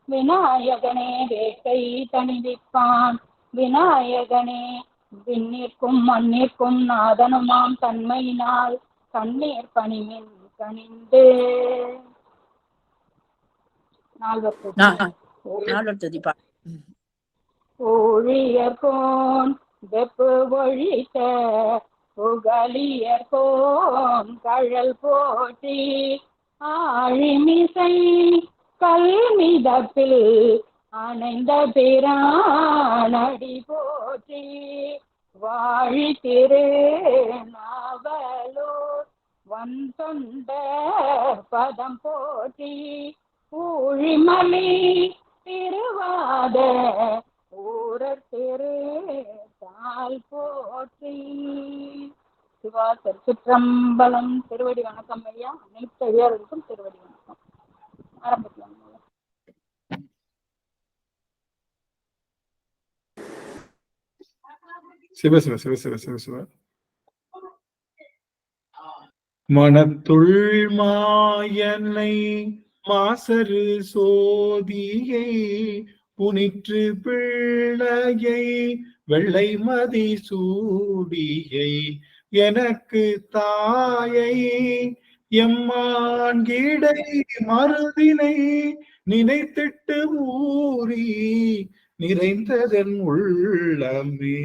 விநாயகனே வேட்கை தணிவிப்பான் விநாயகனே விண்ணிற்கும் மண்ணிற்கும் நாதனுமாம் தன்மையினால் கண்ணீர் பணிமின் கணிந்து. ஊழியர்கோன் வெப்பு ஒழித்த புகழியர்கோன் கழல் போற்றி ஆழிமிசை கல்மிதப்பில் அணைந்த பிரானடி போற்றி வாழி திரு நாவலூர் வந்தொண்ட பதம் போற்றி ஊழிமலி திருவாத ஊரர் திரு தாள் போற்றி. சிவா திருச்சிற்றம்பலம். திருவடி வணக்கம் ஐயா. அனைத்து ஐயாருக்கும் திருவடி வணக்கம். ஆரம்பிக்கலாம். சிவ சிவ சிவ சிவ சிவ சிவ. மனத்துள் மாயனை மாசரு சோதியை புனிற்று பிள்ளையை வெள்ளை மதி சூடியை எனக்கு தாயை எம்மான்கிடை மருதினை நினைத்திட்டு ஊறி நிறைந்ததன் உள்ளமே.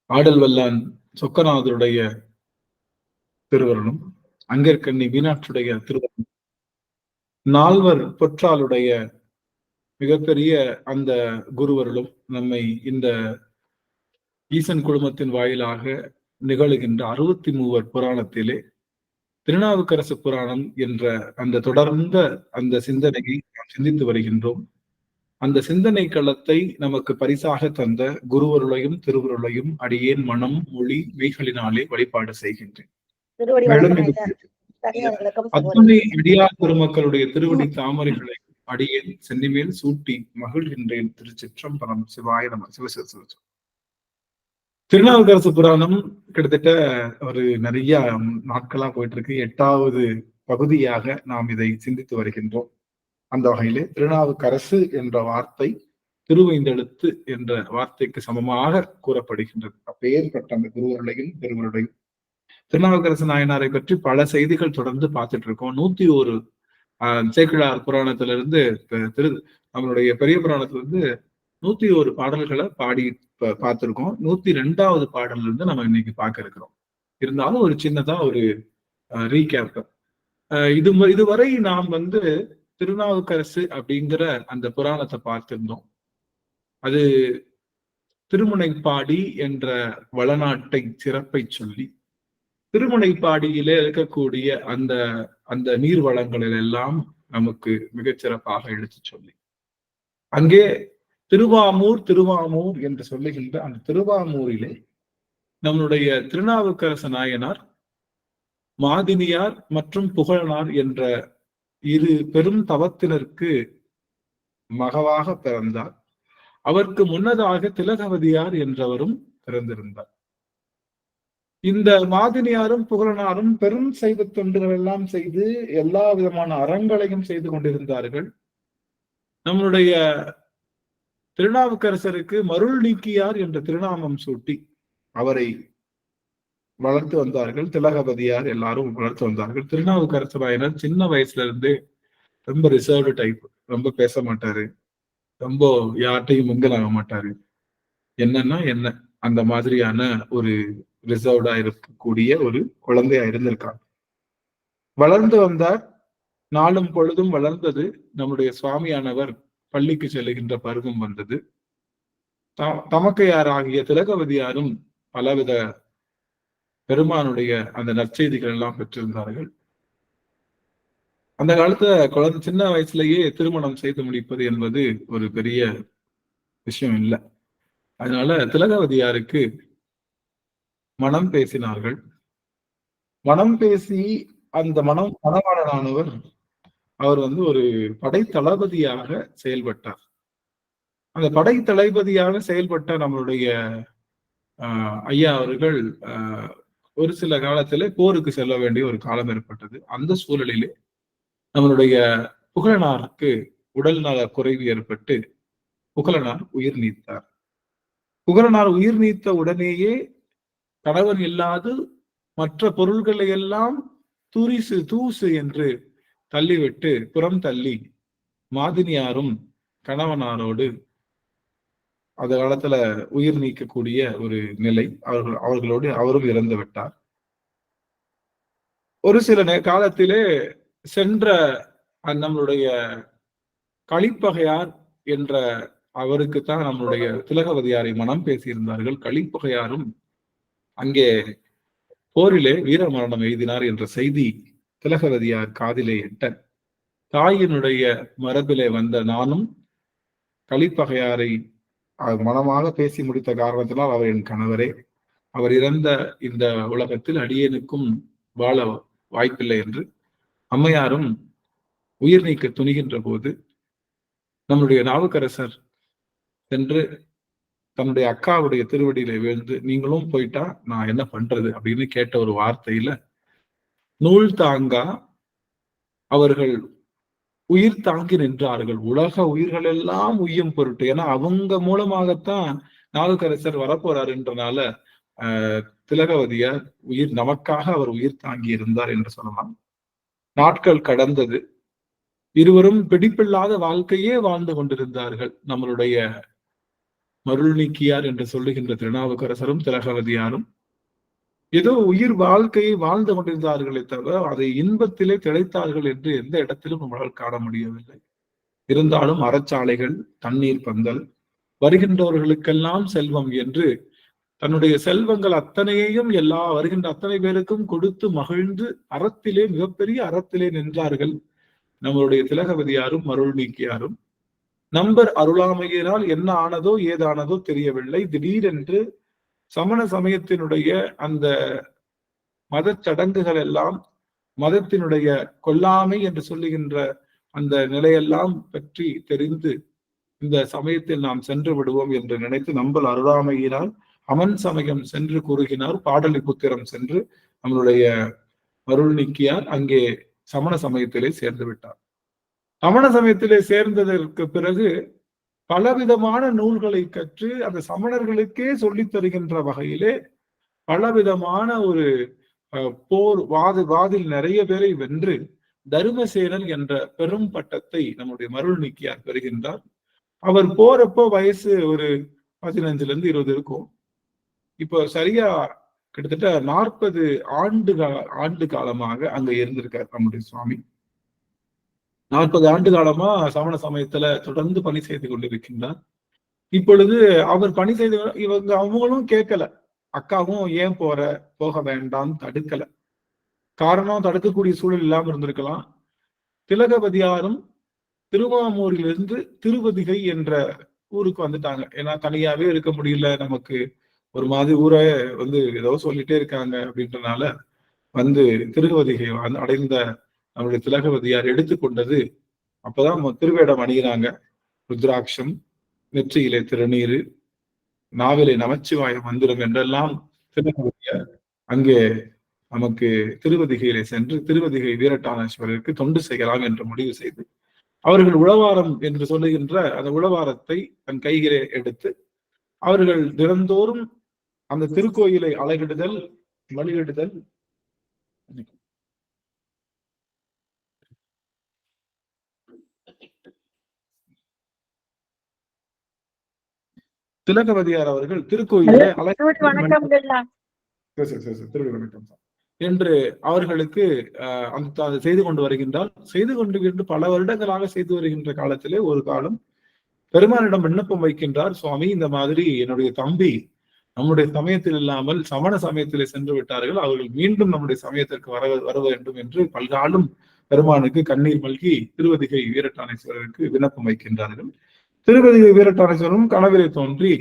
ஆடல் வல்லான் சொக்கநாதருடைய திருவருளும் அங்கற்கண்ணி மீனாட்சியுடைய திருவருளும் நால்வர் பொற்றாளுடைய மிகப்பெரிய அந்த குருவருளும் நம்மை இந்த ஈசன் குழுமத்தின் வாயிலாக நிகழுகின்ற 63 புராணத்திலே திருநாவுக்கரசு புராணம் என்ற அந்த தொடர்ந்த அந்த சிந்தனையை நாம் சிந்தித்து வருகின்றோம். அந்த சிந்தனை களத்தை நமக்கு பரிசாக தந்த குருவருளையும் திருவருளையும் அடியேன் மனம் மொழி மெய்களினாலே வழிபாடு செய்கின்றேன். அத்துணை அடியார் பெருமக்களுடைய திருவடி தாமரைகளை அடியேன் சென்னிமேல் சூட்டி மகிழ்கின்றேன். திருச்சிற்றம்பலம். சிவாய நம. சிவசிவ. திருநாவுக்கரசு புராணம் கிட்டத்தட்ட ஒரு நிறைய நாட்களா போயிட்டு இருக்கு. 8வது பகுதியாக நாம் இதை சிந்தித்து வருகின்றோம். அந்த வகையிலே திருநாவுக்கரசு என்ற வார்த்தை திருவைந்தெழுத்து என்ற வார்த்தைக்கு சமமாக கூறப்படுகின்றது. அப்பேற்பட்ட அந்த குருவருளையும் திருவருளையும் திருநாவுக்கரசு நாயனாரை பற்றி பல செய்திகள் தொடர்ந்து பார்த்துட்டு இருக்கோம். 101 சேக்கிழார் புராணத்திலிருந்து நம்மளுடைய பெரிய புராணத்திலிருந்து 101 பாடல்களை பாடி பார்த்திருக்கோம். 102வது பாடல்ல இருந்து நம்ம இன்னைக்கு பார்க்க இருக்கிறோம். இருந்தாலும் ஒரு சின்னதா ஒரு ரீகேப். இதுவரை நாம் திருநாவுக்கரசு அப்படிங்கிற அந்த புராணத்தை பார்த்திருந்தோம். அது திருமுனைப்பாடி என்ற வளநாட்டை சிறப்பை சொல்லி திருமுனைப்பாடியிலே இருக்கக்கூடிய அந்த அந்த நீர் வளங்களில் எல்லாம் நமக்கு மிகச்சிறப்பாக எடுத்து சொல்லி அங்கே திருவாமூர் என்று சொல்லுகின்ற அந்த திருவாமூரிலே நம்முடைய திருநாவுக்கரசு நாயனார் மாதினியார் மற்றும் புகழனார் என்ற 2 பெரும் தவத்தினருக்கு மகவாக பிறந்தார். அவருக்கு முன்னதாக திலகவதியார் என்றவரும் பிறந்திருந்தார். இந்த மாதினியாரும் புகழனாரும் பெரும் சைவ தொண்டுகள் எல்லாம் செய்து எல்லா விதமான அறங்களையும் செய்து கொண்டிருந்தார்கள். நம்முடைய திருநாவுக்கரசருக்கு மருள் நீக்கியார் என்ற திருநாமம் சூட்டி அவரை வளர்த்து வந்தார்கள். திலகவதியார் எல்லாரும் வளர்த்து வந்தார்கள். திருநாவுக்கரசு நாயனர் சின்ன வயசுல இருந்தே ரொம்ப ரிசர்வ்டு டைப். ரொம்ப பேச மாட்டாரு, ரொம்ப யார்கிட்டையும் மிங்கல் ஆக மாட்டாரு. என்னன்னா என்ன அந்த மாதிரியான ஒரு ரிசர்வ்டா இருக்கக்கூடிய ஒரு குழந்தையா இருந்திருக்காங்க. வளர்ந்து வந்தார். நாளும் பொழுதும் வளர்ந்தது. நம்முடைய சுவாமியானவர் பள்ளிக்கு செல்லுகின்ற பருவம் வந்தது. தமக்கையார் ஆகிய திலகவதியாரும் பலவித பெருமானுடைய அந்த நற்செய்திகள் எல்லாம் பெற்றிருந்தார்கள். அந்த காலத்துல சின்ன வயசுலயே திருமணம் செய்து முடிப்பது என்பது ஒரு பெரிய விஷயம் இல்லை. அதனால திலகவதியாருக்கு மனம் பேசினார்கள். மனம் பேசி அந்த மணவாளனானவர் அவர் ஒரு படை தளபதியாக செயல்பட்டார். அந்த படை தளபதியாக செயல்பட்ட நம்மளுடைய ஐயா அவர்கள் ஒரு சில காலத்துல போருக்கு செல்ல வேண்டிய ஒரு காலம் ஏற்பட்டது. அந்த சூழலிலே நம்மளுடைய புகழனாருக்கு உடல் நல குறைவு ஏற்பட்டு புகழனார் உயிர் நீத்தார். புகழனார் உயிர் நீத்த உடனேயே கணவன் இல்லாது மற்ற பொருள்களை எல்லாம் துரிசு தூசு என்று தள்ளிவிட்டு புறம் தள்ளி மாதினியாரும் கணவனாரோடு அந்த காலத்துல உயிர் நீக்கக்கூடிய ஒரு நிலை. அவர்களோடு அவரும் இறந்து விட்டார். ஒரு சில காலத்திலே சென்ற நம்மளுடைய களிப்பகையார் என்ற அவருக்குத்தான் நம்மளுடைய திலகவதியாரை மனம் பேசியிருந்தார்கள். களிப்பகையாரும் அங்கே போரிலே வீர மரணம் எய்தினார் என்ற செய்தி திலகவதியார் காதிலே எட்ட, தாயினுடைய மரபிலே வந்த நானும் களிப்பகையாரை மனமாக பேசி முடித்த காரணத்தினால் அவர் என் கணவரே, அவர் இறந்த இந்த உலகத்தில் அடியேனுக்கும் வாழ வாய்ப்பில்லை என்று அம்மையாரும் உயிர் நீக்க துணிகின்ற போது நம்முடைய நாவுக்கரசர் சென்று தன்னுடைய அக்காவுடைய திருவடியில வீழ்ந்து, நீங்களும் போயிட்டா நான் என்ன பண்றது அப்படின்னு கேட்ட ஒரு வார்த்தையில நூல் தாங்கா அவர்கள் உயிர் தாங்கி நின்றார்கள். உலக உயிர்கள் எல்லாம் உய்யும் பொருட்டு. ஏன்னா அவங்க மூலமாகத்தான் நாவுக்கரசர் வரப்போறாருன்றனால திலகவதியார் நமக்காக அவர் உயிர் தாங்கி இருந்தார் என்று சொல்லலாம். நாட்கள் கடந்தது. இருவரும் பிடிப்பில்லாத வாழ்க்கையே வாழ்ந்து கொண்டிருந்தார்கள். நம்மளுடைய மருள்நீக்கியார் என்று சொல்லுகின்ற திருநாவுக்கரசரும் திலகவதியாரும் ஏதோ உயிர் வாழ்க்கையை வாழ்ந்து கொண்டிருந்தார்களே தவிர அதை இன்பத்திலே திளைத்தார்கள் என்று எந்த இடத்திலும் நம்மளால் காண முடியவில்லை. இருந்தாலும் அறச்சாலைகள், தண்ணீர் பந்தல், வருகின்றவர்களுக்கெல்லாம் செல்வம் என்று தன்னுடைய செல்வங்கள் அத்தனையையும் வருகின்ற அத்தனை பேருக்கும் கொடுத்து மகிழ்ந்து அறத்திலே மிகப்பெரிய அறத்திலே நின்றார்கள் நம்மளுடைய திலகவதியாரும் மருள்நீக்கியாரும். நம்பர் அருளாமையினால் என்ன ஆனதோ ஏதானதோ தெரியவில்லை. திடீரென்று சமண சமயத்தினுடைய அந்த மத சடங்குகள் எல்லாம், மதத்தினுடைய கொல்லாமை என்று சொல்லுகின்ற அந்த நிலையெல்லாம் பற்றி தெரிந்து இந்த சமயத்தில் நாம் சென்று விடுவோம் என்று நினைத்து நம்பல் அருளாமையினால் அமன் சமயம் சென்று கூறுகினார். பாடலிபுத்திரம் சென்று நம்மளுடைய மருள்நீக்கியார் அங்கே சமண சமயத்திலே சேர்ந்து விட்டார். சமண சமயத்திலே சேர்ந்ததற்கு பிறகு பலவிதமான நூல்களை கற்று அந்த சமணர்களுக்கே சொல்லித் தருகின்ற வகையிலே பலவிதமான ஒரு போர் வாதில் நிறைய பேரை வென்று தருமசேனன் என்ற பெரும் பட்டத்தை நம்முடைய மருள்நீக்கியார் பெறுகின்றார். அவர் போறப்போ வயசு ஒரு 15-20 இருக்கும். இப்போ சரியா கிட்டத்தட்ட 40 ஆண்டு காலமாக அங்க இருந்திருக்கார் நம்முடைய சுவாமி. 40 ஆண்டு காலமா சமண சமயத்துல தொடர்ந்து பணி செய்து கொண்டிருக்கின்றார். இப்பொழுது அவர் பணி செய்து அவங்களும் கேட்கல, அக்காவும் ஏன் போக வேண்டாம் தடுக்கல. காரணம் தடுக்கக்கூடிய சூழல் இல்லாம இருந்திருக்கலாம். திலகவதியாரும் திருவாமூரிலிருந்து திருவதிகை என்ற ஊருக்கு வந்துட்டாங்க. ஏன்னா தனியாவே இருக்க முடியல, நமக்கு ஒரு மாதிரி ஊரை ஏதோ சொல்லிட்டே இருக்காங்க அப்படின்றனால திருவதிகை அடைந்த நம்முடைய திலகவதியார் எடுத்துக்கொண்டது. அப்பதான் திருவேடம் அணிகிறாங்க. ருத்ராட்சம், நெற்றியிலே திருநீரு, நாவிலே நமச்சிவாய மந்திரம் என்றெல்லாம் திலகவதியார் அங்கே நமக்கு திருவதிகையிலே சென்று திருவதிகை வீரட்டானேஸ்வரருக்கு தொண்டு செய்யலாம் என்று முடிவு செய்து அவர்கள் உழவாரம் என்று சொல்லுகின்ற அந்த உழவாரத்தை தன் கையிலே எடுத்து அவர்கள் தினந்தோறும் அந்த திருக்கோயிலை அழகிடுதல், வழியிடுதல். திலகவதியார் அவர்கள் திருக்கோயிலை என்று அவர்களுக்கு அந்த செய்து கொண்டு வருகின்றால், செய்து கொண்டு பல வருடங்களாக செய்து வருகின்ற காலத்திலே ஒரு காலம் பெருமானிடம் விண்ணப்பம் வைக்கின்றார். சுவாமி, இந்த மாதிரி என்னுடைய தம்பி நம்முடைய சமயத்தில் இல்லாமல் சமண சமயத்திலே சென்று விட்டார்கள், அவர்கள் மீண்டும் நம்முடைய சமயத்திற்கு வர வேண்டும் என்று பல்காலும் பெருமானுக்கு கண்ணீர் மல்கி திருவதிகை வீரட்டானேஸ்வரருக்கு விண்ணப்பம் வைக்கின்றார்கள். திருவதிகை வீரட்டானேஸ்வரரும் கனவிலே தோன்றி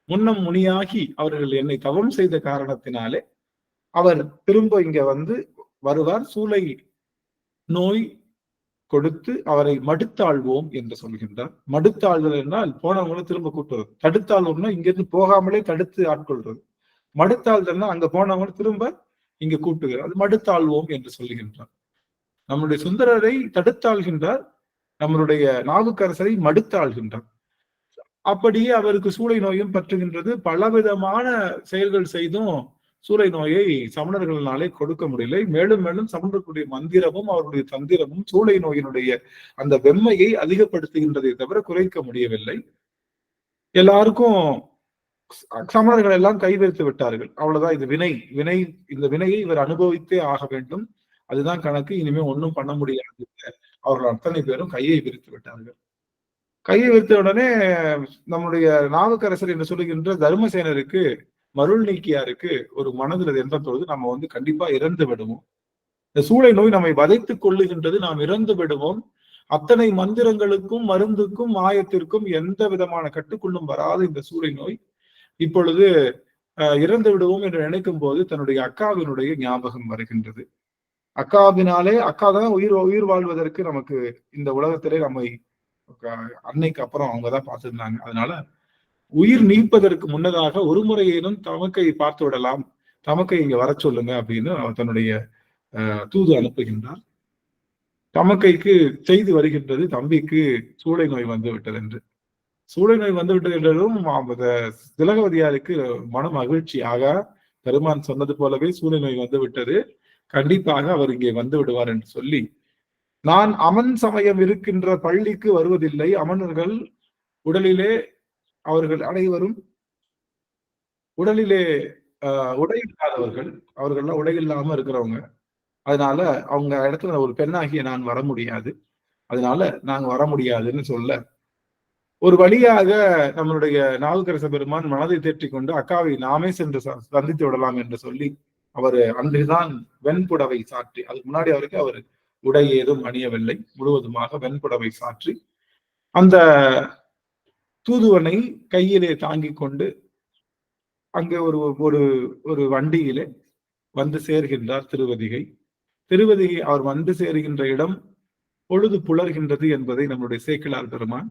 முன்னம் முனியாகி அவர்கள் என்னை தவம் செய்த காரணத்தினாலே அவர் திரும்ப இங்க வருவார், சூளை நோய் கொடுத்து அவரை மடுத்தாழ்வோம் என்று சொல்கின்றார். மடுத்தாழ்தல் என்றால் போனவங்களை திரும்ப கூட்டுறது. தடுத்தாழ்வுன்னா இங்கிருந்து போகாமலே தடுத்து ஆட்கொள்றது. மடுத்தாழ்தல்னா அங்க போனவங்களை திரும்ப இங்கு கூட்டுகிறார். அது மடுத்தாள்வோம் என்று சொல்லுகின்றார். நம்முடைய சுந்தரரை தடுத்தாள்கின்றார், நம்மளுடைய நாவுக்கரசரை மடுத்தாள்கின்றார். அப்படியே அவருக்கு சூளை நோயும் பற்றுகின்றது. பலவிதமான செயல்கள் செய்தும் சூளை நோயை சமணர்களாலே கொடுக்க முடியலை. மேலும் மேலும் சமணர்களுடைய மந்திரமும் அவருடைய தந்திரமும் சூளை நோயினுடைய அந்த வெம்மையை அதிகப்படுத்துகின்றதை தவிர குறைக்க முடியவில்லை. எல்லாருக்கும் சமணர்கள் எல்லாம் கைவிரித்து விட்டார்கள். அவ்வளவுதான், இது வினை. இந்த வினையை இவர் அனுபவித்தே ஆக வேண்டும். அதுதான் கணக்கு. இனிமே ஒன்றும் பண்ண முடியாது. அவர்கள் அத்தனை பேரும் கையை விரித்து விட்டார்கள். கையை விரித்த உடனே நம்முடைய நாவுக்கரசர் என்று சொல்லுகின்ற தர்மசேனருக்கு, மருள் நீக்கியாருக்கு ஒரு மனதில் என்ற பொழுது நம்ம கண்டிப்பா இறந்து விடுவோம். இந்த சூளை நோய் நம்மை வதைத்துக் கொள்ளுகின்றது, நாம் இறந்து விடுவோம். அத்தனை மந்திரங்களுக்கும் மருந்துக்கும் மாயத்திற்கும் எந்த விதமான கட்டுக்குள்ளும் வராத இந்த சூளை நோய் இப்பொழுது இறந்து விடுவோம் என்று நினைக்கும் போது தன்னுடைய அக்காவினுடைய ஞாபகம் வருகின்றது. அக்காவினாலே, அக்கா தான் உயிர் வாழ்வதற்கு நமக்கு இந்த உலகத்திலே நம்மை அன்னைக்கு அப்புறம் அவங்கதான் பார்த்திருந்தாங்க. அதனால உயிர் நீப்பதற்கு முன்னதாக ஒரு முறையேனும் தமக்கை பார்த்து விடலாம், தமக்கை இங்க வர சொல்லுங்க அப்படின்னு அவர் தன்னுடைய தூது அனுப்புகின்றார். தமக்கைக்கு செய்தி வருகின்றது, தம்பிக்கு சூளை நோய் வந்து விட்டது என்று. சூளை நோய் வந்து விட்டது என்றதும் திலகவதியாருக்கு மன மகிழ்ச்சி. ஆக பெருமான் சொன்னது போலவே சூளை நோய் வந்து விட்டது, கண்டிப்பாக அவர் இங்கே வந்து விடுவார் என்று சொல்லி, நான் அமன் சமயம் இருக்கின்ற பள்ளிக்கு வருவதில்லை. அமனர்கள் உடலிலே, அவர்கள் அனைவரும் உடலிலே உடை இல்லாதவர்கள், அவர்கள்லாம் உடை இல்லாம இருக்கிறவங்க. அதனால அவங்க இடத்துல ஒரு பெண்ணாகிய நான் வர முடியாது, அதனால நாங்க வர முடியாதுன்னு சொல்ல, ஒரு வழியாக நம்மளுடைய நாவுக்கரச பெருமான் மனதை தேற்றிக் கொண்டு அக்காவை நாமே சென்று சந்தித்து விடலாம் என்று சொல்லி அவர் அன்றுதான் வெண்புடவை சாற்றி, அதுக்கு முன்னாடி அவருக்கு அவர் உடை ஏதும் அணியவில்லை, முழுவதுமாக வெண்புடவை சாற்றி அந்த தூதுவனை கையிலே தாங்கி கொண்டு அங்கே ஒரு வண்டியிலே வந்து சேர்கின்றார் திருவதிகை. திருவதிகை அவர் வந்து சேருகின்ற இடம் பொழுது புலர்கின்றது என்பதை நம்முடைய சேக்கிழார் பெருமான்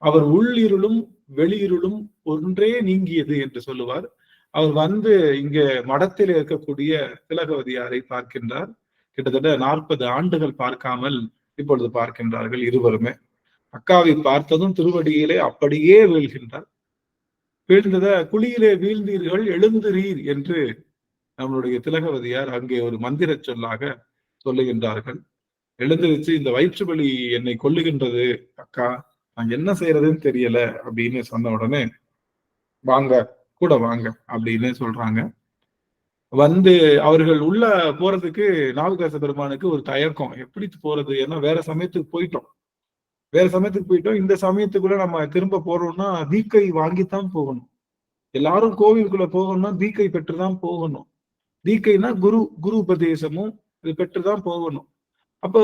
அவர் உள்ளிருளும் வெளியிருளும் ஒன்றே நீங்கியது என்று சொல்லுவார். அவர் வந்து இங்க மடத்தில் இருக்கக்கூடிய திலகவதியாரை பார்க்கின்றார். கிட்டத்தட்ட 40 ஆண்டுகள் பார்க்காமல் இப்பொழுது பார்க்கின்றார்கள் இருவருமே. அக்காவை பார்த்ததும் திருவடியிலே அப்படியே வீழ்கின்றார். வீழ்ந்தத குழியிலே வீழ்ந்தீர்கள் எழுந்துறீர் என்று நம்மளுடைய திலகவதியார் அங்கே ஒரு மந்திர சொல்லாக சொல்லுகின்றார்கள். எழுந்திருச்சு, இந்த வயிற்று வலி என்னை கொல்லுகின்றது அக்கா, நான் என்ன செய்யறதுன்னு தெரியல அப்படின்னு சொன்ன உடனே, வாங்க கூட வாங்க அப்படின்னு சொல்றாங்க. வந்து அவர்கள் உள்ள போறதுக்கு நாவுக்கரச பெருமானுக்கு ஒரு தயக்கம், எப்படி போறது, ஏன்னா வேற சமயத்துக்கு போயிட்டோம். இந்த சமயத்துக்குள்ள நம்ம திரும்ப போறோம்னா தீக்கை வாங்கித்தான் போகணும். எல்லாரும் கோவிலுக்குள்ள போகணும்னா தீக்கை பெற்றுதான் போகணும். தீக்கைனா குரு உபதேசமும் இது பெற்றுதான் போகணும். அப்போ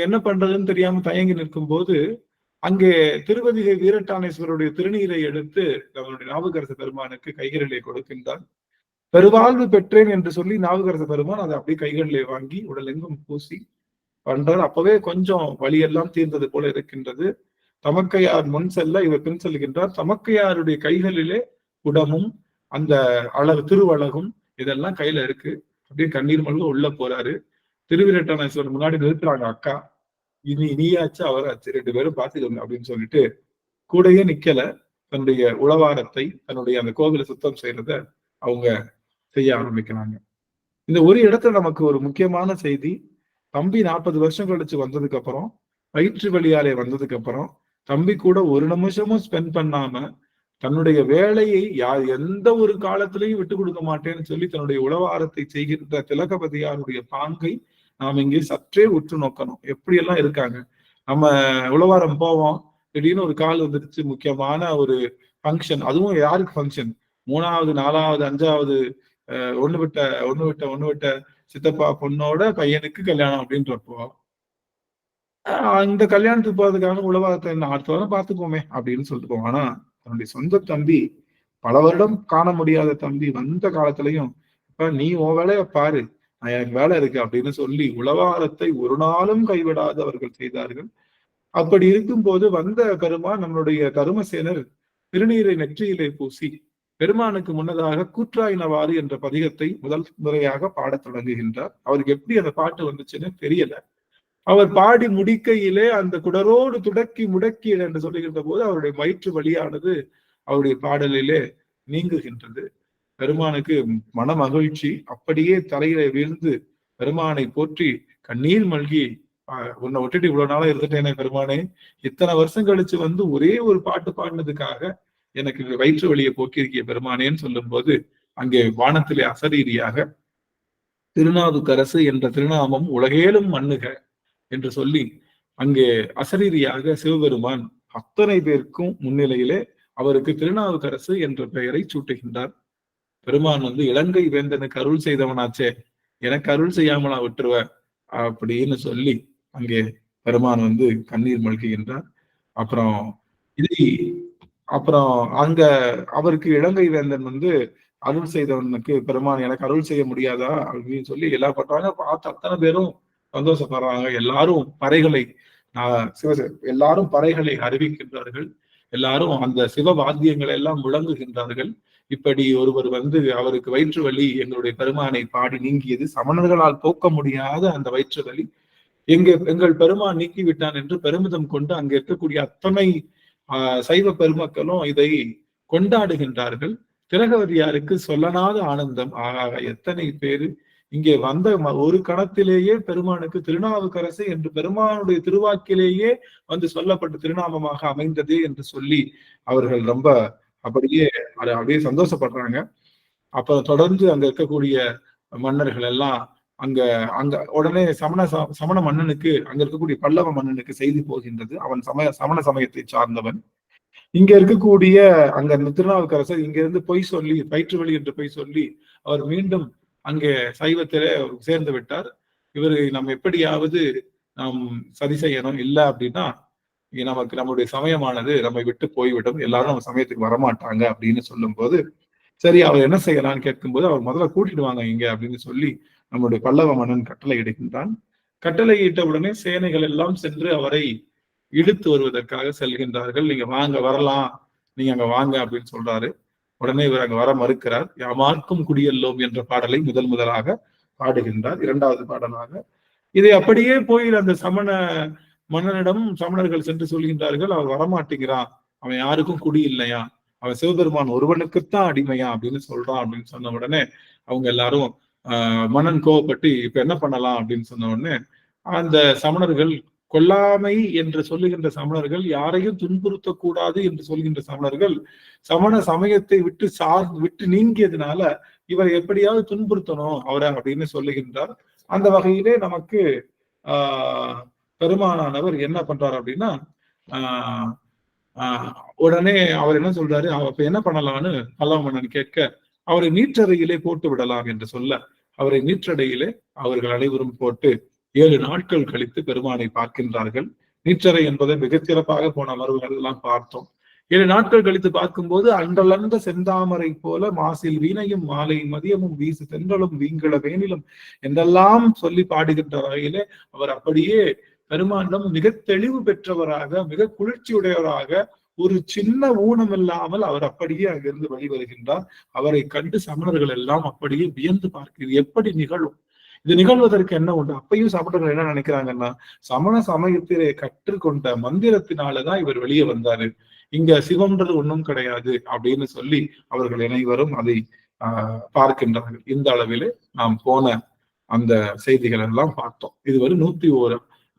என்ன பண்றதுன்னு தெரியாம தயங்கி நிற்கும் போது அங்கே திருவதிகை வீரட்டானேஸ்வருடைய திருநீரை எடுத்து நம்மளுடைய நாவுக்கரச பெருமானுக்கு கைகளிலே கொடுக்கின்றார். பெருவாழ்வு பெற்றேன் என்று சொல்லி நாவுக்கரச பெருமான் அதை அப்படியே கைகளிலே வாங்கி உடலெங்கும் பூசி பண்றார். அப்பவே கொஞ்சம் வழியெல்லாம் தீர்ந்தது போல இருக்கின்றது. தமக்கையார் முன் செல்ல இவர் பின் செல்கின்றார். தமக்கையாருடைய கைகளிலே குடமும் அந்த திருவழகும் இதெல்லாம் கையில இருக்கு. அப்படியே கண்ணீர் மல்க உள்ள போறாரு. திருவிரட்டானேஸ்வரர் முன்னாடி நிறுத்துறாங்க. அக்கா நீயாச்சு அவராச்சு, 2 பேரும் பாத்துக்கோங்க அப்படின்னு சொல்லிட்டு கூடயே நிக்கல. தன்னுடைய உளவாரத்தை, தன்னுடைய அந்த கோவிலை சுத்தம் செய்யறத அவங்க செய்ய ஆரம்பிக்கிறாங்க. இந்த ஒரு இடத்துல நமக்கு ஒரு முக்கியமான செய்தி, தம்பி 40 வருஷம் கழிச்சு வந்ததுக்கு அப்புறம், வயிற்று வழியாலே வந்ததுக்கு அப்புறம் தம்பி கூட ஒரு நிமிஷமும் ஸ்பெண்ட் பண்ணாம தன்னுடைய வேலையை எந்த ஒரு காலத்திலையும் விட்டு கொடுக்க மாட்டேன்னு சொல்லி தன்னுடைய உளவாரத்தை செய்கின்ற திலகவதியாருடைய பாங்கை நாம் இங்கே சற்றே உற்று நோக்கணும். எப்படியெல்லாம் இருக்காங்க. நம்ம உளவாரம் போவோம், திடீர்னு ஒரு கால் வந்துருச்சு, முக்கியமான ஒரு ஃபங்க்ஷன், அதுவும் யாருக்கு ஃபங்க்ஷன், 3வது 4வது 5வது ஒண்ணு விட்ட சித்தப்பா பொண்ணோட பையனுக்கு கல்யாணம் அப்படின்றப்போ இந்த கல்யாணத்துக்கு போறதுக்காக உளவாரத்தை அடுத்த வாரம் பார்த்துக்கோமே அப்படின்னு சொல்லிட்டு போவோம். ஆனா தன்னுடைய சொந்த தம்பி, பல வருடம் காண முடியாத தம்பி வந்த காலத்திலையும், இப்ப நீ உன் வேலைய பாரு, நான் எனக்கு வேலை இருக்கு அப்படின்னு சொல்லி உளவாரத்தை ஒரு நாளும் கைவிடாத அவர்கள் செய்தார்கள். அப்படி இருக்கும் போது வந்த பெருமான் நம்மளுடைய தருமசேனர் திருநீரை நெற்றியிலே பூசி பெருமானுக்கு முன்னதாக கூற்றாயினவாறு என்ற பதிகத்தை முதல் முறையாக பாடத் தொடங்குகின்றார். அவருக்கு எப்படி அந்த பாட்டு வந்துச்சுன்னு தெரியல. அவர் பாடி முடிக்கையிலே அந்த குடரோடு துடக்கி முடக்கி என்று சொல்லுகின்ற போது அவருடைய வயிற்று வலியானது அவருடைய பாடலிலே நீங்குகின்றது. பெருமானுக்கு மன மகிழ்ச்சி, அப்படியே தலையில வீழ்ந்து பெருமானை போற்றி கண்ணீர் மல்கி, உன்னை விட்டுட்டு இவ்வளவு நாளா இருந்துட்டேனே பெருமானே, இத்தனை வருஷம் கழிச்சு வந்து ஒரே ஒரு பாட்டு பாடினதுக்காக எனக்கு வயிற்று வலியை போக்கியிருக்கிய பெருமானேன்னு சொல்லும் போது அங்கே வானத்திலே அசரீரியாக திருநாவுக்கரசு என்ற திருநாமம் உலகேலும் மண்ணுக என்று சொல்லி அங்கே அசரீரியாக சிவபெருமான் அத்தனை பேருக்கும் முன்னிலையிலே அவருக்கு திருநாவுக்கரசு என்ற பெயரை சூட்டுகின்றார். பெருமான் வந்து இலங்கை வேந்தனுக்கு அருள் செய்தவனாச்சே, எனக்கு அருள் செய்யாமலா விட்டுருவ அப்படின்னு சொல்லி அங்கே பெருமான் வந்து கண்ணீர் மல்குகின்றார். அப்புறம் அங்க அவருக்கு இலங்கை வேந்தன் வந்து அருள் செய்தவனுக்கு பெருமான் எனக்கு அருள் செய்ய முடியாதா அப்படின்னு சொல்லி எல்லாம் பண்றாங்க. பார்த்து அத்தனை பேரும் சந்தோஷப்படுறாங்க. எல்லாரும் பறைகளை அறிவிக்கின்றார்கள். எல்லாரும் அந்த சிவ வாத்தியங்களை எல்லாம் முழங்குகின்றார்கள். இப்படி ஒருவர் வந்து அவருக்கு வயிற்று வலி எங்களுடைய பெருமானை பாடி நீங்கியது, சமணர்களால் போக்க முடியாத அந்த வயிற்று வலி எங்கள் பெருமான் நீக்கிவிட்டான் என்று பெருமிதம் கொண்டு அங்க இருக்கக்கூடிய அத்தனை சைவ பெருமக்களும் இதை கொண்டாடுகின்றார்கள். திலகவதியாருக்கு சொல்லனாத ஆனந்தம். ஆக எத்தனை பேரு இங்கே வந்த ஒரு கணத்திலேயே பெருமானுக்கு திருநாவுக்கரசு என்று பெருமானுடைய திருவாக்கிலேயே வந்து சொல்லப்பட்ட திருநாமமாக அமைந்தது என்று சொல்லி அவர்கள் ரொம்ப அப்படியே சந்தோஷப்படுறாங்க. அப்புறம் தொடர்ந்து அங்க இருக்கக்கூடிய மன்னர்கள் எல்லாம் அங்க உடனே சமண மன்னனுக்கு, அங்க இருக்கக்கூடிய பல்லவ மன்னனுக்கு செய்தி போகின்றது. அவன் சமண சமயத்தை சார்ந்தவன். இங்க இருக்கக்கூடிய அங்க திருநாவுக்கரசர் இங்க இருந்து பொய் சொல்லி வயிற்று வலி என்று பொய் சொல்லி அவர் மீண்டும் அங்கே சைவத்திலே சேர்ந்து விட்டார். இவரு நம்ம எப்படியாவது நாம் சதி செய்யணும், இல்லை அப்படின்னா நமக்கு நம்முடைய சமயமானது நம்மை விட்டு போய்விடும், எல்லாரும் நம்ம சமயத்துக்கு வரமாட்டாங்க அப்படின்னு சொல்லும் போது, சரி அவர் என்ன செய்யலாம்னு கேட்கும்போது அவர் முதல்ல கூட்டிட்டு வாங்க இங்க அப்படின்னு சொல்லி நம்முடைய பல்லவ மன்னன் கட்டளை இடுகின்றான். கட்டளையிட்ட உடனே சேனைகள் எல்லாம் சென்று அவரை இழுத்து வருவதற்காக செல்கின்றார்கள். நீங்க வாங்க, வரலாம், நீங்க அங்க வாங்க அப்படின்னு சொல்றாரு. உடனே இவர் அங்க வர மறுக்கிறார். யாமார்க்கும் குடியல்லோம் என்ற பாடலை முதலாக பாடுகின்றார். இரண்டாவது பாடலாக இதை அப்படியே போய் அந்த சமண மன்னனிடம் சமணர்கள் சென்று சொல்கின்றார்கள், அவர் வரமாட்டேங்கிறான், அவன் யாருக்கும் குடி இல்லையா, அவன் சிவபெருமான் ஒருவனுக்குத்தான் அடிமையா அப்படின்னு சொல்றான் அப்படின்னு சொன்ன உடனே அவங்க எல்லாரும் மன்னன் கோவப்பட்டு இப்ப என்ன பண்ணலாம் அப்படின்னு சொன்ன உடனே அந்த சமணர்கள், கொல்லாமை என்று சொல்லுகின்ற சமணர்கள், யாரையும் துன்புறுத்தக்கூடாது என்று சொல்கின்ற சமணர்கள் சமண சமயத்தை விட்டு நீங்கியதுனால இவரை எப்படியாவது துன்புறுத்தணும் அவரை அப்படின்னு சொல்லுகின்றார். அந்த வகையிலே நமக்கு பெருமானானவர் என்ன பண்றாரு அப்படின்னா, உடனே அவர் என்ன சொல்றாரு, அப்ப என்ன பண்ணலாம்னு பல்லவ மன்னன் கேட்க, அவரை நீற்றறையிலே போட்டு விடலாம் என்று சொல்ல, அவரை நீற்றறையிலே அவர்கள் அனைவரும் போட்டு 7 நாட்கள் கழித்து பெருமானை பார்க்கின்றார்கள். நீற்றறை என்பதை மிகச்சிறப்பாக போன அமர்வுகள் எல்லாம் பார்த்தோம். 7 நாட்கள் கழித்து பார்க்கும்போது அன்றலர்ந்த செந்தாமரை போல மாசில் வீணையும் மாலை மதியமும் வீசு தென்றலும் வீங்கள வேணிலும் என்றெல்லாம் சொல்லி பாடுகின்ற வகையிலே அவர் அப்படியே பெருமானிடம் மிக தெளிவு பெற்றவராக, மிக குளிர்ச்சியுடையவராக, ஒரு சின்ன ஊனம் இல்லாமல் அவர் அப்படியே அங்கிருந்து வெளிவருகின்றார். அவரை கண்டு சமணர்கள் எல்லாம் அப்படியே வியந்து பார்க்கிறது எப்படி நிகழும், இது நிகழ்வதற்கு என்ன உண்டு. அப்பயும் சமணர்கள் என்ன நினைக்கிறாங்கன்னா, சமண சமயத்திலே கற்றுக்கொண்ட மந்திரத்தினாலதான் இவர் வெளியே வந்தாரு, இங்க சிவம்ன்றது ஒன்றும் கிடையாது அப்படின்னு சொல்லி அவர்கள் அனைவரும் அதை பார்க்கின்றார்கள். இந்த அளவிலே நாம் போன அந்த செய்திகள் எல்லாம் பார்த்தோம். இதுவரை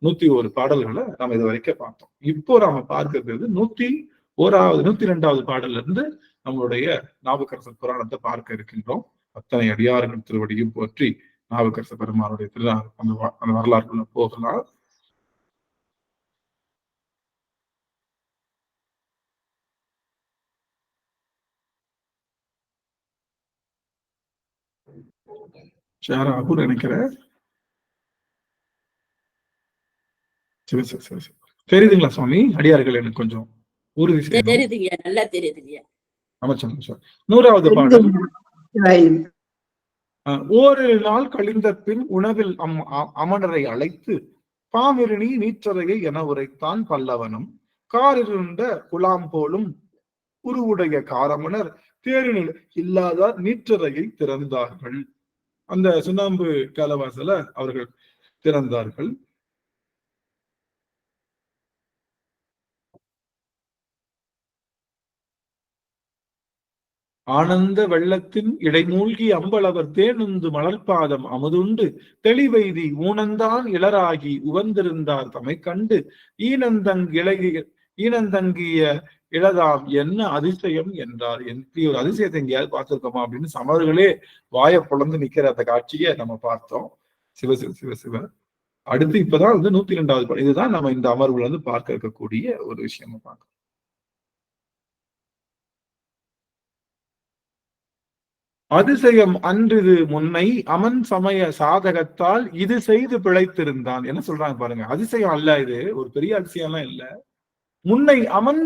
101 பாடல்களை நாம் இது வரைக்கும் பார்த்தோம். இப்போ நாம பார்க்கிறது 102வது பாடல்ல இருந்து நம்மளுடைய நாவுக்கரசர் புராணத்தை பார்க்க இருக்கின்றோம். அத்தனை அடியார்கள் திருவடியும் போற்றி நாவுக்கரச பெருமானுடைய அந்த வரலாற்றுக்குள்ள போகலாம். நினைக்கிறேன். தெரியுதுங்களா சுவாமி? அடியார்கள் எனக்கு கொஞ்சம் உறுதி செய்யணும். 100வது பாடல். ஒரு நாள் கழிந்த பின் உணவில் அமணரை அழைத்து பாமிரணி நீற்றறையை என உரைத்தான் பல்லவனும், காரிருண்ட குலாம் போலும் உருவுடைய காரமணர் தேரினில் இல்லாதார் நீற்றறையை திறந்தார்கள். அந்த சுண்ணாம்பு காலவாசல அவர்கள் திறந்தார்கள். ஆனந்த வெள்ளத்தின் இடைமூழ்கி அம்பலவர் தேனுந்து மலர்பாதம் அமுதுண்டு தெளிவெய்தி ஊனந்தான் இளராகி உவந்திருந்தார் தமை கண்டு ஈனந்தங்கிய இளதாம் என்ன அதிசயம் என்றார். எப்படி ஒரு அதிசயத்தை எங்கேயாவது பார்த்திருக்கோமா அப்படின்னு சமர்களே வாயை பொழந்து நிக்கிற அந்த காட்சியை நம்ம பார்த்தோம். சிவசிவ சிவசிவ. அடுத்து இப்பதான் 102வது பாடல். இதுதான் நம்ம இந்த அமர்வுல பார்க்க இருக்கக்கூடிய ஒரு விஷயமா பார்க்கணும். அதிசயம் அன்றிது முன்னை அமன் சமய சாதகத்தால் இது செய்து பிழைத்திருந்தான். என்ன சொல்றாங்க பாருங்க. அதிசயம் அல்ல, இது ஒரு பெரிய அதிசயம்லாம் இல்ல. முன்னை அமன்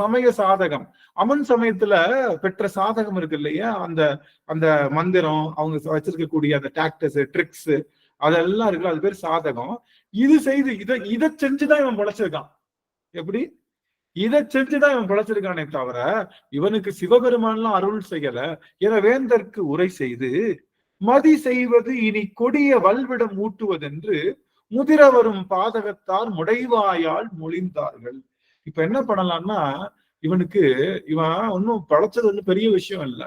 சமய சாதகம், அமன் சமயத்துல பெற்ற சாதகம் இருக்கு இல்லையா, அந்த அந்த மந்திரம், அவங்க வச்சிருக்கக்கூடிய அந்த டாக்டிஸ் ட்ரிக்ஸ் அதெல்லாம் இருக்குல்ல, அது பேர் சாதகம். இது செய்து இதை செஞ்சுதான் இவன் பொழைச்சிருக்கான். எப்படி? இதை செஞ்சுதான் இவன் பிழைச்சிருக்கானே தவிர இவனுக்கு சிவபெருமான்லாம் அருள் செய்யல. என வேந்தற்கு உரை செய்து மதி செய்வது இனி கொடிய வல்விடம் ஊட்டுவதென்று முதிர வரும் பாதகத்தார் முடைவாயால் மொழிந்தார்கள். இப்ப என்ன பண்ணலாம்னா, இவனுக்கு இவன் ஒன்னும் பழைச்சது ஒன்னும் பெரிய விஷயம் இல்ல.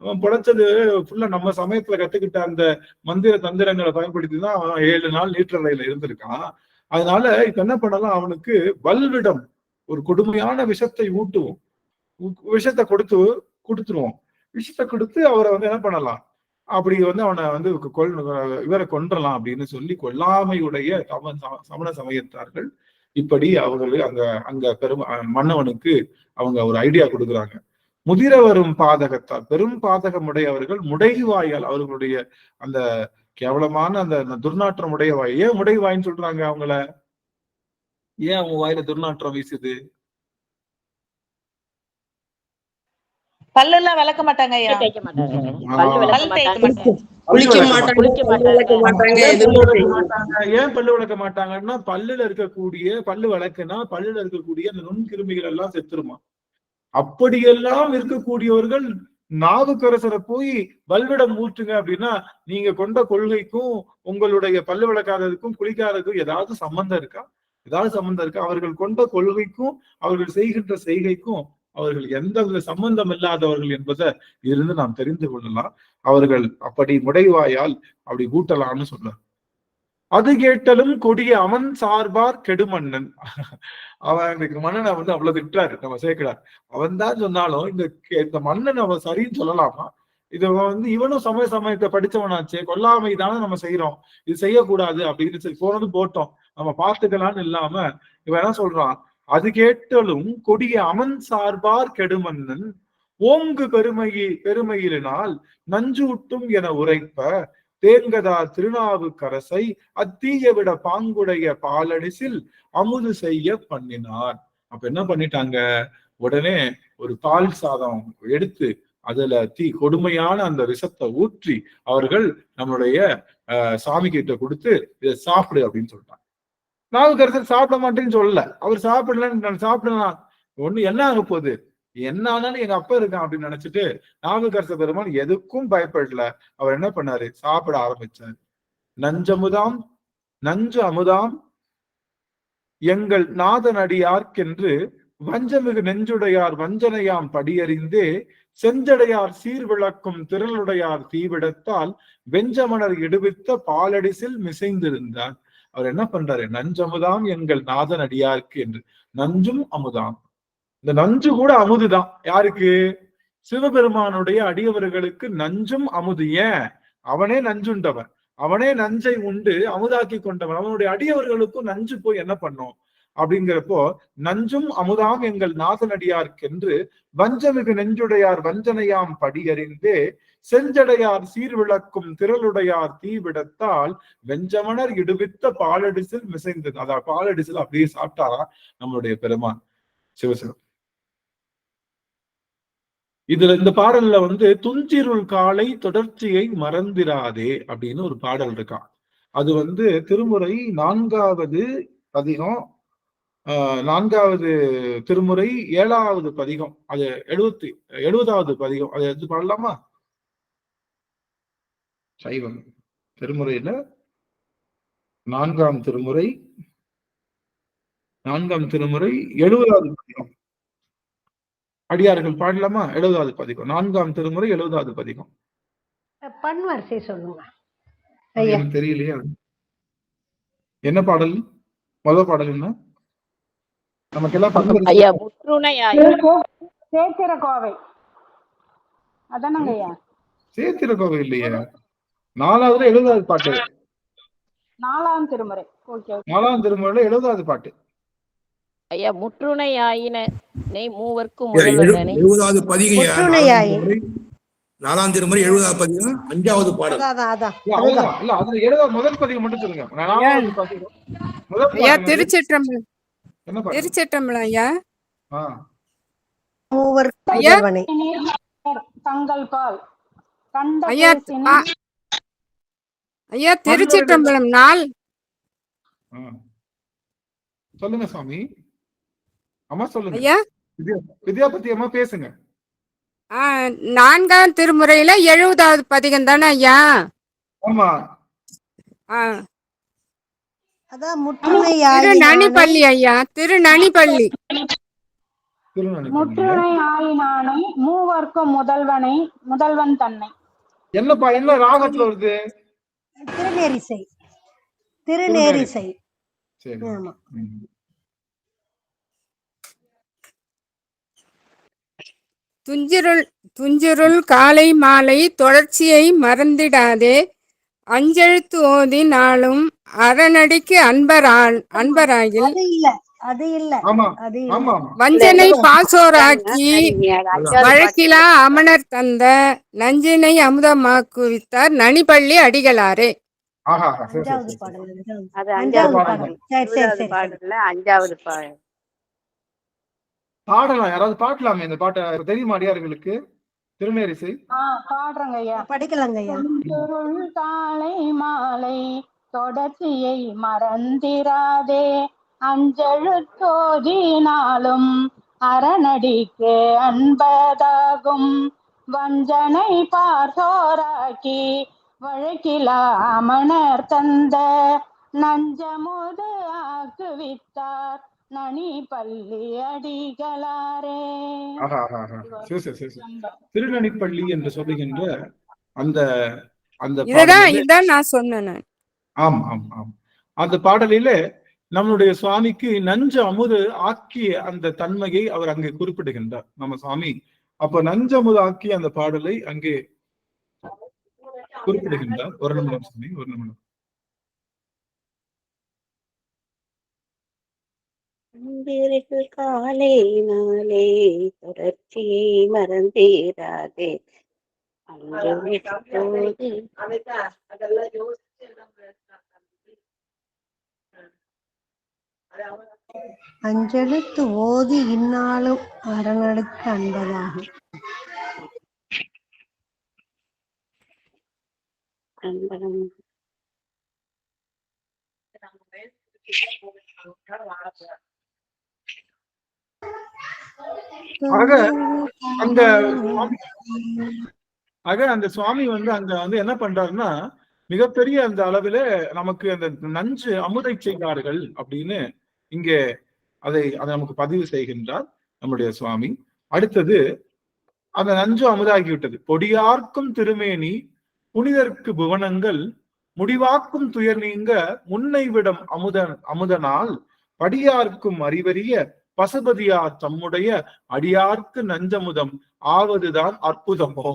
அவன் பழைச்சது ஃபுல்லா நம்ம சமயத்துல கத்துக்கிட்ட அந்த மந்திர தந்திரங்களை பயன்படுத்தி தான் அவன் 7 நாள் நீற்றறையில இருந்திருக்கான். அதனால இப்ப என்ன பண்ணலாம், அவனுக்கு வல்விடம், ஒரு கொடுமையான விஷத்தை ஊட்டுவோம், விஷத்தை கொடுத்துருவோம். விஷத்தை கொடுத்து அவரை என்ன பண்ணலாம், அப்படி அவனை இவரை கொன்றலாம் அப்படின்னு சொல்லி கொல்லாமையுடைய சமண சமயத்தார்கள் இப்படி அவர்கள் அங்க மன்னவனுக்கு அவங்க ஒரு ஐடியா கொடுக்குறாங்க. முதிர வரும் பாதகத்தால், பெரும் பாதகம் உடையவர்கள் முடைவாயால், அவர்களுடைய அந்த கேவலமான அந்த துர்நாற்றம் உடையவாய். ஏன் முடைவாயின்னு சொல்றாங்க அவங்கள? ஏன் அவங்க வாயில துர்நாற்றம் வீசுது? பல்லெல்லாம் விளக்க மாட்டாங்க ஐயா. ஏன் பல்லு விளக்க மாட்டாங்கன்னா, பல்லுல இருக்கக்கூடிய பல்லு விளக்குனா பல்லுல இருக்கக்கூடிய அந்த நுண்கிருமிகள் எல்லாம் செத்துருமா. அப்படியெல்லாம் இருக்கக்கூடியவர்கள் நாவுக்கரசரை போய் வல்விடம் ஊற்றுங்க அப்படின்னா, நீங்க கொண்ட கொள்கைக்கும் உங்களுடைய பல்லு விளக்காததுக்கும் குளிக்காததுக்கும் ஏதாவது சம்பந்தம் இருக்கா? ஏதாவது சம்பந்தம் இருக்கா? அவர்கள் கொண்ட கொள்கைக்கும் அவர்கள் செய்கின்ற செய்கைக்கும் அவர்கள் எந்த சம்பந்தம் இல்லாதவர்கள் என்பதை இருந்து நாம் தெரிந்து கொள்ளலாம். அவர்கள் அப்படி முடைவாயால் அப்படி ஊட்டலாம்னு சொல்றார். அது கேட்டலும் கொடிய அவன் சார்பார் கெடுமன்னன். அவன் மன்னனை அவ்வளவு திட்டாரு நம்ம சேர்க்கிறார். அவன் தான் சொன்னாலும் இந்த மன்னன் அவன் சரின்னு சொல்லலாமா? இது இவனும் சமயத்தை படிச்சவனாச்சே, கொல்லாமை தானே நம்ம செய்யறோம், இது செய்யக்கூடாது அப்படின்னு சொல்லி போனது போட்டோம், நம்ம பார்த்துக்கலாம்னு இல்லாம இவன் என்ன சொல்றான், அது கேட்டலும் கொடிய அமன் சார்பார் கெடுமன்னன் ஓங்கு பெருமையினால் நஞ்சூட்டும் என உரைப்ப தேங்கதார் திருநாவுக்கரசை அத்தீய விட பாங்குடைய பாலடிசில் அமுது செய்ய பண்ணினார். அப்ப என்ன பண்ணிட்டாங்க, உடனே ஒரு பால் சாதம் எடுத்து அதுல கொடுமையான அந்த விஷத்தை ஊற்றி அவர்கள் நம்மளுடைய சாமி கிட்ட கொடுத்து இதை சாப்பிடு அப்படின்னு சொல்லிட்டாங்க. நாவுக்கரசர் சாப்பிட மாட்டேன்னு சொல்லல, அவர் சாப்பிடலாம் ஒண்ணு என்ன ஆக போகுது, என்ன ஆனாலும் எங்க அப்பா இருக்கான் அப்படின்னு நினைச்சிட்டு நாவுக்கரசர் பெருமான் எதுக்கும் பயப்படல. அவர் என்ன பண்ணாரு, சாப்பிட ஆரம்பிச்சார். நஞ்சு அமுதாம் எங்கள் நாதனடியார்க்கென்று வஞ்சமிகு நெஞ்சுடையார் வஞ்சனையாம் படியறிந்தே செஞ்சடையார் சீர்விளக்கும் திரளுடையார் தீவிடத்தால் வெஞ்சமணர் இடுவித்த பாலடிசில் மிசைந்திருந்தார். அவர் என்ன பண்றாரு, நஞ்சமுதாம் எங்கள் நாதனடியார்க்கு என்று. நஞ்சும் அமுதாம், இந்த நஞ்சு கூட அமுதுதான். யாருக்கு? சிவபெருமானுடைய அடியவர்களுக்கு நஞ்சும் அமுது. ஏன்? அவனே நஞ்சுண்டவன், அவனே நஞ்சை உண்டு அமுதாக்கி கொண்டவன். அவனுடைய அடியவர்களுக்கும் நஞ்சு போய் என்ன பண்ணும் அப்படிங்கிறப்போ, நஞ்சும் அமுதாம் எங்கள் நாதனடியார்க்கென்று வஞ்சமிகு நெஞ்சுடையார் வஞ்சனையாம் படியறிந்தே செஞ்சடையார் சீர்விளக்கும் திரளுடையார் தீவிடத்தால் வெஞ்சமணர் இடுவித்த பாலடிசில் மிசைந்தது. அதாவது பாலடிசில் அப்படியே சாப்பிட்டாரா நம்மளுடைய பெருமான் சிவசிவம். இதுல இந்த பாடல்ல துஞ்சிருள் காலை தொடர்ச்சியை மறந்திராதே அப்படின்னு ஒரு பாடல் இருக்கான். அது திருமுறை 4வது அதிகம் 4வது திருமுறை 7வது பதிகம், அது 70வது பதிகம், அதை எடுத்து பாடலாமா? சைவம் திருமுறையில 4ஆம் திருமுறை 70வது பதிகம். அடியார்கள் பாடலாமா? 70வது பதிகம், 4ஆம் திருமுறை 70வது பதிகம். பண் வரிசை சொல்லுங்க. எனக்கு தெரியலையே. என்ன பாடல்? முதல் பாடல் என்ன? நமக்கெல்லாம் சேத்திரக்கோவை அதானங்க ஐயா? சேத்திரக்கோவை இல்லையா? 4வது 70வது பாட்டு. 4ஆம் திருமுறை. 4ஆம் திருமுறையில 70வது பாட்டு. ஐயா முற்றுணை ஆயின மூவர்க்கும் 70வது பதிகம். 4ஆம் திருமுறை 70வது பதிகம் 5வது பாடல். இல்ல அதுல 70வது முதல் பதிகம் மட்டும் சொல்லுங்க. 4வது பதிகம் முதல் ஐயா. திருச்சிற்றம்பலம். திருச்சிற்றம்பலம் ஐயா. தங்கள் பால் ஐயா. ஐயா திருச்சிற்றம்பலம் நாள். சொல்லுங்க சுவாமி. அம்மா சொல்லுங்க ஐயா. வித்யாபதி அம்மா பேசுங்க. 4ஆம் திருமுறையில 70வது பதிகம் தானே ஐயா? ஆமா. திருநனிப்பள்ளி ஐயா. திருநனிப்பள்ளி. முற்றுணை ஆயினானை மூவர்க்கும் முதல்வன் தன்னை. என்னப்பா என்ன ராகத்துல வருது? திருநேரிசை. திருநேரிசை. சரி. துஞ்சிருள் காலை மாலை தொடர்ச்சியை மறந்திடாதே, அஞ்செழுத்து ஓதி நாளும் அரணடிக்கு அன்பராகில் வஞ்சனை பாசோராக்கி வழக்கிலா அமனர் தந்த நஞ்சினை அமுதமாக்குவித்தார் நனிப்பள்ளி அடிகளாரே. பாடலாம், யாராவது பாடலாமே இந்த பாட்டை? தெரியுமா அடியார்களுக்கு திருநேரிசை? பாடுறங்க ஐயா. படிக்கலாங்க ஐயா. காலை மாலை தொடர்ச்சியை மறந்திராதே, அஞ்செழுத்தோதினாலும் அரணடிக்கு அன்பதாகும், வஞ்சனை பார்சோராக்கி வழக்கிலா அமனர் தந்த நஞ்சமுது ஆக்குவித்தார் நனிப்பள்ளி அடிகளாரே. திருநனிப்பள்ளி என்று சொல்லுகின்ற அந்த இதான் நான் சொன்னேன். ஆம் ஆம் ஆம். அந்த பாடலிலே நம்முடைய சுவாமிக்கு நஞ்சு அமுது ஆக்கிய அந்த தன்மையை அவர் அங்கே குறிப்பிடுகின்றார் நம்ம சுவாமி. அப்ப நஞ்சு அமுது ஆக்கிய அந்த பாடலை அங்கே குறிப்பிடுகின்றார். ஒரு நிமிடம் சுவாமி, ஒரு நிமிடம். காலை நாளே தொடர்ச்சியை மறந்தேராதே, அஞ்செழுத்து ஓதி இந்நாளும் அரணடுக்கு அன்பதாகும். அந்த சுவாமி அங்க என்ன பண்றாருன்னா, மிகப்பெரிய அந்த அளவில நமக்கு அந்த நஞ்சு அமுதை செய்தார்கள் அப்படின்னு இங்கே அதை நமக்கு பதிவு செய்கின்றார் நம்முடைய சுவாமி. அடுத்தது அந்த நஞ்சு அமுதாகிவிட்டது. பொடியார்க்கும் திருமேனி புனிதர்க்கு புவனங்கள் முடிவாக்கும் துயர் நீங்க முன்னை விடம் அமுதனால் படியார்க்கும் அறிவறிய பசுபதியார் தம்முடைய அடியார்க்கு நஞ்சமுதம் ஆவதுதான் அற்புதமோ.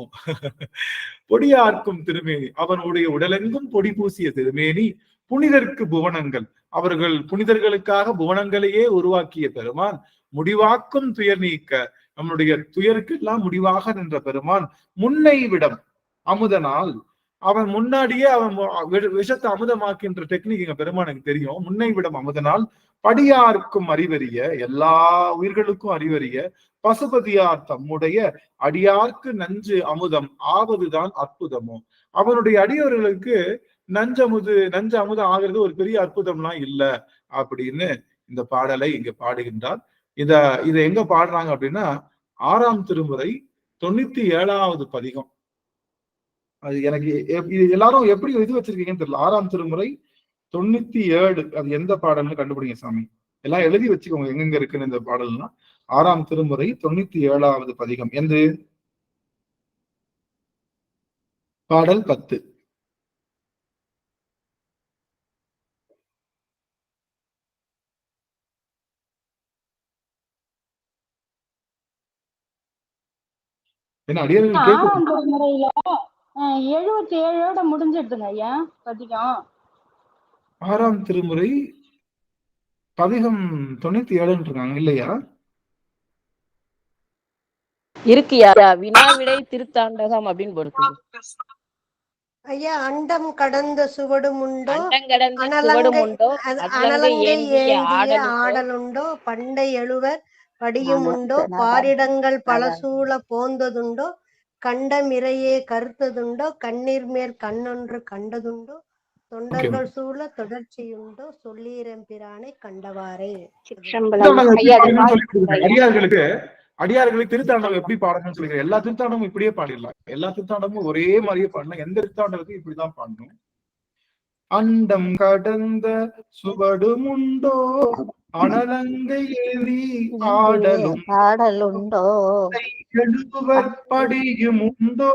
பொடியார்க்கும் திருமேனி, அவனுடைய உடலெங்கும் பொடி பூசிய திருமேனி, புனிதர்க்கு புவனங்கள், அவர்கள் புனிதர்களுக்காக புவனங்களையே உருவாக்கிய பெருமான், முடிவாக்கும் துயர் நீக்க, நம்முடைய துயருக்கெல்லாம் முடிவாக நின்ற பெருமான், முன்னை விடம் அமுதனால், அவன் முன்னாடியே அவன் விஷத்தை அமுதமாக்கின்ற டெக்னிக் எங்க பெருமானுக்கு தெரியும். முன்னை விடம் அமுதனால் படியாருக்கும் அறிவறிய, எல்லா உயிர்களுக்கும் அறிவறிய பசுபதியார் தம்முடைய அடியார்க்கு நஞ்சு அமுதம் ஆவதுதான் அற்புதமோ. அவனுடைய அடியவர்களுக்கு நஞ்சு அமுதம் ஆகிறது ஒரு பெரிய அற்புதம்லாம் இல்ல அப்படின்னு இந்த பாடலை இங்க பாடுகின்றார். இதை எங்க பாடுறாங்க அப்படின்னா 6ஆம் திருமுறை 97வது பதிகம். அது எனக்கு இது எல்லாரும் எப்படி இது வச்சிருக்கீங்கன்னு தெரியல. 6ஆம் திருமுறை 97 அது எந்த பாடல்னு கண்டுபிடிங்க சாமி. எல்லாம் எழுதி வச்சுக்கோங்க எங்கெங்க இருக்குன்னு இந்த பாடல்னா. 6ஆம் திருமுறை 97வது பதிகம் என்று பாடல் 10. என்ன அடியார்கள் கேட்க 6ஆம் திருமுறையில 77ஓட முடிஞ்சிடுதுங்க ஐயா பதிகம். 6ஆம் திருமுறை பதிகம் 97 இருக்காங்க இல்லையா? இருக்கியா? வினாவிடை திருத்தாண்டகம் அப்படின்னு போடுது. ஐயா அண்டம் கடந்த சுவடும் உண்டோ, அண்டங்கடந்த அனலங்கை சுவடும் உண்டோ, அனலங்கை ஏந்திய ஆடலுண்டோ, ஆடலுண்டோ, பண்டை எழுவர் படியும் உண்டோ, பாரிடங்கள் பல சூழ போந்ததுண்டோ, கண்டமிரையே கருத்ததுண்டோ, கண்ணீர் மேற் கண்ணொன்று கண்டதுண்டோ, தொண்டர்கள் சூழ தொடர்ச்சியுண்டோ, சொல்லீரம்பிரானை கண்டவாறே. அடியார்களுக்கு திருத்தாண்டகம் எப்படி பாடணும்னு சொல்லிக்கிறேன். எல்லா திருத்தாண்டமும் இப்படியே பாடிடலாம். எல்லா திருத்தாண்டமும் ஒரே மாதிரியே பாடணும். எந்த திருத்தாண்டத்துக்கும் இப்படிதான் பாடணும். அண்டம் கடந்த சுவடுமுண்டோ, அனலங்கை ஏறி ஆடலுண்டோ, எழுவர் படியும் உண்டோ,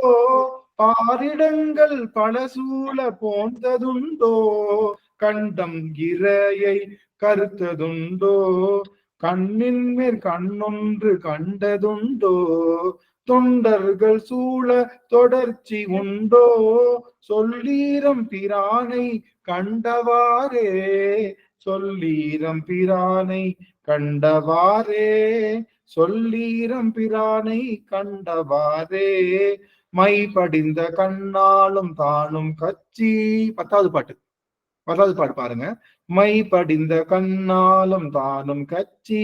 பாரிடங்கள் பல சூழ போந்ததுண்டோ, கண்டம் இரையை கருத்ததுண்டோ, கண்ணின் மேற் கண்ணொன்று கண்டதுண்டோ, தொண்டர்கள் சூழ தொடர்ச்சி உண்டோ, சொல்லீரம் பிரானை கண்டவாறே, சொல்லீரம் பிரானை கண்டவாறே, சொல்லீரம் பிரானை கண்டவாறே, மை படிந்த கண்ணாலும் தானும் கச்சி. 10வது பாட்டு பாருங்க. மை படிந்த கண்ணாலும் தானும் கச்சி,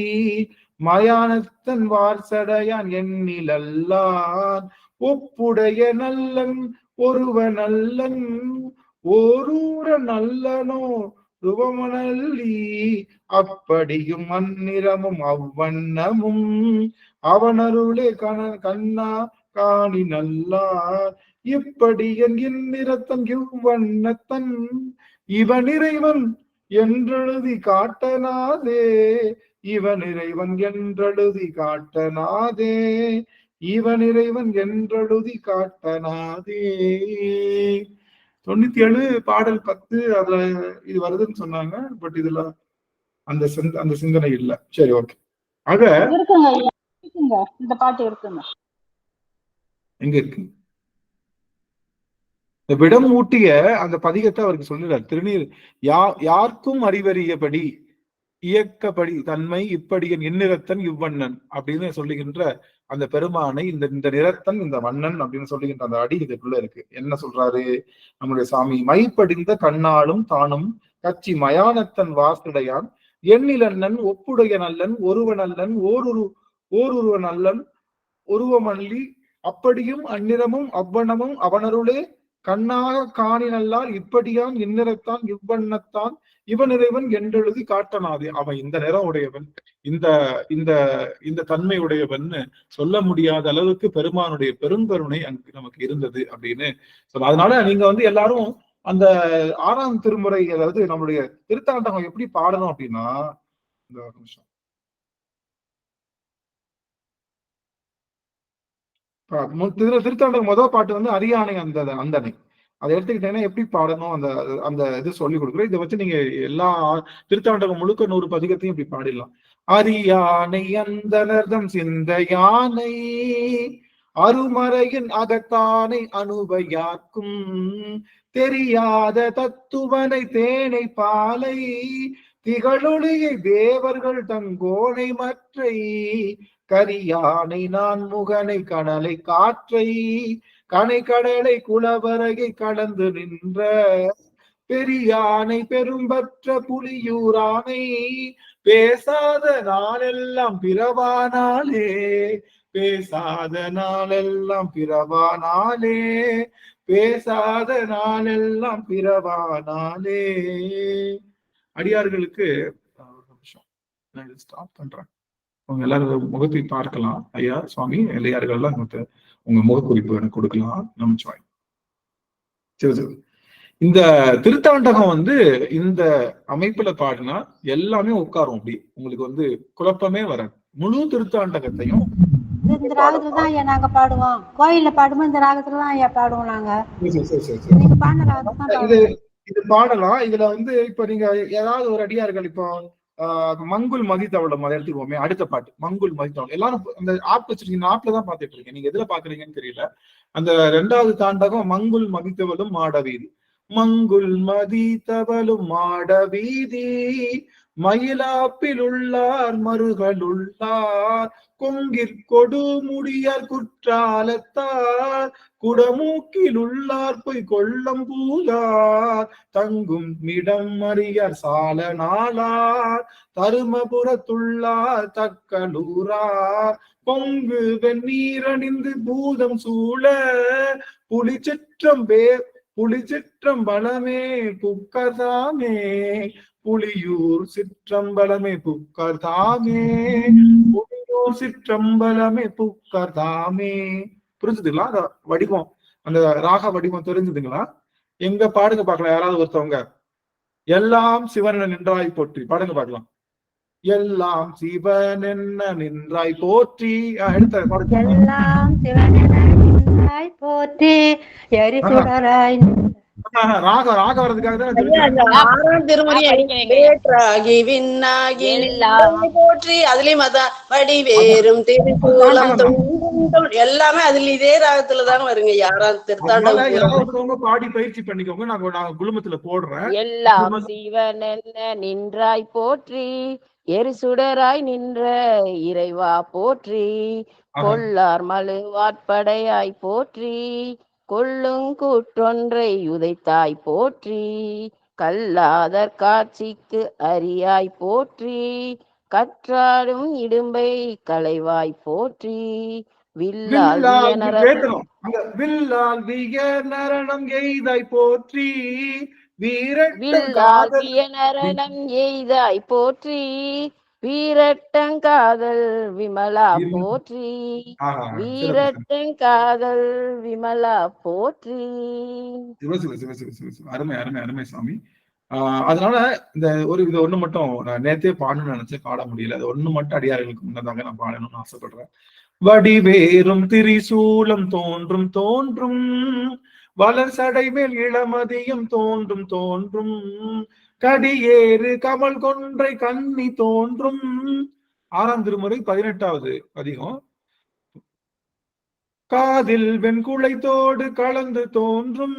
மயானத்தன் வார்சடையான் எண்ணிலல்லான், ஒப்புடைய நல்லன் ஒருவ நல்லன், ஓரூர நல்லனோ ருவமனல்லி, அப்படியும் அந்நிறமும் அவ்வண்ணமும் அவனருளே கண்ணா காணி நல்லார், இப்படியன் இந்நிறத்தன் இவ்வண்ணத்தன், இவன் இறைவன் என்றெழுதி காட்டனாதே, இவன் இறைவன் என்றெழுதி காட்டனாதே, இவன் இறைவன் என்றெழுதி காட்டனாதே. 97 பாடல் 10 அதுல இது வருதுன்னு சொன்னாங்க. பட் இதுல அந்த சிந்தனை இல்ல. சரி, ஓகே. ஆக இருக்குங்க இந்த பாட்டு இருக்குங்க. எங்க இருக்கு? இந்த விடம் ஊட்டிய அந்த பதிகத்தை அவருக்கு சொல்லுறார். திருநீர் யாருக்கும் அறிவறியபடி இயக்கப்படி தன்மை இப்படியன் எந்நிறத்தன் இவ்வண்ணன் அப்படின்னு சொல்லுகின்ற அந்த பெருமானை இந்த நிறத்தன் இந்த வண்ணன் அப்படின்னு சொல்லுகின்ற அந்த அடி இதுக்குள்ள இருக்கு. என்ன சொல்றாரு நம்முடைய சாமி? மைப்படிந்த கண்ணாலும் தானும் கச்சி மயானத்தன் வாசடையான் எண்ணிலண்ணன் ஒப்புடைய நல்லன் ஒருவ நல்லன் ஓருருவ நல்லன் உருவமல்லி, அப்படியும் அந்நிறமும் அவ்வண்ணமும் அவனருளே கண்ணாக காணி நல்லார், இப்படியான் இந்நிறத்தான் இவ்வண்ணத்தான், இவன் இறைவன் என்றெழுதி காட்டனாதே. அவன் இந்த நிறம் உடையவன், இந்த இந்த இந்த தன்மை உடையவன் சொல்ல முடியாத அளவுக்கு பெருமானுடைய பெருங்கருணை அங்கு நமக்கு இருந்தது அப்படின்னு சொல்ல. அதனால நீங்க எல்லாரும் அந்த 6ஆம் திருமுறை, அதாவது நம்மளுடைய திருத்தாண்டகம் எப்படி பாடணும் அப்படின்னா, இந்த நிமிஷம் திருத்தாண்டகம் முதல் பாட்டு அரியானை அந்தனை. அதை எடுத்துக்கிட்டேன்னா எப்படி பாடணும் அந்த இது சொல்லி கொடுக்குறேன். இதை வச்சு நீங்க எல்லா திருத்தாண்டகம் முழுக்க 100 பதிகத்தையும் இப்படி பாடிடலாம். அரியானை அந்தனர்தம் சிந்த யானை, அருமறையின் அகத்தானை அனுபயாக்கும், தெரியாத தத்துவனை தேனை பாலை, திகழொளியை தேவர்கள் தங்கோனை மற்றை, கரியானை நான் முகனை கனலை காற்றை, கனை கடலை குளவரகை கடந்து நின்ற, பெரியானை பெரும்பற்ற புலியூரானை, பேசாத நாளெல்லாம் பிறவானாலே, பேசாத நாளெல்லாம் பிறவானாலே, பேசாத நாளெல்லாம் பிறவானாலே. அடியார்களுக்கு நான் இதை ஸ்டாப் பண்றேன். உங்க எல்லாரும் முகத்தை பார்க்கலாம். ஐயா சுவாமி எல்லையார்கள்லாம் உங்க முகக்குறிப்பு எனக்கு கொடுக்கலாம். நமச்சிவாய். சரி சரி. இந்த திருத்தாண்டகம் வந்து இந்த அமைப்புல பாடினா எல்லாமே உட்காரும். அப்படி உங்களுக்கு குழப்பமே வராது. முழு திருத்தாண்டகத்தையும் இந்த ராகத்துல தான் ஐயா நாங்க பாடுவோம். கோயில்ல பாடும்போது இந்த ராகத்துல தான் ஐயா பாடுவோம் நாங்க. நீங்க பாடின ராகத்துல தான் இது பாடலாம். இதுல இப்ப நீங்க ஏதாவது ஒரு அடியார்கள் இப்போ மங்குல் மதித்தவளம் அதை எடுத்துக்கோமே. அடுத்த பாட்டு மங்குல் மதித்தவளம். எல்லாரும் அந்த ஆப் வச்சிருக்கீங்க. ஆப்ல தான் பாத்துட்டு இருக்கீங்க. நீங்க எதுல பாக்குறீங்கன்னு தெரியல. அந்த 2வது தாண்டகம் மங்குல் மதித்தவளும் மாடவீதி. மங்குல் மதித்தவளும் மாடவீதி மயிலாப்பில் உள்ளார் மருகள் உள்ளார் கொங்கிற் முடியார் குற்றாலத்தார் குடமூக்கில் உள்ளார் பொய் கொள்ளம் பூதார் தங்கும் மிடம் அறியார் சால நாளார் தருமபுரத்துள்ளார் தக்கலூரார் பொங்கு வெந்நீரணிந்து பூதம் சூழ புலிச்சிற்றம்பலமே புக்கதாமே புலியூர் சிற்றம்பலமே புக்கதாமே புலியூர் சிற்றம்பலமே புக்கதாமே. புரிஞ்சுதுங்களா? அந்த வடிவம், அந்த ராக வடிவம் தெரிஞ்சுதுங்களா? எங்க பாடுங்க பாக்கலாம். யாராவது ஒருத்தவங்க எல்லாம் சிவன் நின்றாய் போற்றி பாடுங்க பாக்கலாம். எல்லாம் சிவன் என்ன நின்றாய் போற்றி. எடுத்த எல்லாம் சிவன் நின்றாய் போற்றி எரிசுடராய் ராக வர்றதுக்காக தான் போற்றி. அதுலயும் அதான் வடிவேறும் திருக்கூலம் எல்லாமே அதுல இதே ராகத்துலதான் வருங்க. யாராவது திருத்தாண்டகம் பாடி பயிற்சி பண்ணிக்கோங்க. நாங்க குழுமத்துல போடுறேன். எல்லாம் சிவன் என்ன நின்றாய் போற்றி எரிசுடராய் நின்ற இறைவா போற்றி கொள்ளார் மழுவாட்படையாய் போற்றி கொள்ளுங் கூற்றொன்றை உதைத்தாய் போற்றி கல்லாதற் காட்சிக்கு அரியாய் போற்றி கற்றாடும் இடும்பை களைவாய் போற்றி வில்லால் நரணம் எய்தாய் போற்றி நரணம் எய்தாய் போற்றி வீரட்டங்காதல் விமலா போற்றி வீரட்டங்காதல் விமலா போற்றி. அருமை அருமை அருமை சாமி. அதனால இது ஒண்ணு மட்டும் நான் நேத்தே பாடணும்னு நினைச்சேன், பாட முடியல. அது ஒண்ணு மட்டும் அடியார்களுக்கு முன்னதாக நான் பாடணும்னு ஆசைப்படுறேன். வடிவேறும் திரிசூலம் தோன்றும் தோன்றும் வளர் சடை மேல் இளமதியம் தோன்றும் தோன்றும் கடியேறு கமல் கொன்றை கண்ணி தோன்றும். 6ஆம் திருமுறை 18வது பதிகம். காதில் வெண்குளைத்தோடு கலந்து தோன்றும்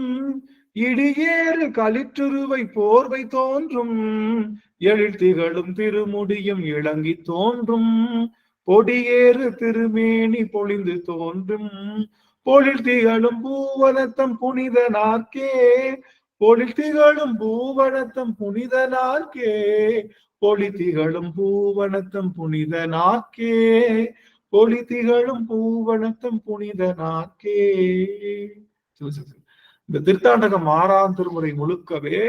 இடியேறு களிற்றுருவை போர்வை தோன்றும் எழுத்திகளும் திருமுடியும் இளங்கி தோன்றும் பொடியேறு திருமேனி பொழிந்து தோன்றும் பொழில் திகழும் பூவனத்தம் புனித நாற்கே பொழில் திகழும் பூவனத்தம் புனித நாற்கே பொழி திகழும் பூவனத்தம் புனித நாற்கே பொழி திகழும் பூவனத்தம் புனித நாற்கே. இந்த திருத்தாண்டகம் 6ஆம் திருமுறை முழுக்கவே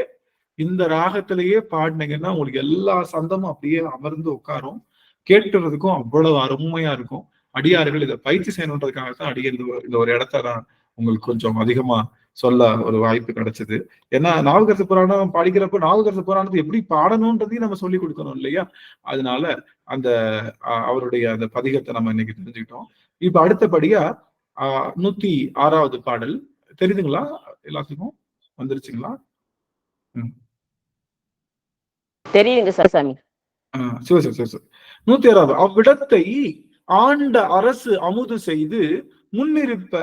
இந்த ராகத்திலேயே பாடினீங்கன்னா உங்களுக்கு எல்லா சந்தமும் அப்படியே அமர்ந்து உட்காரும். கேட்டுறதுக்கும் அவ்வளவு அருமையா இருக்கும். அடியார்கள் இதை பயிற்சி செய்யணுன்றதுக்காகத்தான் அடியார்கள் இந்த ஒரு இடத்தான் உங்களுக்கு கொஞ்சம் அதிகமா சொல்ல ஒரு வாய்ப்பு கிடைச்சது. ஏன்னா நாவுக்கரசு புராணம் படிக்கிறப்ப நாவுக்கரசு புராணத்தை எப்படி பாடணும்ன்றதையும் நம்ம சொல்லி கொடுக்கணும் இல்லையா? அதனால அவருடைய அந்த பதிகத்தை நம்ம இன்னைக்கு தெரிஞ்சுக்கிட்டோம். இப்ப அடுத்தபடியா 106வது பாடல் தெரியுதுங்களா? எல்லாத்துக்கும் வந்துருச்சுங்களா? தெரியுதுங்க சார் சாமி. சரி சரி சரி. 106வது. அவ்விடத்தை ஆண்ட அரசு அமுது செய்து முன்னிருப்ப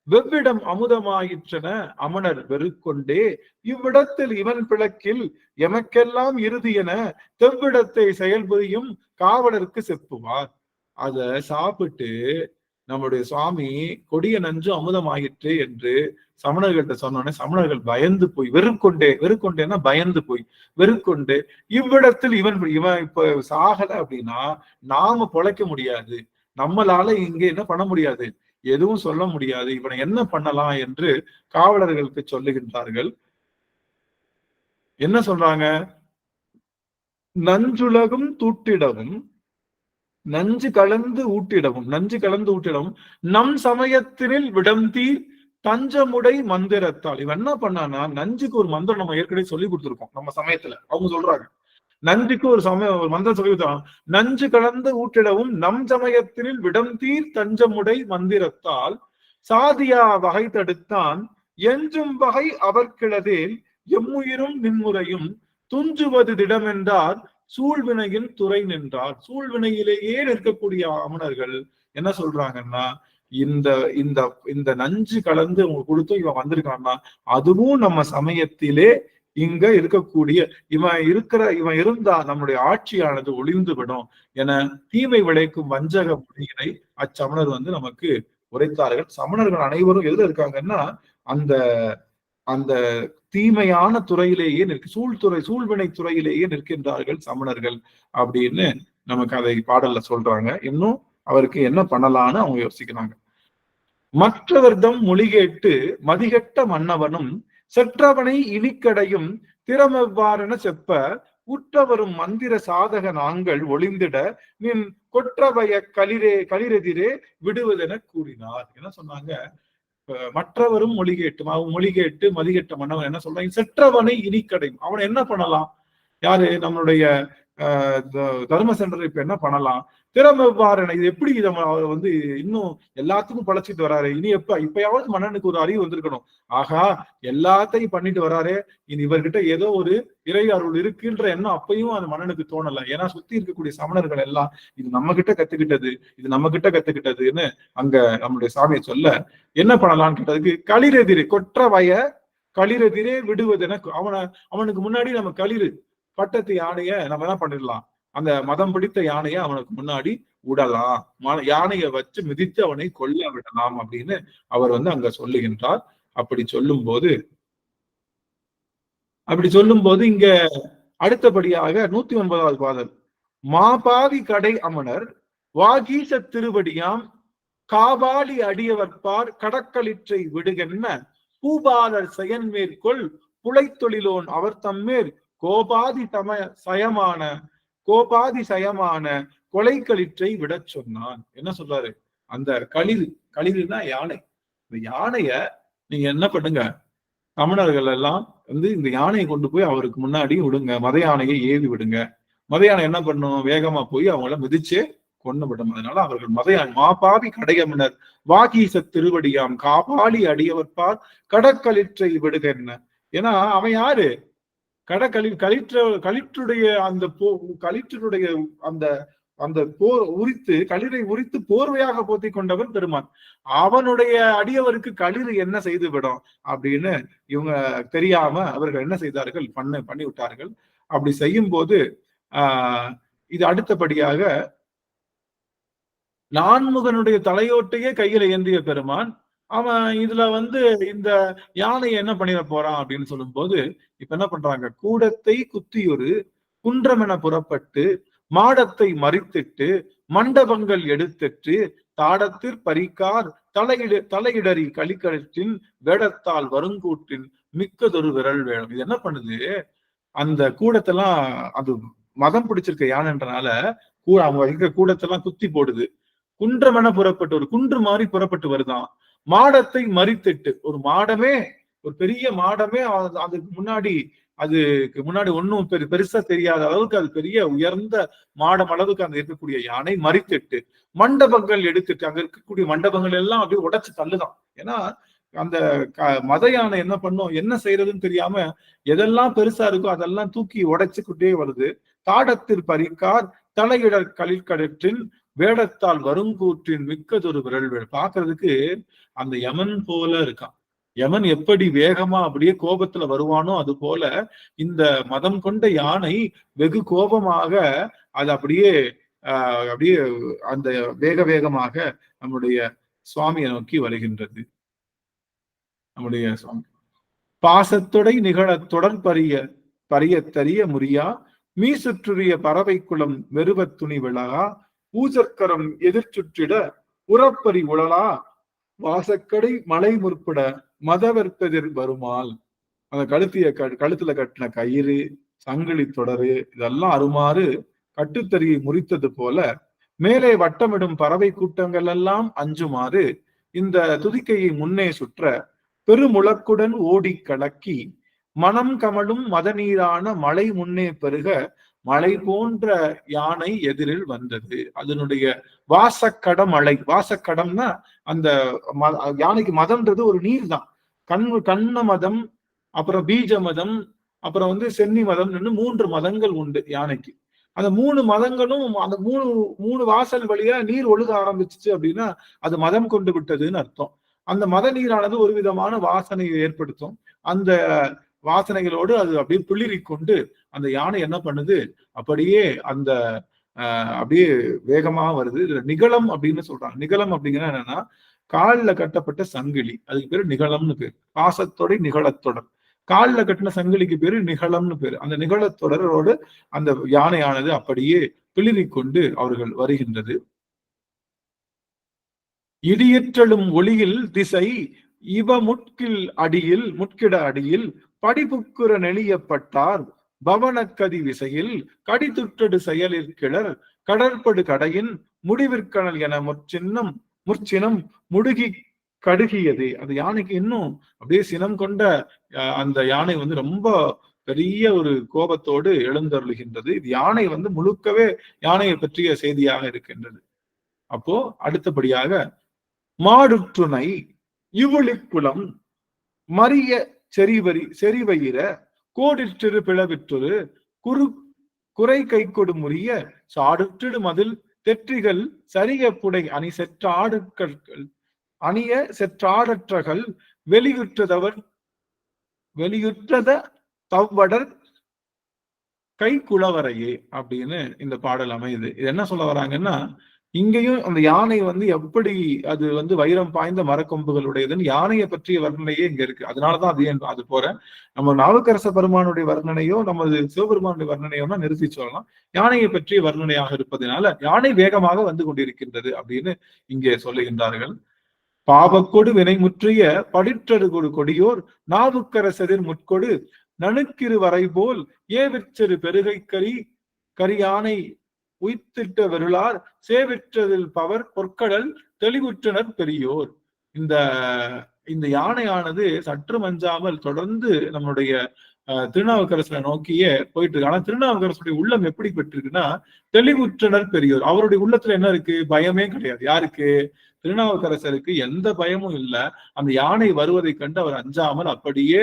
வெவ்விடம் அமுதமாயிற்றன அமணர் வெறுக்கொண்டே இவ்விடத்தில் இவன் பிளக்கில் எமக்கெல்லாம் இறுதி என தெவ்விடத்தை செயல்புரியும் காவலருக்கு செப்புவார். அத சாப்பிட்டு நம்முடைய சுவாமி கொடிய நஞ்சு அமுதமாயிற்று என்று சமணர்கள்ட்ட சொன்னோடனே சமணர்கள் பயந்து போய் வெறுக்கொண்டேன்னா பயந்து போய் வெறுக்கொண்டு இவ்விடத்தில் இவன் இப்ப சாகல அப்படின்னா நாம பொழைக்க முடியாது, நம்மளால இங்க என்ன பண்ண முடியாது, எதுவும் சொல்ல முடியாது, இவனை என்ன பண்ணலாம் என்று காவலர்களுக்கு சொல்லுகின்றார்கள். என்ன சொல்றாங்க? நஞ்சுலகும் தூட்டிடவும் நஞ்சு கலந்து ஊட்டிடவும் நம் சமயத்தினில் விடம்தீர் தஞ்சமுடை மந்திரத்தால். இவன் என்ன பண்ணானா, நஞ்சுக்கு ஒரு மந்திரம் நம்ம ஏற்கனவே சொல்லி கொடுத்துருக்கோம் நம்ம சமயத்துல. அவங்க சொல்றாங்க நஞ்சுக்கு ஒரு மந்திரம் சொல்லி கொடுத்தாங்க. நஞ்சு கலந்து ஊட்டிடவும் நம் சமயத்தினில் விடம்தீர் தஞ்சமுடை மந்திரத்தால் சாதியா வகை தடுத்தான் எஞ்சும் வகை அவர்கிழதேல் எம்முயிரும் நின்முறையும் துஞ்சுவது திடமென்றார் சூழ்வினையின் துறை நின்றார். சூழ்வினையிலேயே நிற்கக்கூடிய அமணர்கள் என்ன சொல்றாங்கன்னா, இந்த இந்த இந்த நஞ்சு கலந்து அவங்க கொடுத்து இவன் வந்திருக்கான்னா அதுவும் நம்ம சமயத்திலே இங்க இருக்கக்கூடிய இவன் இருந்தா நம்முடைய ஆட்சியானது ஒளிந்து விடும் என தீமை விளைக்கும் வஞ்சக மொழிகளை அச்சமணர் நமக்கு உரைத்தார்கள். சமணர்கள் அனைவரும் எதுல இருக்காங்கன்னா அந்த அந்த தீமையான துறையிலேயே சூழ்வினை துறையிலேயே நிற்கின்றார்கள் சமணர்கள் அப்படின்னு நமக்கு அதை பாடல்ல சொல்றாங்க. இன்னும் அவருக்கு என்ன பண்ணலான்னு அவங்க யோசிக்கிறாங்க. மற்றவர்தம் மொழி கேட்டு மதிகட்ட மன்னவனும் செற்றவனை இனிக்கடையும் திறமெவ்வாறென செப்ப உற்றவரும் மந்திர சாதக நாங்கள் ஒளிந்திட நின் கொற்றவைய களிரெதிரே விடுவதென கூறினார். என்ன சொன்னாங்க, மற்றவரும் மொழி கேட்டு மதிகட்ட மன்னவன் என்ன சொல்றாங்க, செற்றவனை இனிக்கடையும். அவனை என்ன பண்ணலாம், யாரு நம்மளுடைய தர்மசேனர் இப்ப என்ன பண்ணலாம், திறமெவ்வாறென இது எப்படி அவர் இன்னும் எல்லாத்துக்கும் பழச்சிட்டு வராரு, இனி இப்பயாவது மன்னனுக்கு ஒரு அறிவு வந்திருக்கணும், ஆகா எல்லாத்தையும் பண்ணிட்டு வராரு, இனி இவர்கிட்ட ஏதோ ஒரு இறை அருள் இருக்குன்ற எண்ணம் அப்பயும் அந்த மன்னனுக்கு தோணல. ஏன்னா சுத்தி இருக்கக்கூடிய சமணர்கள் எல்லாம் இது நம்ம கிட்ட கத்துக்கிட்டதுன்னு அங்க நம்மளுடைய சாமியை சொல்ல என்ன பண்ணலாம்னு கேட்டதுக்கு களிரெதிரே களிரெதிரே விடுவதென அவனுக்கு முன்னாடி நம்ம களிறு பட்டத்து யானைய நம்ம என்ன பண்ணிடலாம், அந்த மதம் பிடித்த யானைய அவனுக்கு முன்னாடி விடலாம், யானையை வச்சு மிதித்து அவனை கொல்ல விடலாம் அப்படின்னு அவர் அங்க சொல்லுகின்றார். அப்படி சொல்லும் போது இங்க அடுத்தபடியாக 109வது பாடல், மாபாவி கடை அமணர் வாகீச திருவடியாம் காபாலி அடியவர்பார் கடக்களிற்றை விடுகென்ன பூபாலர் செயன்மேற்கொள் புலைத்தொழிலோன் அவர் தம்மேர் கோபாதி சயமான கொலைக்களிற்றை விட சொன்னான். என்ன சொல்றாரு, அந்த களிறுனா யானை, இந்த யானைய நீங்க என்ன பண்ணுங்க, தமிழர்கள் எல்லாம் இந்த யானையை கொண்டு போய் அவருக்கு முன்னாடி விடுங்க, மத யானையை ஏவி விடுங்க. மத யானை என்ன பண்ணும், வேகமா போய் அவங்கள மிதிச்சே கொண்டு விடும். அதனால அவர்கள் மத யானை மாபாவி கடையமனர் வாகீச திருவடியாம் காபாலி அடியவர்பார் கடற்களிற்றை விடுக என்ன. ஏன்னா அவன் யாரு, களிற்றுடைய அந்த போர் களிரை உரித்து போர்வையாக போத்தி கொண்டவர் பெருமான். அவனுடைய அடியவருக்கு களிறு என்ன செய்து விடும் அப்படின்னு இவங்க தெரியாம அவர்கள் என்ன செய்தார்கள், பண்ணி விட்டார்கள். அப்படி செய்யும் போது இது அடுத்தபடியாக நான்முகனுடைய தலையோட்டையே கையில ஏந்திய பெருமான் அவன் இதுல இந்த யானையை என்ன பண்ணிட போறான் அப்படின்னு சொல்லும் போது இப்ப என்ன பண்றாங்க, கூடத்தை குத்தியொரு குன்றமென புறப்பட்டு மாடத்தை மறித்திட்டு மண்டபங்கள் எடுத்திட்டு தாடத்திற் பறிக்கார் தலையிடறி களிக்கழிற்றின் வேடத்தால் வருங்கூட்டின் மிக்கதொரு விரல் வேணும். இது என்ன பண்ணுது, அந்த கூடத்தெல்லாம் அது மதம் பிடிச்சிருக்க யானைன்றனால அவங்க இருக்கிற கூடத்தெல்லாம் குத்தி போடுது. குன்றமென புறப்பட்டு ஒரு குன்று மாதிரி புறப்பட்டு வருதான். மாடத்தை மறித்திட்டு ஒரு மாடமே, ஒரு பெரிய மாடமே அதுக்கு முன்னாடி ஒன்னும் பெருசா தெரியாத அளவுக்கு அது பெரிய உயர்ந்த மாடம் அளவுக்கு அங்க இருக்கக்கூடிய யானை மறித்திட்டு மண்டபங்கள் எடுத்துட்டு அங்க இருக்கக்கூடிய மண்டபங்கள் எல்லாம் அப்படியே உடைச்சு தள்ளுதான். ஏன்னா அந்த மத யானை என்ன பண்ணும், என்ன செய்யறதுன்னு தெரியாம எதெல்லாம் பெருசா இருக்கோ அதெல்லாம் தூக்கி உடைச்சுக்கிட்டே வருது. தாடத்தில் பறிக்கார் தலையிடர் களிற்கடற்றின் வேடத்தால் வருங்கூற்றின் மிக்கதொரு விரல் பாக்குறதுக்கு அந்த யமன் போல இருக்கான். யமன் எப்படி வேகமா அப்படியே கோபத்துல வருவானோ அது போல இந்த மதம் கொண்ட யானை வெகு கோபமாக அது அப்படியே அந்த வேகமாக நம்முடைய சுவாமியை நோக்கி வருகின்றது. நம்முடைய சுவாமி பாசத்தொடை நிகழ தொடர் பரிய தரிய முறியா மீசுற்றுரிய பறவை குளம் வெறுவ துணி விழகா ஊசற்கரம் எதிர்ச்சுற்றிட உறப்பறி உழலா வாசக்கடை மலை முற்பட மதவர்ப்பெதிர் வருமால். அந்த கழுத்துல கட்டின கயிறு, சங்கிலி தொடரு இதெல்லாம் அருமாறு கட்டுத்தறியை முறித்தது போல மேலே வட்டமிடும் பறவை கூட்டங்கள் எல்லாம் அஞ்சுமாறு இந்த துதிக்கையை முன்னே சுற்ற பெருமுழக்குடன் ஓடி கலக்கி மனம் கமழும் மதநீரான மலை முன்னே பெருக மலை போன்ற யானை எதிரில் வந்தது. அதனுடைய வாசக்கடம் மலை, வாசக்கடம்னா அந்த யானைக்கு மதம்ன்றது ஒரு நீர் தான். கண்ண மதம், அப்புறம் பீஜ மதம், அப்புறம் சென்னி மதம் 3 மதங்கள் உண்டு யானைக்கு. அந்த 3 மதங்களும் அந்த மூணு வாசல் வழியா நீர் ஒழுக ஆரம்பிச்சிச்சு அப்படின்னா அது மதம் கொண்டு விட்டதுன்னு அர்த்தம். அந்த மத நீரானது ஒரு விதமான வாசனையை ஏற்படுத்தும். அந்த வாசனைகளோடு அது அப்படியே துளிரி கொண்டு அந்த யானை என்ன பண்ணுது, அப்படியே அந்த அப்படியே வேகமா வருது. இதுல நிகழம் அப்படின்னு சொல்றாங்க. நிகழம் அப்படிங்கிற என்னன்னா காலில் கட்டப்பட்ட சங்கிலி, அதுக்கு பேரு நிகழம்னு பேரு. பாசத்தோட நிகழத்தொடர். காலில் கட்டின சங்கிலிக்கு பேரு நிகழம்னு பேரு. அந்த நிகழத்தொடரோடு அந்த யானையானது அப்படியே பிளிரி கொண்டு அவர்கள் வருகின்றது. இடியற்றலும் ஒளியில் திசை இவ முட்கிட அடியில் படிப்புக்குற நெளியப்பட்டார் பவனக்கதி விசையில் கடித்துற்றடு செயலில் கிளர் கடற்படு கடையின் முடிவிற்கணல் என முற்சினம் முடுகி கடுகியது. அந்த யானைக்கு இன்னும் அப்படியே சினம் கொண்ட அந்த யானை ரொம்ப பெரிய ஒரு கோபத்தோடு எழுந்தருளுகின்றது. இது யானை முழுக்கவே யானையை பற்றிய செய்தியாக இருக்கின்றது. அப்போ அடுத்தபடியாக மாடுற்றுணை இவுளிக்குளம் மரிய செறிவயிர கோடிற்றிரு பிளவிற்றொரு குறை கை கொடு முறிய சாடுற்றிடு மதில் தெற்றிகள் சரிய புடை அணிய செற்றாடற்றகள் வெளியுற்றத தவ்வடர் கை குளவரையே அப்படின்னு இந்த பாடல் அமையுது. இது என்ன சொல்ல வராங்கன்னா, இங்கேயும் அந்த யானை எப்படி அது வைரம் பாய்ந்த மரக்கொம்புகளுடையதுன்னு யானையை பற்றிய வர்ணனையே இங்க இருக்கு. அதனாலதான் அது போற நம்ம நாவுக்கரச பெருமானுடைய வர்ணனையோ நமது சிவபெருமானுடைய வர்ணனையோனா நிறுத்தி சொல்லலாம். யானையை பற்றிய வர்ணனையாக இருப்பதனால யானை வேகமாக வந்து கொண்டிருக்கின்றது அப்படின்னு இங்கே சொல்லுகின்றார்கள். பாவக்கொடு வினை முற்றிய படிற்றடு கொடியோர் நாவுக்கரசரின் முட்கொடு நணுக்கிரு வரை போல் ஏவிற்சிறு பெருகை கரியானை உய்த்திட்ட வெருளார் சேவிற்றதில் பவர் பொற்கடல் தெளிவுற்றனர் பெரியோர். இந்த யானையானது சற்று மஞ்சாமல் தொடர்ந்து நம்மளுடைய திருநாவுக்கரசரை நோக்கியே போயிட்டு இருக்கு. ஆனா திருநாவுக்கரசுடைய உள்ளம் எப்படி பெற்றிருக்குன்னா தெளிவுற்றனர் பெரியோர். அவருடைய உள்ளத்துல என்ன இருக்கு? பயமே கிடையாது. யாருக்கு? திருநாவுக்கரசருக்கு எந்த பயமும் இல்லை. அந்த யானை வருவதை கண்டு அவர் அஞ்சாமல் அப்படியே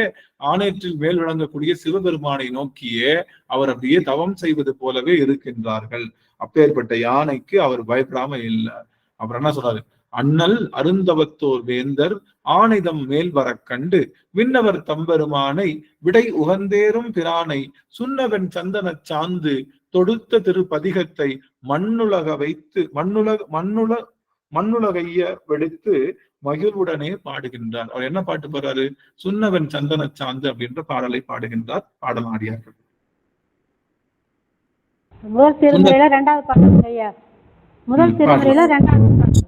ஆணையற்றில் மேல் விளங்கக்கூடிய சிவபெருமானை நோக்கியே அவர் அப்படியே தவம் செய்வது போலவே இருக்கின்றார்கள். அப்பேற்பட்ட யானைக்கு அவர் பயப்படாம இல்லை. அப்புறம் என்ன சொல்றாரு? அண்ணல் அருந்தவத்தோர் வேந்தர் ஆணைதம் மேல் வர கண்டு விண்ணவர் தம்பெருமானை விடை உகந்தேறும் பிரானை சுண்ணவன் சந்தன சாந்து தொடுத்த திருப்பதிகத்தை மண்ணுலக வைத்து மண்ணுலகைய வெடித்து மகிழ்வுடனே பாடுகின்றார். அவர் என்ன பாட்டு பாடுறாரு? சுண்ணவன் சந்தன சாந்து அப்படின்ற பாடலை பாடுகின்றார் பாடலாடியார்கள். முதல் திருமுறையில 2வது பாடல் ஐயா. முதல் திருமுறையில 2வது பாடல்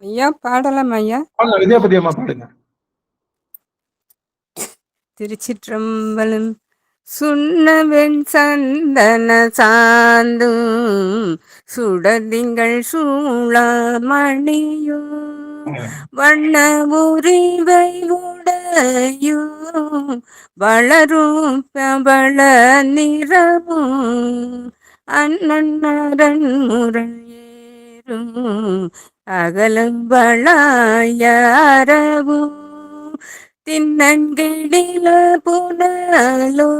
ஐயா பாடலாம் ஐயா. வித்யாபதி அம்மா பாடுங்க. திருச்சிற்றம்பலம். சுண்ணவெண் சந்தன சாந்தும் சுடதிங்கள் சூளாமணியோ வண்ண உரிவை உடையோ வளரும் பவள நிறமும் அண்ணன் முரண் ஏறும் அகலம் வளாயரவும் தின்னங்கிடில புனலோ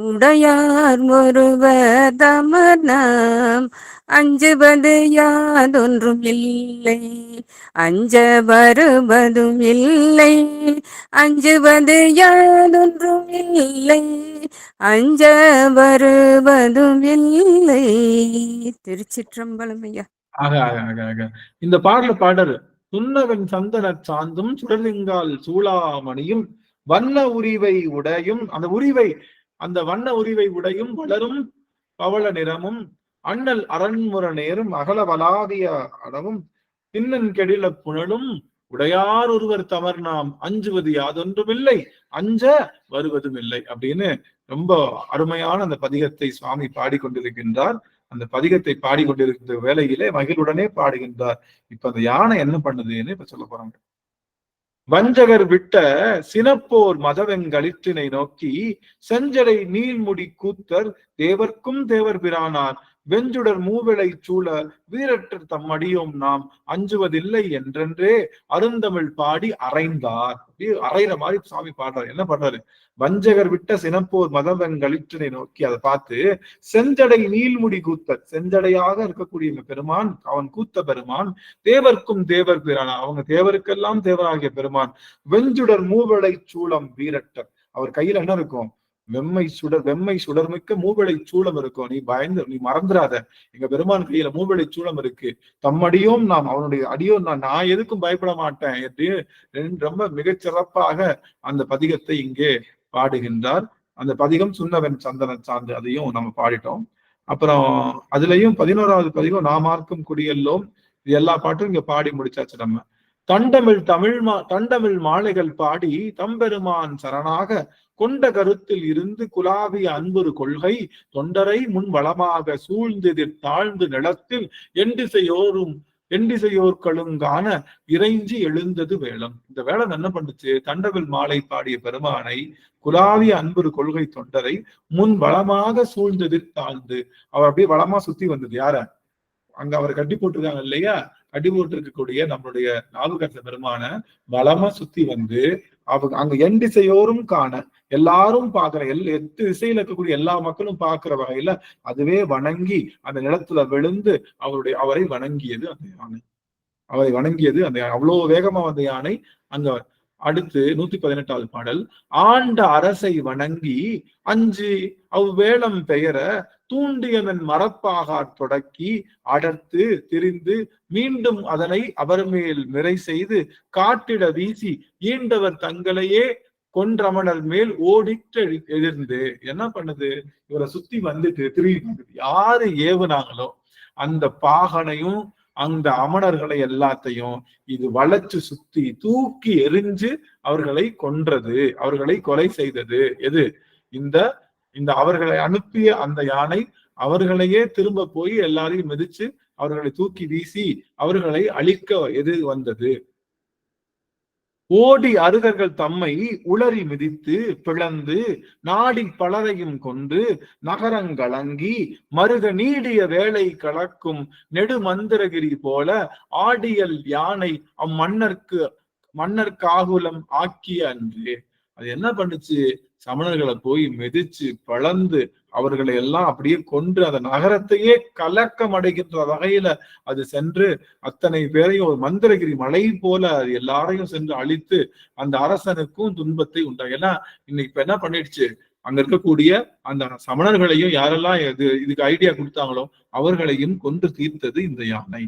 உடையார் ஒருவதமர்நாம் அஞ்சுவது யாதொன்றும் இல்லை அஞ்ச வருவதும் இல்லை அஞ்சுவது யாதொன்றும் இல்லை அஞ்ச வருவதும் இல்லை. திருச்சிற்றம்பலம் ஐயா. இந்த பாடல பாடல் சுண்ணவன் சந்தன சாந்தும் சுடலிங்கால் சூளாமணியும் வண்ண உரிவை உடையும் அந்த வண்ண உரிவை உடையும் வளரும் பவள நிறமும் அண்ணல் அரண்முற நேரும் அகல வளாவிய அடவும் தின்னன் கெடில புனலும் உடையார் ஒருவர் தமர் நாம் அஞ்சுவது யாதொன்றுமில்லை அஞ்ச வருவதும் இல்லை அப்படின்னு ரொம்ப அருமையான அந்த பதிகத்தை சுவாமி பாடிக்கொண்டிருக்கின்றார். அந்த பதிகத்தை பாடிக்கொண்டிருக்கிற வேளையிலே மகிழுடனே பாடுகின்றார். இப்ப அந்த யானை என்ன பண்ணுதுன்னு இப்ப சொல்ல போறாங்க. வஞ்சகர் விட்ட சினப்போர் மதவெங்களிற்றினை நோக்கி செஞ்சடை நீள்முடி கூத்தர் தேவர்க்கும் தேவர் பிரானார் வெஞ்சுடர் மூவிளை சூழ வீரற்றர் தம்மடியோம் நாம் அஞ்சுவதில்லை என்றென்றே அருந்தமிழ் பாடி அறைந்தார். அறைகிற மாதிரி சுவாமி பாடுறாரு. என்ன பண்றாரு? வஞ்சகர் விட்ட சினப்போர் மதவெங்களிற்றினை நோக்கி அதை பார்த்து செஞ்சடை நீள்முடி கூத்தர், செஞ்சடையாக இருக்கக்கூடிய பெருமான், அவன் கூத்த பெருமான், தேவர்க்கும் தேவர் பிரானா, அவங்க தேவருக்கெல்லாம் தேவராகிய பெருமான், வெஞ்சுடர் மூவிளை சூளம் வீரட்டர், அவர் கையில என்ன இருக்கும்? வெம்மை சுடர்மிக்க மூவிளை சூளம் இருக்கும். நீ மறந்துடாத, எங்க பெருமான் கையில மூவிளை சூளம் இருக்கு. தம்மடியும் நாம், அவனுடைய அடியும் நான் எதுக்கும் பயப்பட மாட்டேன் என்று ரொம்ப மிகச்சிறப்பாக அந்த பதிகத்தை இங்கே பாடுகின்றார். அந்த பதிகம் சுண்ணவன் சந்தன சார்ந்து, அதையும் நம்ம பாடிட்டோம். அப்புறம் அதுலயும் 11வது பதிகம் நாமார்க்கும் குடியெல்லோம், இது எல்லா பாட்டும் இங்க பாடி முடிச்சாச்சு. நம்ம தண்டமிழ் மாலைகள் பாடி தம்பெருமான் சரணாக கொண்ட கருத்தில் இருந்து குலாவிய அன்புரு கொள்கை தொண்டரை முன் வளமாக சூழ்ந்தெதிர் தாழ்ந்து நிலத்தில் எண்டிசையோர்களுங்கான இறைஞ்சி எழுந்தது வேளம். இந்த வேளம் என்ன பண்ணுச்சு? தண்டமிழ் மாலை பாடிய பெருமானை, குலாவிய அன்புரு கொள்கை தொண்டரை முன் வளமாக சூழ்ந்தெதிர் தாழ்ந்து, அவர் அப்படியே வளமா சுத்தி வந்தது. யார? அங்க அவர் கட்டி போட்டிருக்காங்க இல்லையா? கட்டி போட்டிருக்கக்கூடிய நம்மளுடைய நாவுக்கரச பெருமான வளமா சுத்தி வந்து அவங்க அங்க என் திசையோரும் காண, எல்லாரும் பாக்குற 8 திசையில இருக்கக்கூடிய எல்லா மக்களும் பார்க்கிற வகையில அதுவே வணங்கி அந்த நிலத்துல விழுந்து அவரை வணங்கியது அந்த யானை. அவரை வணங்கியது அந்த அவ்வளவு வேகமா வந்த யானை. அங்க அடுத்து 118வது பாடல். ஆண்ட அரசை வணங்கி அஞ்சு அவ்வேளம் பெயர தூண்டியதன் மரப்பாக தொடக்கி அடர்த்து திரிந்து மீண்டும் அதனை அவர் மேல் நிறை செய்து காட்டிட வீசி ஈண்டவர் தங்களையே கொன்றமணர் மேல் ஓடிட்டு எதிர்ந்து என்ன பண்ணுது? இவரை சுத்தி வந்துட்டு திரும்பி யாரு ஏவுனாங்களோ அந்த பாகனையும் அந்த அமணர்களை எல்லாத்தையும் இது வளைச்சு சுத்தி தூக்கி எரிஞ்சு அவர்களை கொன்றது, அவர்களை கொலை செய்தது. எது? இந்த அவர்களை அனுப்பிய அந்த யானை அவர்களையே திரும்ப போய் எல்லாரையும் மிதிச்சு அவர்களை தூக்கி வீசி அவர்களை அழிக்க எது வந்தது. ஓடி அருகர்கள் தம்மை உளறி மிதித்து பிளந்து நாடி பலரையும் கொண்டு நகரங்களங்கி மருக நீடிய வேலை கலக்கும் நெடு மந்திரகிரி போல ஆடியல் யானை மன்னர்காகுலம் ஆக்கிய அன்று. அது என்ன பண்ணுச்சு? சமணர்களை போய் மிதிச்சு பளந்து அவர்களை எல்லாம் அப்படியே கொன்று அந்த நகரத்தையே கலக்கம் அடைகின்ற வகையில அது சென்று அத்தனை பேரையும் ஒரு மந்திரகிரி மலை போல அது எல்லாரையும் சென்று அழித்து அந்த அரசனுக்கும் துன்பத்தை உண்டாகும். ஏன்னா இன்னைக்கு இப்ப என்ன பண்ணிடுச்சு? அங்க இருக்கக்கூடிய அந்த சமணர்களையும் யாரெல்லாம் இதுக்கு ஐடியா கொடுத்தாங்களோ அவர்களையும் கொன்று தீர்த்தது இந்த யானை.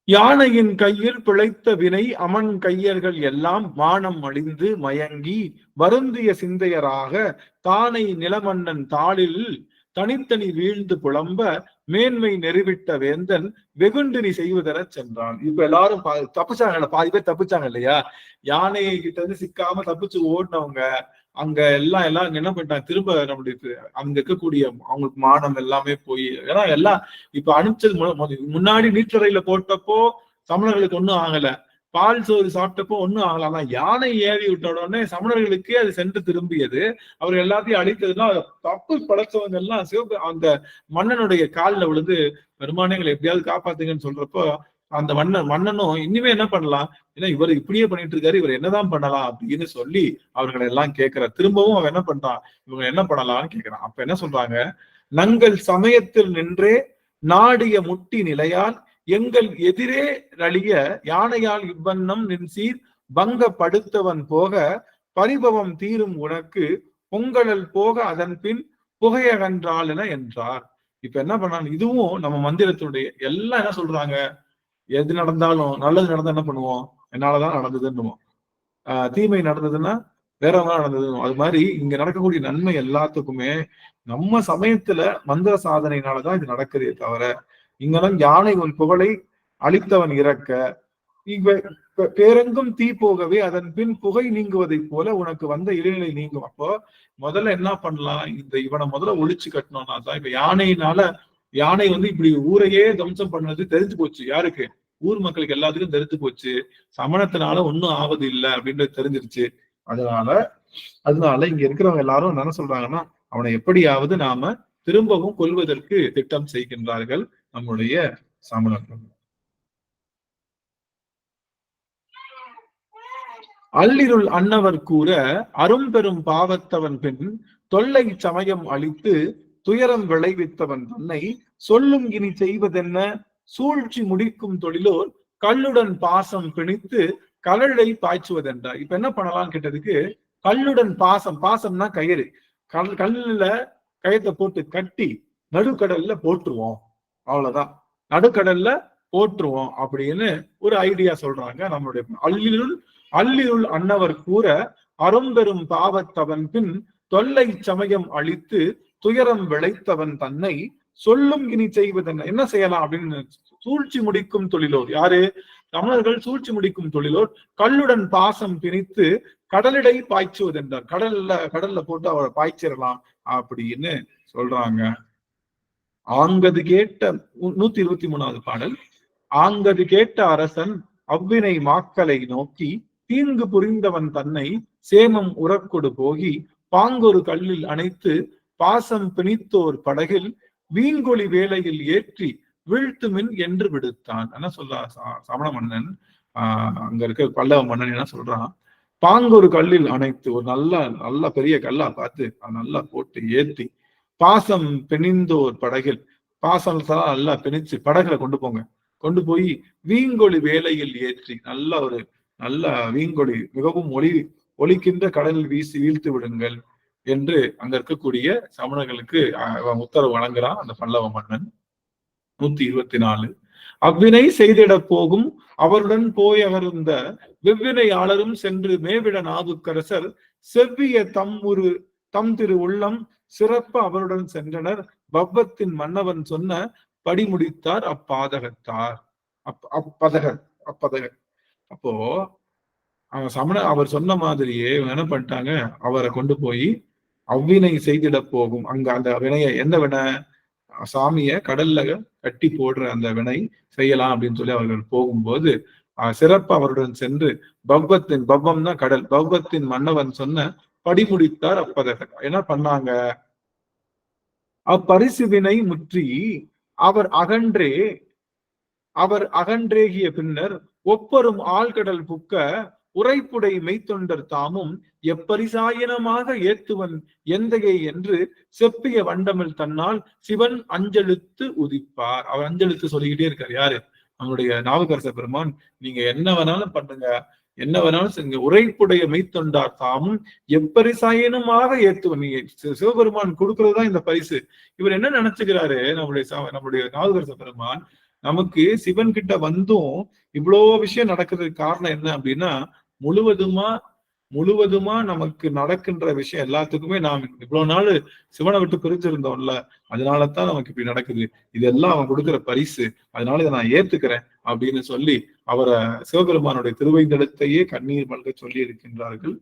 யானையின் கையில் பிழைத்த வினை அமன் கையர்கள் எல்லாம் வானம் அழிந்து மயங்கி வருந்திய சிந்தையராக தானை நிலமன்னன் தாளில் தனித்தனி வீழ்ந்து புலம்ப மேன்மை நெறிவிட்ட வேந்தன் வெகுண்டினி செய்வதென சென்றான். இப்ப எல்லாரும் தப்பிச்சாங்க, பாதி பேர் தப்பிச்சாங்க இல்லையா? யானை கிட்ட இருந்து சிக்காம தப்பிச்சு ஓடினவங்க அங்க எல்லாம் என்ன பண்ணிட்டாங்க? திரும்ப நம்மளுக்கு அங்க இருக்கக்கூடிய அவங்களுக்கு மானம் எல்லாமே போய், ஏன்னா எல்லாம் இப்ப அனுப்பிச்சது முன்னாடி நீற்றறையில போட்டப்போ சமணர்களுக்கு ஒண்ணும் ஆகல, பால் சோறு சாப்பிட்டப்போ ஒண்ணும் ஆகல. ஆனா யானை ஏறி விட்ட உடனே சமணர்களுக்கே அது சென்று திரும்பியது. அவர் எல்லாத்தையும் அழித்ததுன்னா தப்பு படைச்சவங்க எல்லாம் அந்த மன்னனுடைய காலில் விழுந்து பெருமானங்களை எப்படியாவது காப்பாத்துங்கன்னு சொல்றப்போ அந்த மன்னனும் இனிமே என்ன பண்ணலாம், ஏன்னா இவர் இப்படியே பண்ணிட்டு இருக்காரு, இவர் என்னதான் பண்ணலாம் அப்படின்னு சொல்லி அவர்களை எல்லாம் கேட்கிறார். திரும்பவும் அவன் என்ன பண்றான்? இவங்க என்ன பண்ணலாம்னு கேட்கிறான். அப்ப என்ன சொல்றாங்க? நங்கள் சமயத்தில் நின்றே நாடிய முட்டி நிலையால் எங்கள் எதிரே ரழிய யானையால் இவ்வண்ணம் நின்சீர் பங்கப்படுத்தவன் போக பரிபவம் தீரும் உனக்கு பொங்கலல் போக அதன் பின் புகையகன்றாள் என என்றார். இப்ப என்ன பண்ணாங்க? இதுவும் நம்ம மந்திரத்தினுடைய எல்லாம் என்ன சொல்றாங்க? எது நடந்தாலும் நல்லது நடந்தா என்ன பண்ணுவோம்? என்னாலதான் நடந்ததுன்னுவோம். தீமை நடந்ததுன்னா வேறவங்க நடந்ததுன்னு. அது மாதிரி இங்க நடக்கக்கூடிய நன்மை எல்லாத்துக்குமே நம்ம சமயத்துல மந்திர சாதனையினாலதான் இது நடக்குதே தவிர இங்கெல்லாம் யானை உன் புகழை அழித்தவன் இறக்க பேரெங்கும் தீ போகவே அதன் பின் புகை நீங்குவதை போல உனக்கு வந்த இடைநிலை நீங்கும். அப்போ முதல்ல என்ன பண்ணலாம், இவனை முதல்ல ஒழிச்சு கட்டணும்னா தான். இப்ப யானை இப்படி ஊரையே தம்சம் பண்ணது தெரிஞ்சு போச்சு. யாருக்கு? ஊர் மக்களுக்கு எல்லாத்துக்கும் தெரிஞ்சு போச்சு. சமணத்தினால ஒன்னும் ஆவது இல்லை அப்படின்றது தெரிஞ்சிருச்சு. அதனால இங்க இருக்கிறவங்க எல்லாரும் என்ன சொல்றாங்கன்னா, அவனை எப்படியாவது நாம திரும்பவும் கொல்வதற்கு திட்டம் செய்கின்றார்கள் நம்முடைய சமணர்கள். அல்லிருள் அன்னவர் கூற அரும்பெரும் பாவத்தவன் பின் தொல்லை சமயம் அளித்து துயரம் விளைவித்தவன் தன்னை சொல்லும் இனி செய்வதென்ன சூழ்ச்சி முடிக்கும் தொழிலோர் கல்லுடன் பாசம் பிணித்து கடலை பாய்ச்சுவதென்றார். இப்ப என்ன பண்ணலாம் கேட்டதுக்கு, கல்லுடன் பாசம்னா கயிறு, கல்லுல கயத்தை போட்டு கட்டி நடுக்கடல்ல போட்டுருவோம், அவ்வளவுதான், நடுக்கடல்ல போட்டுருவோம் அப்படின்னு ஒரு ஐடியா சொல்றாங்க நம்மளுடைய அல்லிருள் அன்னவர் கூற அரும்பெரும் பாவத்தவன் பின் தொல்லை சமயம் அளித்து துயரம் விளைத்தவன் தன்னை சொல்லும் இனி செய்வதென்ன, என்ன செய்யலாம் அப்படின்னு சூழ்ச்சி முடிக்கும் தொழிலோர். யாரு? தமிழர்கள் சூழ்ச்சி முடிக்கும் தொழிலோர் கல்லுடன் பாசம் பிணித்து கடலிடை பாய்ச்சுவதென்றார். கடல்ல போட்டு அவரை பாய்ச்சிடலாம் அப்படின்னு சொல்றாங்க. ஆங்கது கேட்ட 123வது பாடல். ஆங்கது கேட்ட அரசன் அவ்வினை மாக்களை நோக்கி தீங்கு புரிந்தவன் தன்னை சேமம் உறக்கொடு போகி பாங்கொரு கல்லில் அணைத்து பாசம் பிணித்தோர் படகில் வீண்கொழி வேளையில் ஏற்றி வீழ்த்துமின் என்று விடுத்தான். என்ன சொல்றா சமண மன்னன்? அங்க இருக்க பல்லவ மன்னன் என்ன சொல்றான், பாங்கொரு கல்லில் அணைத்து, ஒரு நல்ல பெரிய கல்லா பார்த்து நல்லா போட்டு ஏற்றி பாசம் பிணிந்தோர் படகில், பாசம் நல்லா பிணிச்சு படகுல கொண்டு போய் வீங்கொழி வேளையில் ஏற்றி நல்ல வீங்கொழி மிகவும் ஒலிக்கின்ற கடலில் வீசி வீழ்த்து விடுங்கள் என்று அங்க இருக்கக்கூடிய சமணர்களுக்கு உத்தரவு வழங்குறான் அந்த பல்லவ மன்னன். 124. அவ்வினை செய்திட போகும் அவருடன் போயகர்ந்த வெவ்வினையாளரும் சென்று மேவிட நாவுக்கரசர் செவ்விய தம் திரு உள்ளம் சிறப்பு அவருடன் சென்றனர். பவ்வத்தின் மன்னவன் சொன்ன படி முடித்தார் அப்பதகர். அப்போ அவர் சொன்ன மாதிரியே என்ன பண்ணிட்டாங்க, அவரை கொண்டு போய் அவ்வினை செய்திட போகும், அங்க அந்த வினைய, எந்த வினை? சாமிய கடல்ல கட்டி போடுற அந்த வினை செய்யலாம் அப்படின்னு சொல்லி அவர்கள் போகும்போது சிறப்பு அவருடன் சென்று பவ்வம்னா கடல், பவ்வத்தின் மன்னவன் சொன்ன படி முடித்தார் அப்பதகர். என்ன பண்ணாங்க? அப்பரிசு வினை முற்றி அவர் அகன்றேகிய பின்னர் ஒப்பரும் ஆழ்கடல் புக்க உரைப்புடை மெய்த்தொண்டர் தாமும் எப்பரிசாயனமாக ஏத்துவன் எந்தையை என்று செப்பிய வண்டமில் தன்னால் சிவன் அஞ்செழுத்து உதிப்பார். அவர் அஞ்செழுத்து சொல்லிக்கிட்டே இருக்காரு. யாரு? நம்மளுடைய நாவுக்கரச பெருமான். நீங்க என்ன வேணாலும் பண்ணுங்க, என்ன வேணாலும் செய்யுங்க, உரைப்புடைய மெய்த்தொண்டார் தாமும் எப்பரிசாயனமாக ஏத்துவன். நீங்க சிவபெருமான் கொடுக்கறதுதான் இந்த பரிசு. இவர் என்ன நினைச்சுக்கிறாரு? நம்முடைய நாவுக்கரச பெருமான் நமக்கு சிவன் கிட்ட வந்தும் இவ்வளோ விஷயம் நடக்கிறதுக்கு காரணம் என்ன அப்படின்னா, முழுவதுமா நமக்கு நடக்கின்ற விஷயம் எல்லாத்துக்குமே நாம் இவ்வளவு நாள் சிவனை விட்டு பிரிஞ்சிருந்தோம்ல, அதனாலதான் நமக்கு இப்படி நடக்குது, இதெல்லாம் அவன் கொடுக்கிற பரிசு, அதனால இதை நான் ஏத்துக்கிறேன் அப்படின்னு சொல்லி அவரை சிவபெருமானுடைய திருவைந்தெழுத்தையே கண்ணீர் மல்க சொல்லி இருக்கின்றார்கள்.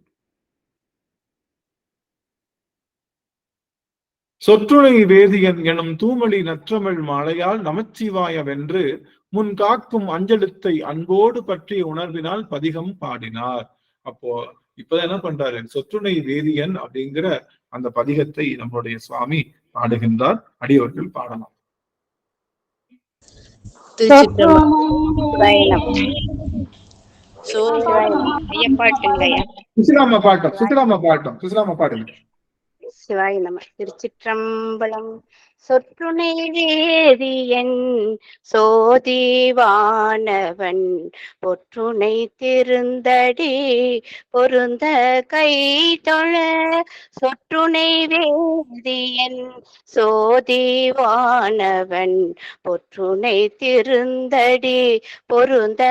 சொற்றுணை வேதியன் எனும் தூமொழி நற்றமிழ் மாலையால் நமச்சிவாய வென்று முன் காக்கும் அஞ்செழுத்தை அன்போடு பற்றி உணர்வினால் பதிகம் பாடினார். அப்போ இப்பதான் என்ன பண்றாரு? சொற்றுணை வேதியன் அப்படிங்கிற அந்த பதிகத்தை நம்மளுடைய சுவாமி பாடுகின்றார். அடியவர்கள் பாடலாம். சுசிலாமா பாட்டுங்க. சிவாய நம. திருச்சிற்றம்பலம். சொற்றுணை வேதியன் சோதிவானவன் பொற்றுணை திருந்தடி பொருந்த கை தொழ. சொற்றுணை வேதியன் சோதிவானவன் பொற்றுணை திருந்தடி பொருந்த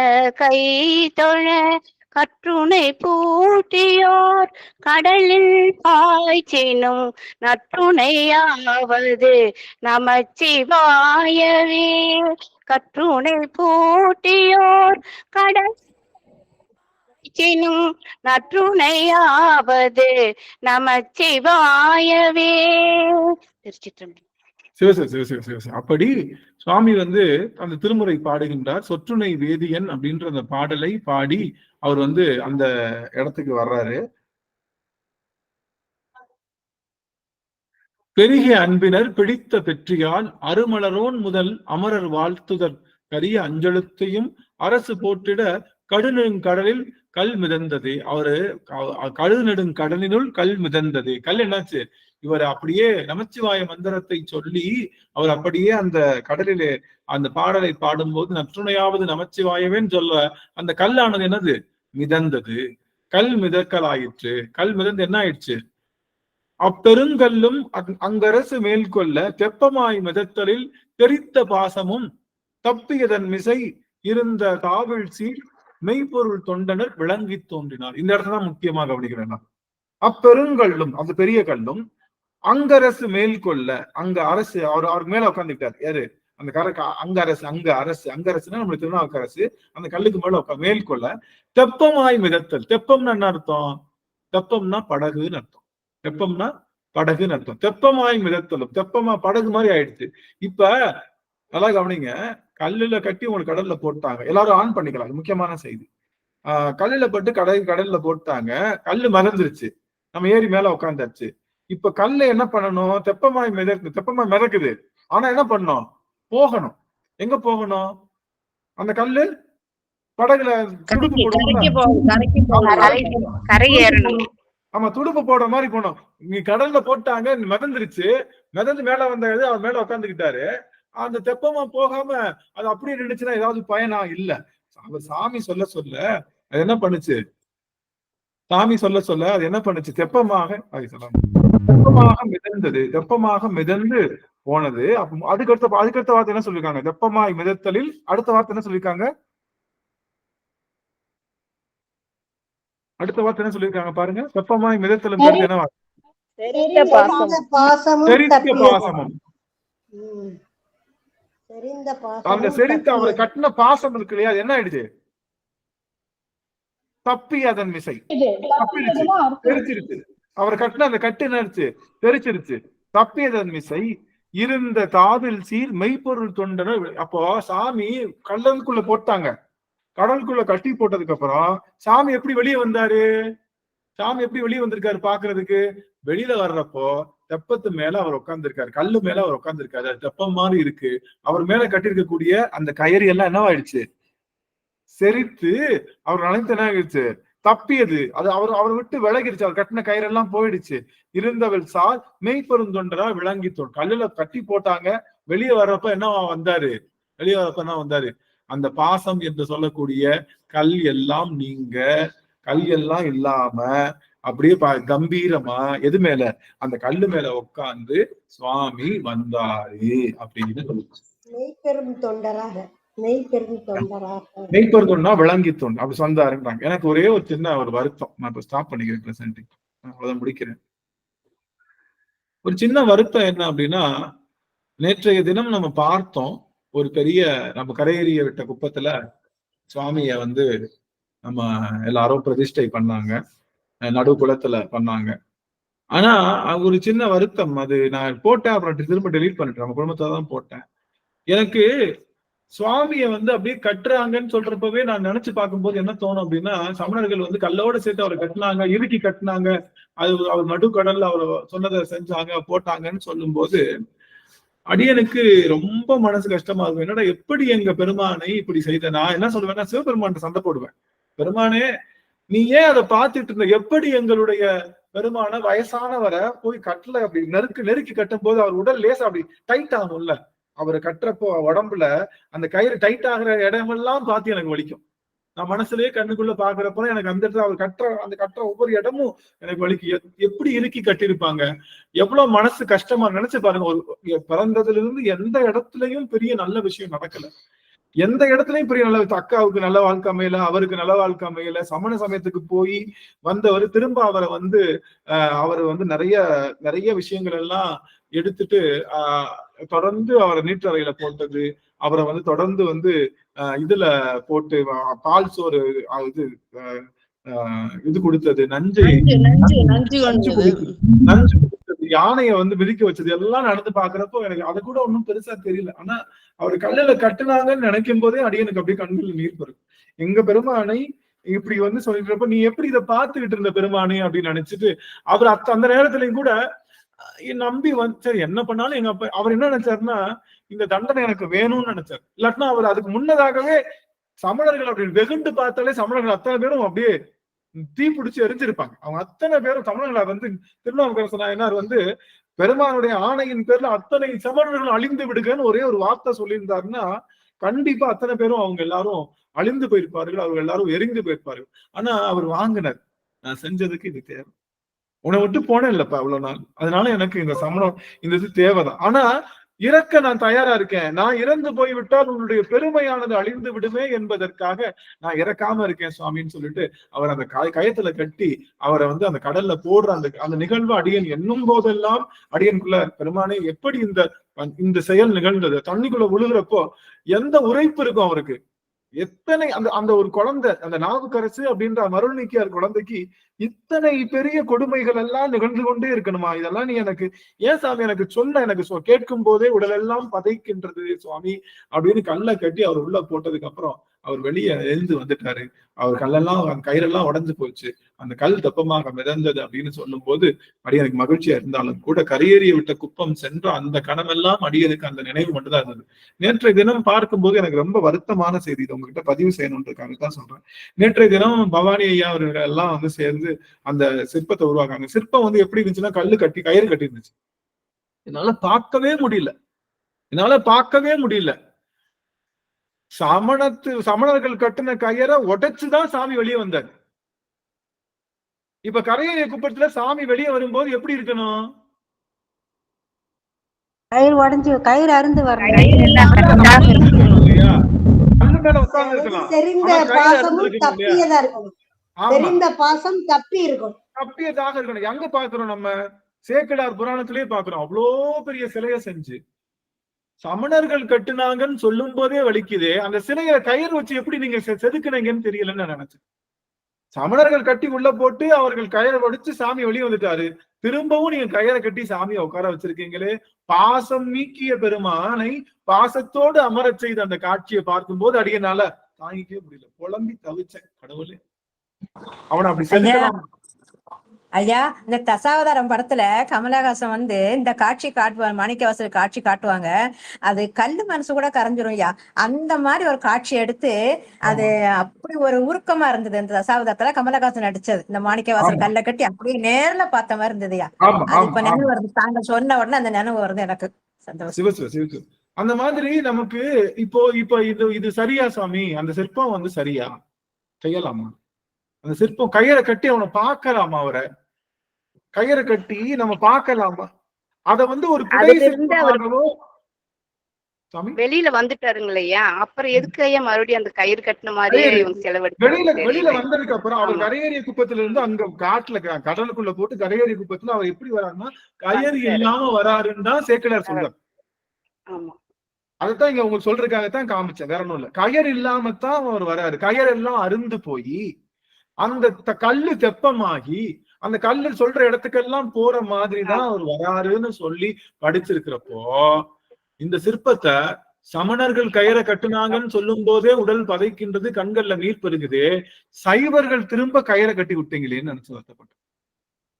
கை தொழ. கற்றுணை பூட்டியோர் கடலில் பாய்ச்சினும் நற்றுணையாவது நமச்சிவாயவே. கற்றுணை பூட்டியோர் கடல் பேச்சினும் நற்றுணையாவது நமச்சிவாயவே. திருச்சிற்றம்பலம். சிவசிவ அப்படி சுவாமி வந்து அந்த திருமுறை பாடுகின்றார். சொற்றுணை வேதியன் அப்படின்ற அந்த பாடலை பாடி அவர் வந்து அந்த இடத்துக்கு வர்றாரு. பெருகிய அன்பினர் பிடித்த பெற்றியால் அருமலரோன் முதல் அமரர் வாழ்த்துதற் கரிய அஞ்செழுத்தையும் அரசு போற்றிட கடுநெடுங்கடலில் கல் மிதந்தது. அவரு கடுநெடுங்கடலினுள் கல் மிதந்தது. கல் என்னாச்சு? இவர் அப்படியே நமச்சிவாய மந்திரத்தை சொல்லி அவர் அப்படியே அந்த கடலிலே அந்த பாடலை பாடும்போது நற்றுணையாவது நமச்சிவாயவேன்னு சொல்ல அந்த கல்லானது என்னது? மிதந்தது. கல் மிதக்கலாயிற்று. கல் மிதந்து என்ன ஆயிடுச்சு? அப்பெருங்கல்லும் அங்கரசு மேற்கொள்ள தெப்பமாய் மிதத்தலில் தெரித்த பாசமும் தப்பியதன் மிசை இருந்த காவல் சீர் மெய்ப்பொருள் தொண்டனர் விளங்கி தோன்றினார். இந்த இடத்துல தான் முக்கியமாக கவனிக்கிறேன். அப்பெருங்கல்லும் அந்த பெரிய கல்லும் அங்கரசு மேற்கொள்ள, அங்க அரசு அவருக்கு மேல உட்காந்துக்கிட்டார். யாரு? அந்த அங்க அரசுனா நம்மளுக்கு திருநாவுக்கரசு அந்த கல்லுக்கு மேல மேற்கொள்ள தெப்பமாய் மிதத்தல். தெப்பம்னா என்ன அர்த்தம்? தெப்பம்னா படகுன்னு அர்த்தம். தெப்பம்னா படகுன்னு அர்த்தம். தெப்பமாய் மிதத்தலும் தெப்பமா படகு மாதிரி ஆயிடுச்சு. இப்ப நல்லா கவனிங்க. கல்லுல கட்டி உங்களுக்கு கடல்ல போட்டாங்க. எல்லாரும் ஆன் பண்ணிக்கலாம். முக்கியமான செய்தி. கல்லுல பட்டு கடல்ல போட்டாங்க. கல்லு மிதந்துருச்சு. நம்ம ஏறி மேல உட்காந்தாச்சு. இப்ப கல்ல என்ன பண்ணணும்? தெப்பமாய் மிதக்குது. ஆனா என்ன பண்ணணும்? போகணும். எங்க போகணும்? அந்த கல்லு படகுல துடுப்பு ஆமா துடுப்பு போடுற மாதிரி போனோம். நீ கடல்ல போட்டாங்க, மிதந்துருச்சு. மிதந்து மேல வந்தது அவர் மேல உட்காந்துக்கிட்டாரு. அந்த தெப்பமா போகாம அது அப்படியே நின்றுச்சுன்னா ஏதாவது பயனா? இல்ல. அவர் சாமி சொல்ல சொல்ல அது என்ன பண்ணுச்சு? சாமி சொல்ல சொல்ல அது என்ன பண்ணுச்சு? தெப்பமாக மிதந்தது. தெப்பமாக மிதந்து போனது. அதுக்கடுத்த வார்த்தை என்ன சொல்லிருக்காங்க? தெப்பமாய் மிதத்தலில் அடுத்த வார்த்தை என்ன சொல்லிருக்காங்க? அடுத்த வார்த்தை என்ன சொல்லிருக்காங்க பாருங்க. தெப்பமாய் மிதத்தலும் என்ன வார்த்தை? அந்த செரித்த அவரை கட்டின பாசம் இருக்கு இல்லையா? என்ன ஆயிடுச்சு? தப்பி அதன் மிசை தெரிச்சிருச்சு. அவர் கட்டின அந்த கட்டு என்ன தெரிச்சிருச்சு. தப்பியதன் மிசை இருந்த தாவில் சீர் மெய்ப்பொருள் தொண்டனர். அப்போ சாமி கடலுக்குள்ள போட்டாங்க. கடலுக்குள்ள கட்டி போட்டதுக்கு அப்புறம் சாமி எப்படி வெளியே வந்தாரு? சாமி எப்படி வெளியே வந்திருக்காரு பாக்குறதுக்கு? வெளியில வர்றப்போ தெப்பத்து மேல அவர் உட்கார்ந்துருக்காரு. கல்லு மேல அவர் உட்கார்ந்துருக்காரு. அது தெப்பம் மாதிரி இருக்கு. அவர் மேல கட்டிருக்கக்கூடிய அந்த கயிறு எல்லாம் என்னவாயிடுச்சு? செரித்து அவர் நினைத்து என்ன ஆயிடுச்சு? தப்பியது. அது அவர் விட்டு விலகிடுச்சு. அவர் கட்டின கயிறெல்லாம் போயிடுச்சு. இருந்தவள் சார் மெய்ப்பெருந்தொண்டரா விளங்கி தோன். கல்லுல கட்டி போட்டாங்க. வெளியே வர்றப்ப என்ன வந்தாரு? வெளியே வர்றப்ப என்ன வந்தாரு? அந்த பாசம் என்று சொல்லக்கூடிய கல் எல்லாம் நீங்க, கல் எல்லாம் இல்லாம அப்படியே கம்பீரமா எது மேல? அந்த கல்லு மேல உட்கார்ந்து சுவாமி வந்தாரு அப்படின்னு சொல்லுச்சு. மெய்ப்பெருந்தொண்டா விளங்கி தோன் அப்படி சொந்தாருன்றாங்க. எனக்கு ஒரே ஒரு சின்ன ஒரு வருத்தம். நான் இப்ப ஸ்டாப் பண்ணிக்கிறேன். பிரசன்டிங் அவ்வளவுதான், முடிக்கிறேன். ஒரு சின்ன வருத்தம் என்ன அப்படின்னா, நேற்றைய தினம் நம்ம பார்த்தோம். ஒரு பெரிய நம்ம கரையேறிய விட்ட குப்பத்துல சுவாமிய வந்து நம்ம எல்லாரும் பிரதிஷ்டை பண்ணாங்க. நடு குளத்துல பண்ணாங்க. ஆனா ஒரு சின்ன வருத்தம். அது நான் போட்டேன், அப்புறம் திரும்ப டெலீட் பண்ணிட்டேன். நம்ம குடும்பத்துல தான் போட்டேன். எனக்கு சுவாமிய வந்து அப்படியே கட்டுறாங்கன்னு சொல்றப்பவே நான் நினைச்சு பார்க்கும்போது என்ன தோணும் அப்படின்னா, சமணர்கள் வந்து கல்லோட சேர்த்து அவரை கட்டினாங்க, இறுக்கி கட்டினாங்க, அது அவர் நடுக்கடல்ல அவர் சொன்னதை செஞ்சாங்க, போட்டாங்கன்னு சொல்லும் போது அடியனுக்கு ரொம்ப மனசு கஷ்டமா இருக்கும். என்னடா எப்படி எங்க பெருமானை இப்படி செய்த? நான் என்ன சொல்லுவேன்னா, சிவபெருமான் சண்டை போடுவேன். பெருமானே நீ ஏன் அதை பார்த்துட்டு இருந்த? எப்படி எங்களுடைய பெருமான வயசானவரை போய் கட்டல அப்படி நெருக்கி கட்டும் போது அவர் உடல் லேசா அப்படி டைட் ஆகும்ல, அவரை கட்டுறப்போ உடம்புல அந்த கயிறு டைட் ஆகுற இடமெல்லாம் பார்த்து எனக்கு வலிக்கும். நான் மனசுலயே கண்ணுக்குள்ள பாக்குறப்ப எனக்கு அந்த இடத்துல அவர் கட்டுற ஒவ்வொரு இடமும் எனக்கு வலிக்கு. எப்படி இறுக்கி கட்டியிருப்பாங்க, எவ்வளவு மனசு கஷ்டமா நினைச்சு பாருங்க. ஒரு பிறந்ததுல இருந்து எந்த இடத்துலயும் பெரிய நல்ல விஷயம் நடக்கல. எந்த இடத்துலயும் பெரிய நல்ல, அக்காவுக்கு நல்ல வாழ்க்கை அமையல, அவருக்கு நல்ல வாழ்க்கை அமையல. சமண சமயத்துக்கு போய் வந்தவர் திரும்ப அவரை வந்து அவர் வந்து நிறைய விஷயங்கள் எல்லாம் எடுத்துட்டு தொடர்ந்து அவரை நீற்றறையில போட்டது, அவரை வந்து தொடர்ந்து வந்து இதுல போட்டு பால் சோறு இது இது கொடுத்தது, நஞ்சு கொடுத்தது, யானையை வந்து மிதிக்க வச்சது எல்லாம் நடந்து பாக்குறப்போ எனக்கு அது கூட ஒன்னும் பெருசா தெரியல. ஆனா அவர் கல்லுல கட்டுனாங்கன்னு நினைக்கும் போதே அடியனுக்கு அப்படியே கண்ணில் நீர் பெறும். எங்க பெருமானை இப்படி வந்து சொல்லிக்கிறப்ப நீ எப்படி இதை பார்த்துக்கிட்டு இருந்த பெருமானே அப்படின்னு நினைச்சிட்டு அவர் அந்த நேரத்துலயும் கூட நம்பி வந்து சரி என்ன பண்ணாலும் எங்க அப்பா அவர் என்ன நினைச்சாருன்னா இந்த தண்டனை எனக்கு வேணும்னு நினைச்சாரு. இல்லாட்டினா அவர் அதுக்கு முன்னதாகவே சமணர்கள் அப்படின்னு வெகுண்டு பார்த்தாலே சமணர்கள் அத்தனை பேரும் அப்படியே தீ பிடிச்சு எரிஞ்சிருப்பாங்க. அவங்க அத்தனை பேரும் சமணர்களை வந்து திருநாவுக்கரசு நாயனார் வந்து பெருமானுடைய ஆணையின் பேர்ல அத்தனை சமணர்கள் அழிந்து விடுகன்னு ஒரே ஒரு வார்த்தை சொல்லியிருந்தாருன்னா கண்டிப்பா அத்தனை பேரும் அவங்க எல்லாரும் அழிந்து போயிருப்பார்கள், அவங்க எல்லாரும் எரிந்து போயிருப்பார்கள். ஆனா அவர் வாங்கினார், நான் செஞ்சதுக்கு இது தேவை, உன்னை விட்டு போனேன் இல்லப்பா அவ்வளவு நாள், அதனால எனக்கு இந்த சமணம் இந்த இது தேவைதான். ஆனா இறக்க நான் தயாரா இருக்கேன், நான் இறந்து போய்விட்டால் உன்னுடைய பெருமையானது அழிந்து விடுமே என்பதற்காக நான் இறக்காம இருக்கேன் சுவாமின்னு சொல்லிட்டு அவர் அந்த கயத்துல கட்டி அவரை வந்து அந்த கடல்ல போடுற அந்த நிகழ்வு அடியன் எண்ணும் போதெல்லாம் அடியனுக்குள்ள பெருமானே எப்படி இந்த செயல் நிகழ்ந்தது. தண்ணிக்குள்ள விழுகிறப்போ எந்த உரைப்பு இருக்கும் அவருக்கு, எத்தனை அந்த ஒரு குழந்தை அந்த நாவுக்கரசு அப்படின்ற மருள் நீக்கியார் குழந்தைக்கு இத்தனை பெரிய கொடுமைகள் எல்லாம் நிகழ்ந்து கொண்டே இருக்கணுமா, இதெல்லாம் நீ எனக்கு ஏன் சாமி எனக்கு சொன்ன, எனக்கு கேட்கும் போதே உடலெல்லாம் பதைக்கின்றது சுவாமி அப்படின்னு கல்லை கட்டி அவர் உள்ள போட்டதுக்கு அப்புறம் அவர் வெளியே எழுந்து வந்துட்டாரு. அவர் கல்லெல்லாம் கயிறெல்லாம் உடஞ்சு போச்சு, அந்த கல் தெப்பமாக மிதந்தது அப்படின்னு சொல்லும் போது அடியனுக்கு மகிழ்ச்சியா இருந்தாலும் கூட கரையேறிய விட்ட குப்பம் சென்ற அந்த கணமெல்லாம் அடியனுக்கு அந்த நினைவு மட்டும்தான் இருந்தது. நேற்றைய தினம் பார்க்கும்போது எனக்கு ரொம்ப வருத்தமான செய்தி இது உங்ககிட்ட பதிவு செய்யணுன்றதுக்காக தான் சொல்றேன். நேற்றைய தினம் பவானி ஐயா அவர்கள் எல்லாம் வந்து சேர்ந்து அந்த சிற்பத்தை உருவாக்காங்க. சிற்பம் வந்து எப்படி இருந்துச்சுன்னா கல்லு கட்டி கயிறு கட்டி இருந்துச்சு. என்னால பார்க்கவே முடியல. சமணர்கள் கட்டின கயிறை உடைச்சுதான் சாமி வெளியே வந்தார். இப்ப கரையேறிய குப்பத்துல சாமி வெளியே வரும்போது எப்படி இருக்கணும், கயிறு உடைஞ்சு கயிறு அருந்து வரணும். தப்பியதாக இருக்கணும். எங்க பாக்குறோம் நம்ம சேக்கிழார் புராணத்திலேயே பாக்குறோம், அவ்வளோ பெரிய சிலைய செஞ்சு சமணர்கள் கட்டுனாங்கன்னு சொல்லும் போதே வலிக்குதே, அந்த சிலையை கயிறு வச்சு எப்படி நீங்க செதுக்குனீங்கன்னு தெரியலன்னு நான் நினைச்சேன். சமணர்கள் கட்டி உள்ள போட்டு அவர்கள் கயிறை உடைச்சு சாமி வெளியே வந்துட்டாரு, திரும்பவும் நீங்க கயிறை கட்டி சாமியை உட்கார வச்சிருக்கீங்களே. பாசம் நீக்கிய பெருமானை பாசத்தோடு அமரச் செய்த அந்த காட்சியை பார்க்கும்போது அடியனால தாங்கிக்கவே முடியல, புலம்பி தவிச்சேன். கடவுளே அவனை அப்படி செஞ்சுக்கலாம். ஐயா, இந்த தசாவதாரம் படத்துல கமலஹாசன் வந்து இந்த காட்சி காட்டுவாங்க, மாணிக்கவாசல் காட்சி காட்டுவாங்க, அது கல்லு மனசு கூட கரைஞ்சிரும் ஐயா. அந்த மாதிரி ஒரு காட்சி எடுத்து அது அப்படி ஒரு உருக்கமா இருந்தது. இந்த தசாவதாரத்துல கமலஹாசன் நடிச்சது இந்த மாணிக்கவாசல் கல்ல கட்டி அப்படியே நேர்ல பார்த்த மாதிரி இருந்ததுயா. அது இப்ப நினைவு வருது, தாங்க சொன்ன உடனே அந்த நினைவு வருது எனக்கு. சந்தோஷம். அந்த மாதிரி நமக்கு இப்போ இது சரியா சாமி, அந்த சிற்பம் வந்து சரியா செய்யலாமா, அந்த சிற்பம் கயிறை கட்டி அவனை பார்க்கலாமா, அவரை கயிறை கட்டி நம்ம பார்க்கலாமா, அத வந்து ஒரு வெளியில வந்துட்டாருங்களையா, அப்புறம் எதுக்கு ஐயா மறுபடியும் அந்த கயிறு கட்டின மாதிரியே செலவெடுத்து வெளியில வந்ததுக்கு அப்புறம் அவர் கரையேறிய குப்பத்துல இருந்து அங்க காட்டுல கடலுக்குள்ள போட்டு கரையேறிய குப்பத்துல அவர் எப்படி வராருன்னா கயிறு இல்லாம வராருன்னு தான் சேக்கிழார் சொல்றாரு. ஆமா, அதுதான் இங்க உங்களுக்கு சொல்றதுக்காகத்தான் காமிச்சேன், வேற ஒண்ணும் இல்ல. கயிறு இல்லாமத்தான் அவர் வராரு, கயிறு எல்லாம் அருந்து போய் அந்த கல்லு தெப்பமாகி அந்த கல்லு சொல்ற இடத்துக்கெல்லாம் போற மாதிரிதான் அவர் வராருன்னு சொல்லி படிச்சிருக்கிறப்போ இந்த சிற்பத்தை சமணர்கள் கயிறை கட்டுனாங்கன்னு சொல்லும் போதே உடல் பதைக்கின்றது, கண்கள்ல நீர் பெருகுது. சைவர்கள் திரும்ப கயிறை கட்டி விட்டீங்களேன்னு நினைச்சு வருத்தப்பட்டேன்.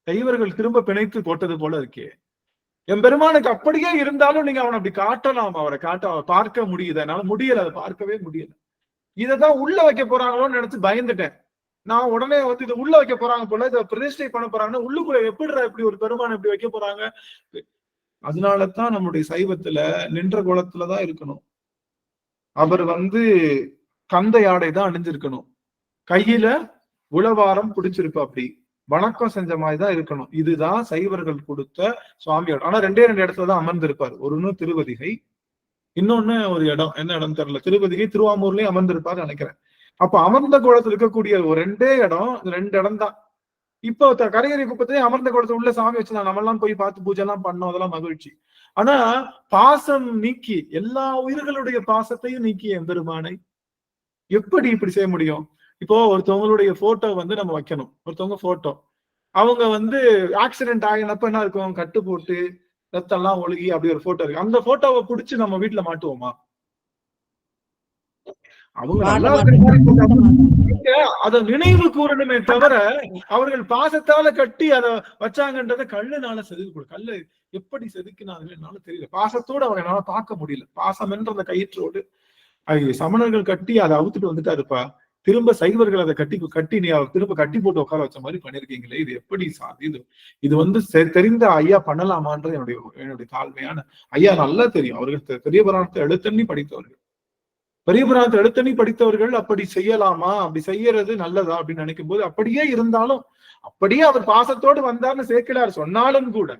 சைவர்கள் திரும்ப பிணைத்து போட்டது போல இருக்கே. என் பெருமானுக்கு அப்படியே இருந்தாலும் நீங்க அவனை அப்படி காட்டலாம், அவரை பார்க்க முடியுது, என்னால முடியல, அதை பார்க்கவே முடியல. இததான் உள்ள வைக்க போறாங்களோன்னு நினைச்சு பயந்துட்டேன். நான் உடனே வந்து இதை உள்ள வைக்க போறாங்க போல, இதை பிரதிஷ்டை பண்ண போறாங்கன்னா உள்ளுக்குள்ள எப்படிடா இப்படி ஒரு பெருமான் இப்படி வைக்க போறாங்க. அதனாலதான் நம்முடைய சைவத்துல நின்ற குலத்துலதான் இருக்கணும். அவர் வந்து கந்த யாடை தான் அணிஞ்சிருக்கணும், கையில உளவாரம் பிடிச்சிருப்பா, அப்படி வணக்கம் செஞ்ச மாதிரிதான் இருக்கணும். இதுதான் சைவர்கள் கொடுத்த சுவாமியோட. ஆனா 2 இடத்துலதான் அமர்ந்திருப்பார். ஒன்னு திருவதிகை, இன்னொன்னு ஒரு இடம், என்ன இடம் தெரியல. திருவதிகை திருவாமூர்லயும் அமர்ந்திருப்பாரு நினைக்கிறேன். அப்ப அமர்ந்த கோலத்துல இருக்கக்கூடிய ஒரு 2 இடம் தான். இப்போ கரையேறிய குப்பத்திலேயே அமர்ந்த கோலத்துல உள்ள சாமி வச்சுதான் நம்ம எல்லாம் போய் பார்த்து பூஜை எல்லாம் பண்ணோம், அதெல்லாம் மகிழ்ச்சி. ஆனா பாசம் நீக்கி எல்லா உயிர்களுடைய பாசத்தையும் நீக்கி எம்பெருமானை எப்படி இப்படி செய்ய முடியும்? இப்போ ஒருத்தவங்களுடைய போட்டோ வந்து நம்ம வைக்கணும், ஒருத்தவங்க போட்டோ, அவங்க வந்து ஆக்சிடென்ட் ஆகினப்ப என்ன இருக்கும், கட்டு போட்டு ரத்தம் எல்லாம் ஒழுகி அப்படி ஒரு போட்டோ இருக்கு. அந்த போட்டோவை புடிச்சு நம்ம வீட்டுல மாட்டுவோமா? அவங்க நல்லா அதை நினைவு கூறணுமே தவிர அவர்கள் பாசத்தால கட்டி அதை வச்சாங்கன்றத கல்லுனால செதுக்க, கல்லு எப்படி செதுக்கினார்கள் என்னால தெரியல. பாசத்தோடு அவங்க என்னால பார்க்க முடியல. பாசம் என்ற அந்த கயிற்றோடு சமணர்கள் கட்டி அதை அவுத்துட்டு வந்துட்டாருப்பா, திரும்ப சைவர்கள் அதை கட்டி நீ திரும்ப கட்டி போட்டு உட்கார வச்ச மாதிரி பண்ணிருக்கீங்களே, இது எப்படி சாதி? இது வந்து தெரிந்த ஐயா பண்ணலாமான்றது என்னுடைய தாழ்மையான ஐயா நல்லா தெரியும். அவர்கள் பெரிய புராணத்தை எழுத்தண்ணி படித்தவர்கள், பெரிய புராணத்தை எழுத்தண்ணி படித்தவர்கள் அப்படி செய்யலாமா, அப்படி செய்யறது நல்லதா அப்படின்னு நினைக்கும் போது, அப்படியே இருந்தாலும் அப்படியே அவர் பாசத்தோடு வந்தார்னு சேக்கிழார் சொன்னாலும் கூட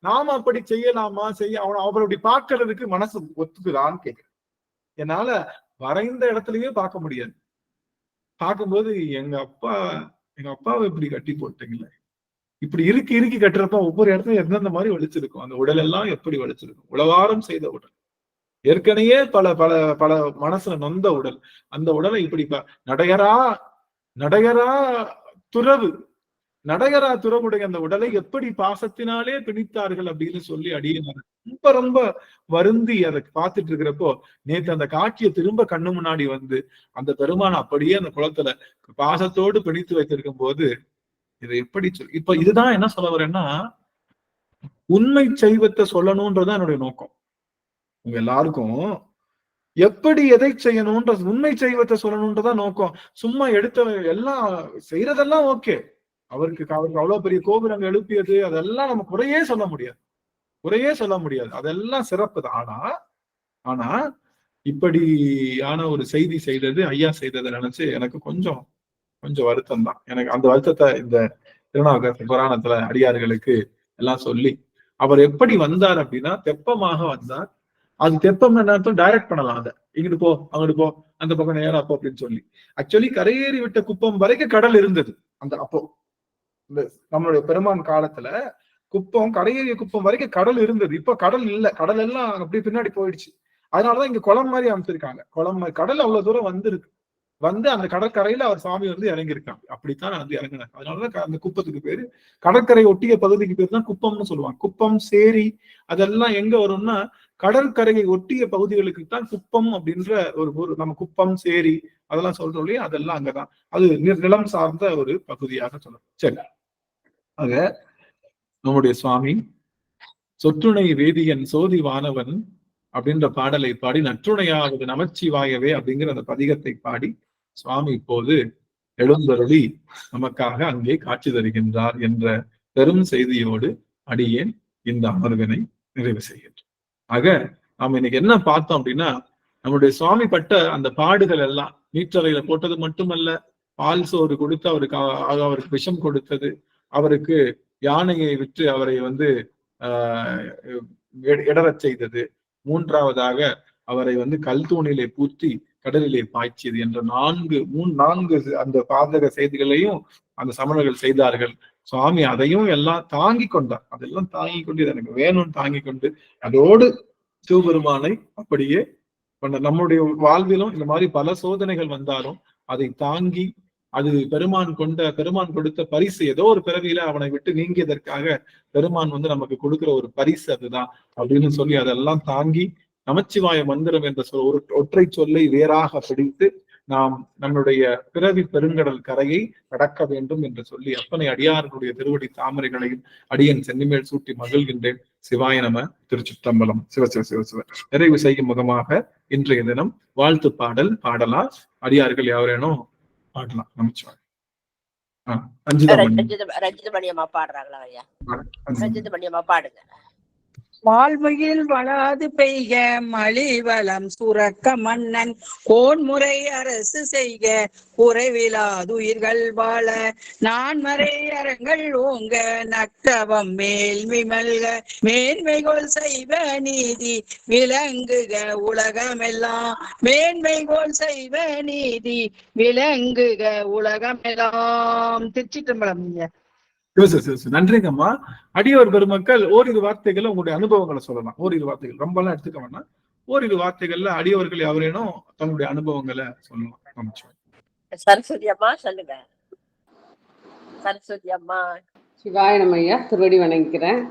நாம அப்படி செய்யலாமா, அவர் அப்படி பார்க்கறதுக்கு மனசு ஒத்துக்குதான்னு கேட்கிறேன். என்னால வரைந்த இடத்துலயே பார்க்க முடியாது. பார்க்கும்போது எங்க அப்பாவை இப்படி கட்டி போட்டீங்களே, இப்படி இறுக்கி கட்டுறப்ப ஒவ்வொரு இடத்துல எந்தெந்த மாதிரி வலிச்சிருக்கும், அந்த உடல் எல்லாம் எப்படி வலிச்சிருக்கும். உளவாரம் செய்த உடல், ஏற்கனவே பல பல பல மனசுல நொந்த உடல், அந்த உடலை இப்படி நடையரா துறவுடைய அந்த உடலை எப்படி பாசத்தினாலே பிணித்தார்கள் அப்படின்னு சொல்லி அடியினார் ரொம்ப ரொம்ப வருந்தி அதை பார்த்துட்டு இருக்கிறப்போ, நேற்று அந்த காட்சியை திரும்ப கண்ணு முன்னாடி வந்து அந்த பெருமானை அப்படியே அந்த குளத்துல பாசத்தோடு பிணித்து வைத்திருக்கும் போது இதை எப்படி இப்ப இதுதான் என்ன சொல்ல வரேன்னா, உண்மை சைவத்தை சொல்லணும்ன்றதுதான் என்னுடைய நோக்கம். உங்க எல்லாருக்கும் எப்படி எதை செய்யணும்ன்ற உண்மை சைவத்தை சொல்லணும்ன்றதான் நோக்கம். சும்மா எடுத்த எல்லாம் செய்யறதெல்லாம் ஓகே, அவருக்கு அவ்வளவு பெரிய கோபுரங்கள் எழுப்பியது அதெல்லாம் நம்ம குறையே சொல்ல முடியாது, அதெல்லாம் சிறப்பு தான். ஆனா இப்படியான ஒரு செய்தி செய்தது, ஐயா செய்ததை நினைச்சு எனக்கு கொஞ்சம் வருத்தம் தான். எனக்கு அந்த வருத்தத்தை இந்த திருநாவுக்கரசு புராணத்துல அடியார்களுக்கு எல்லாம் சொல்லி, அவர் எப்படி வந்தார் அப்படின்னா தெப்பமாக வந்தார். அது தெப்பம் என்ன டைரக்ட் பண்ணலாம், அதை இங்கிட்டு போ அங்கிட்டு போ அந்த பக்கம் நேரா போ அப்படின்னு சொல்லி. ஆக்சுவலி கரையேறி விட்ட குப்பம் வரைக்கும் கடல் இருந்தது. அப்போ இந்த நம்மளுடைய பெருமான் காலத்துல கரையேறிய குப்பம் வரைக்கும் கடல் இருந்தது. இப்ப கடல் இல்ல, கடல் எல்லாம் அப்படி பின்னாடி போயிடுச்சு. அதனாலதான் இங்க குளம் மாதிரி அமைச்சிருக்காங்க. குளம் மாதிரி கடல் அவ்வளவு தூரம் வந்து அந்த கடற்கரையில அவர் சாமி வந்து இறங்கியிருக்காங்க. அப்படித்தான் வந்து இறங்கினார். அதனாலதான் அந்த குப்பத்துக்கு பேரு, கடற்கரை ஒட்டிய பகுதிக்கு பேரு தான் குப்பம்னு சொல்லுவாங்க. குப்பம், சேரி அதெல்லாம் எங்க வரும்னா கடற்கரையை ஒட்டிய பகுதிகளுக்கு தான் குப்பம் அப்படின்ற ஒரு நம்ம குப்பம், சேரி அதெல்லாம் சொல்றோம் இல்லையா, அதெல்லாம் அங்கதான். அது நிலம் சார்ந்த ஒரு பகுதியாக சொல்லணும். சரி, ஆக நம்முடைய சுவாமி சொற்றுணை வேதியன் சோதி வானவன் அப்படின்ற பாடலை பாடி, நற்றுணையாவது நமச்சிவாயவே அப்படிங்கிற அந்த பதிகத்தை பாடி சுவாமி இப்போது எழுந்தருளி நமக்காக அங்கே காட்சி தருகின்றார் என்ற பெரும் செய்தியோடு அடியேன் இந்த அமர்வினை நிறைவு செய்கின்றேன். ஆக நாம இன்னைக்கு என்ன பார்த்தோம் அப்படின்னா, நம்முடைய சுவாமி பட்ட அந்த பாடுகள் எல்லாம் நீற்றறையில போட்டது மட்டுமல்ல, பால் சோறு கொடுத்து அவருக்கு விஷம் கொடுத்தது, அவருக்கு யானையை விற்று அவரை வந்து இடறச் செய்தது, மூன்றாவதாக அவரை வந்து கல் தூணிலே பூத்தி கடலிலே பாய்ச்சியது என்ற நான்கு அந்த பாதக செய்திகளையும் அந்த சமணர்கள் செய்தார்கள். சுவாமி அதையும் எல்லாம் தாங்கி கொண்டார். அதெல்லாம் தாங்கி கொண்டு இது எனக்கு வேணும்னு தாங்கி கொண்டு அதோடு சிவபெருமானை அப்படியே நம்முடைய வாழ்விலும் இந்த மாதிரி பல சோதனைகள் வந்தாலும் அதை தாங்கி, அது பெருமான் கொடுத்த பரிசு, ஏதோ ஒரு பிறவியில அவனை விட்டு நீங்கியதற்காக பெருமான் வந்து நமக்கு கொடுக்கிற ஒரு பரிசு அதுதான் அப்படின்னு சொல்லி அதெல்லாம் தாங்கி நமச்சிவாய மந்திரம் என்ற ஒரு ஒற்றை சொல்லை வேறாக பிடித்து நாம் நம்முடைய பிறவி பெருங்கடல் கரையை கடக்க வேண்டும் என்று சொல்லி அப்பனை அடியார்களுடைய திருவடி தாமரைகளையும் அடியன் சென்னிமேல் சூட்டி மகிழ்கின்றேன். சிவாய நம. திருச்சிற்றம்பலம். சிவ. நிறைவு செய்யும் முகமாக இன்றைய தினம் வாழ்த்து பாடல் பாடலாம். அடியார்கள் யாவரேனும் பாடலாம். நமச்சிவாய. ரஞ்சிதமணியம்மா பாடுறாங்களா ஐயா? ரஞ்சிதமணியம்மா பாடுங்க. வாழ்வையில் வளாது பெய்க மழி வளம் சுரக்க மன்னன் கோன்முறை அரசு செய்க குறைவிலாதுயிர்கள் வாழ நான்மறை அறங்கள் ஓங்க நட்டவம் மேல்மை மல்க மேன்மைகோள் செய்வ நீதி விளங்குக உலகமெல்லாம் மேன்மைகோள் செய்வ நீதி விளங்குக உலகமெல்லாம். திருச்சிற்றம்பலம். நன்றிங்கம்மா. அடியவர் பெருமக்கள் ஓரிரு வார்த்தைகள்ல உங்களுடைய அனுபவங்களை சொல்லலாம். ஓரிரு வார்த்தைகள், ரொம்ப எல்லாம் எடுத்துக்க வேணாம். ஓரிரு வார்த்தைகள்ல அடியவர்கள் எவரேனும் தன்னுடைய அனுபவங்களை சொல்லலாம். சரஸ்வதி அம்மா சொல்லுங்க. சரஸ்வதி அம்மா. சிவாய நம்ம ஐயா, திருவடி வணங்கிக்கிறேன்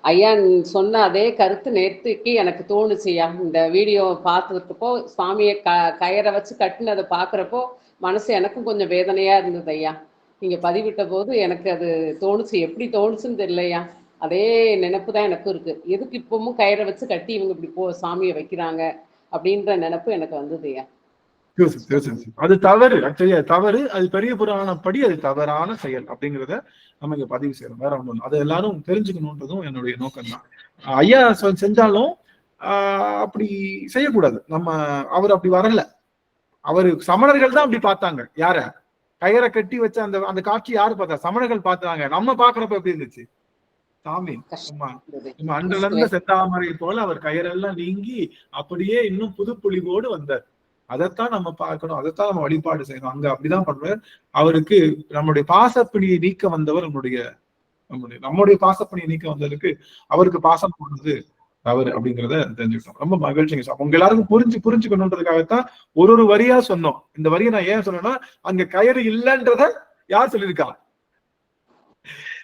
ஐயா. சொன்ன அதே கருத்து நேற்றுக்கு எனக்கு தோணுச்சுயா. இந்த வீடியோ பார்த்துருக்கப்போ சுவாமியை கயிறை வச்சு கட்டினதை பார்க்குறப்போ மனசு எனக்கும் கொஞ்சம் வேதனையா இருந்தது ஐயா. நீங்க பதிவிட்ட போது எனக்கு அது தோணுச்சு. எப்படி தோணுச்சுன்னு தெரியலையா. அதே நினைப்பு தான் எனக்கும் இருக்கு. எதுக்கு இப்பவும் கயிறை வச்சு கட்டி இவங்க இப்படி சாமியை வைக்கிறாங்க அப்படின்ற நினைப்பு எனக்கு வந்தது ஐயா. அது தவறு, ஆக்சுவலி அது தவறு. அது பெரிய புராணப்படி அது தவறான செயல் அப்படிங்கிறத நம்ம இங்க பதிவு செய்யறோம். வேற ஒன்றும் அதை எல்லாரும் தெரிஞ்சுக்கணுன்றதும் என்னுடைய நோக்கம் தான். ஐயா செஞ்சாலும் அப்படி செய்யக்கூடாது. அவர் அப்படி வரல. அவரு சமணர்கள் தான் அப்படி பார்த்தாங்க. யார கயிறை கட்டி வச்ச அந்த காட்சி யாரு பார்த்தா? சமணர்கள் பார்த்தாங்க. நம்ம பாக்குறப்ப எப்படி இருந்துச்சு? சாமி நம்ம அன்றுல இருந்த செத்தாமரை போல அவர் கயிறெல்லாம் நீங்கி அப்படியே இன்னும் புது பொலிவோடு வந்தார். அதைத்தான் நம்ம பார்க்கணும், அதைத்தான் நம்ம வழிபாடு செய்யணும். அங்க அப்படிதான் பண்றாரு. அவருக்கு நம்முடைய பாசப்பிணியை நீக்க வந்தவர் நம்முடைய பாசப்பிணியை நீக்க வந்ததுக்கு அவருக்கு பாசம் போடுறது தவறு அப்படிங்கிறத தெரிஞ்சுக்கிட்டோம். ரொம்ப மகிழ்ச்சிங்க. உங்க எல்லாருக்கும் புரிஞ்சுக்கணுன்றதுக்காகத்தான் ஒரு வரியா சொன்னோம். இந்த வரியை நான் ஏன் சொன்னேன்னா, அங்க கயிறு இல்லைன்றத யார் சொல்லியிருக்கா?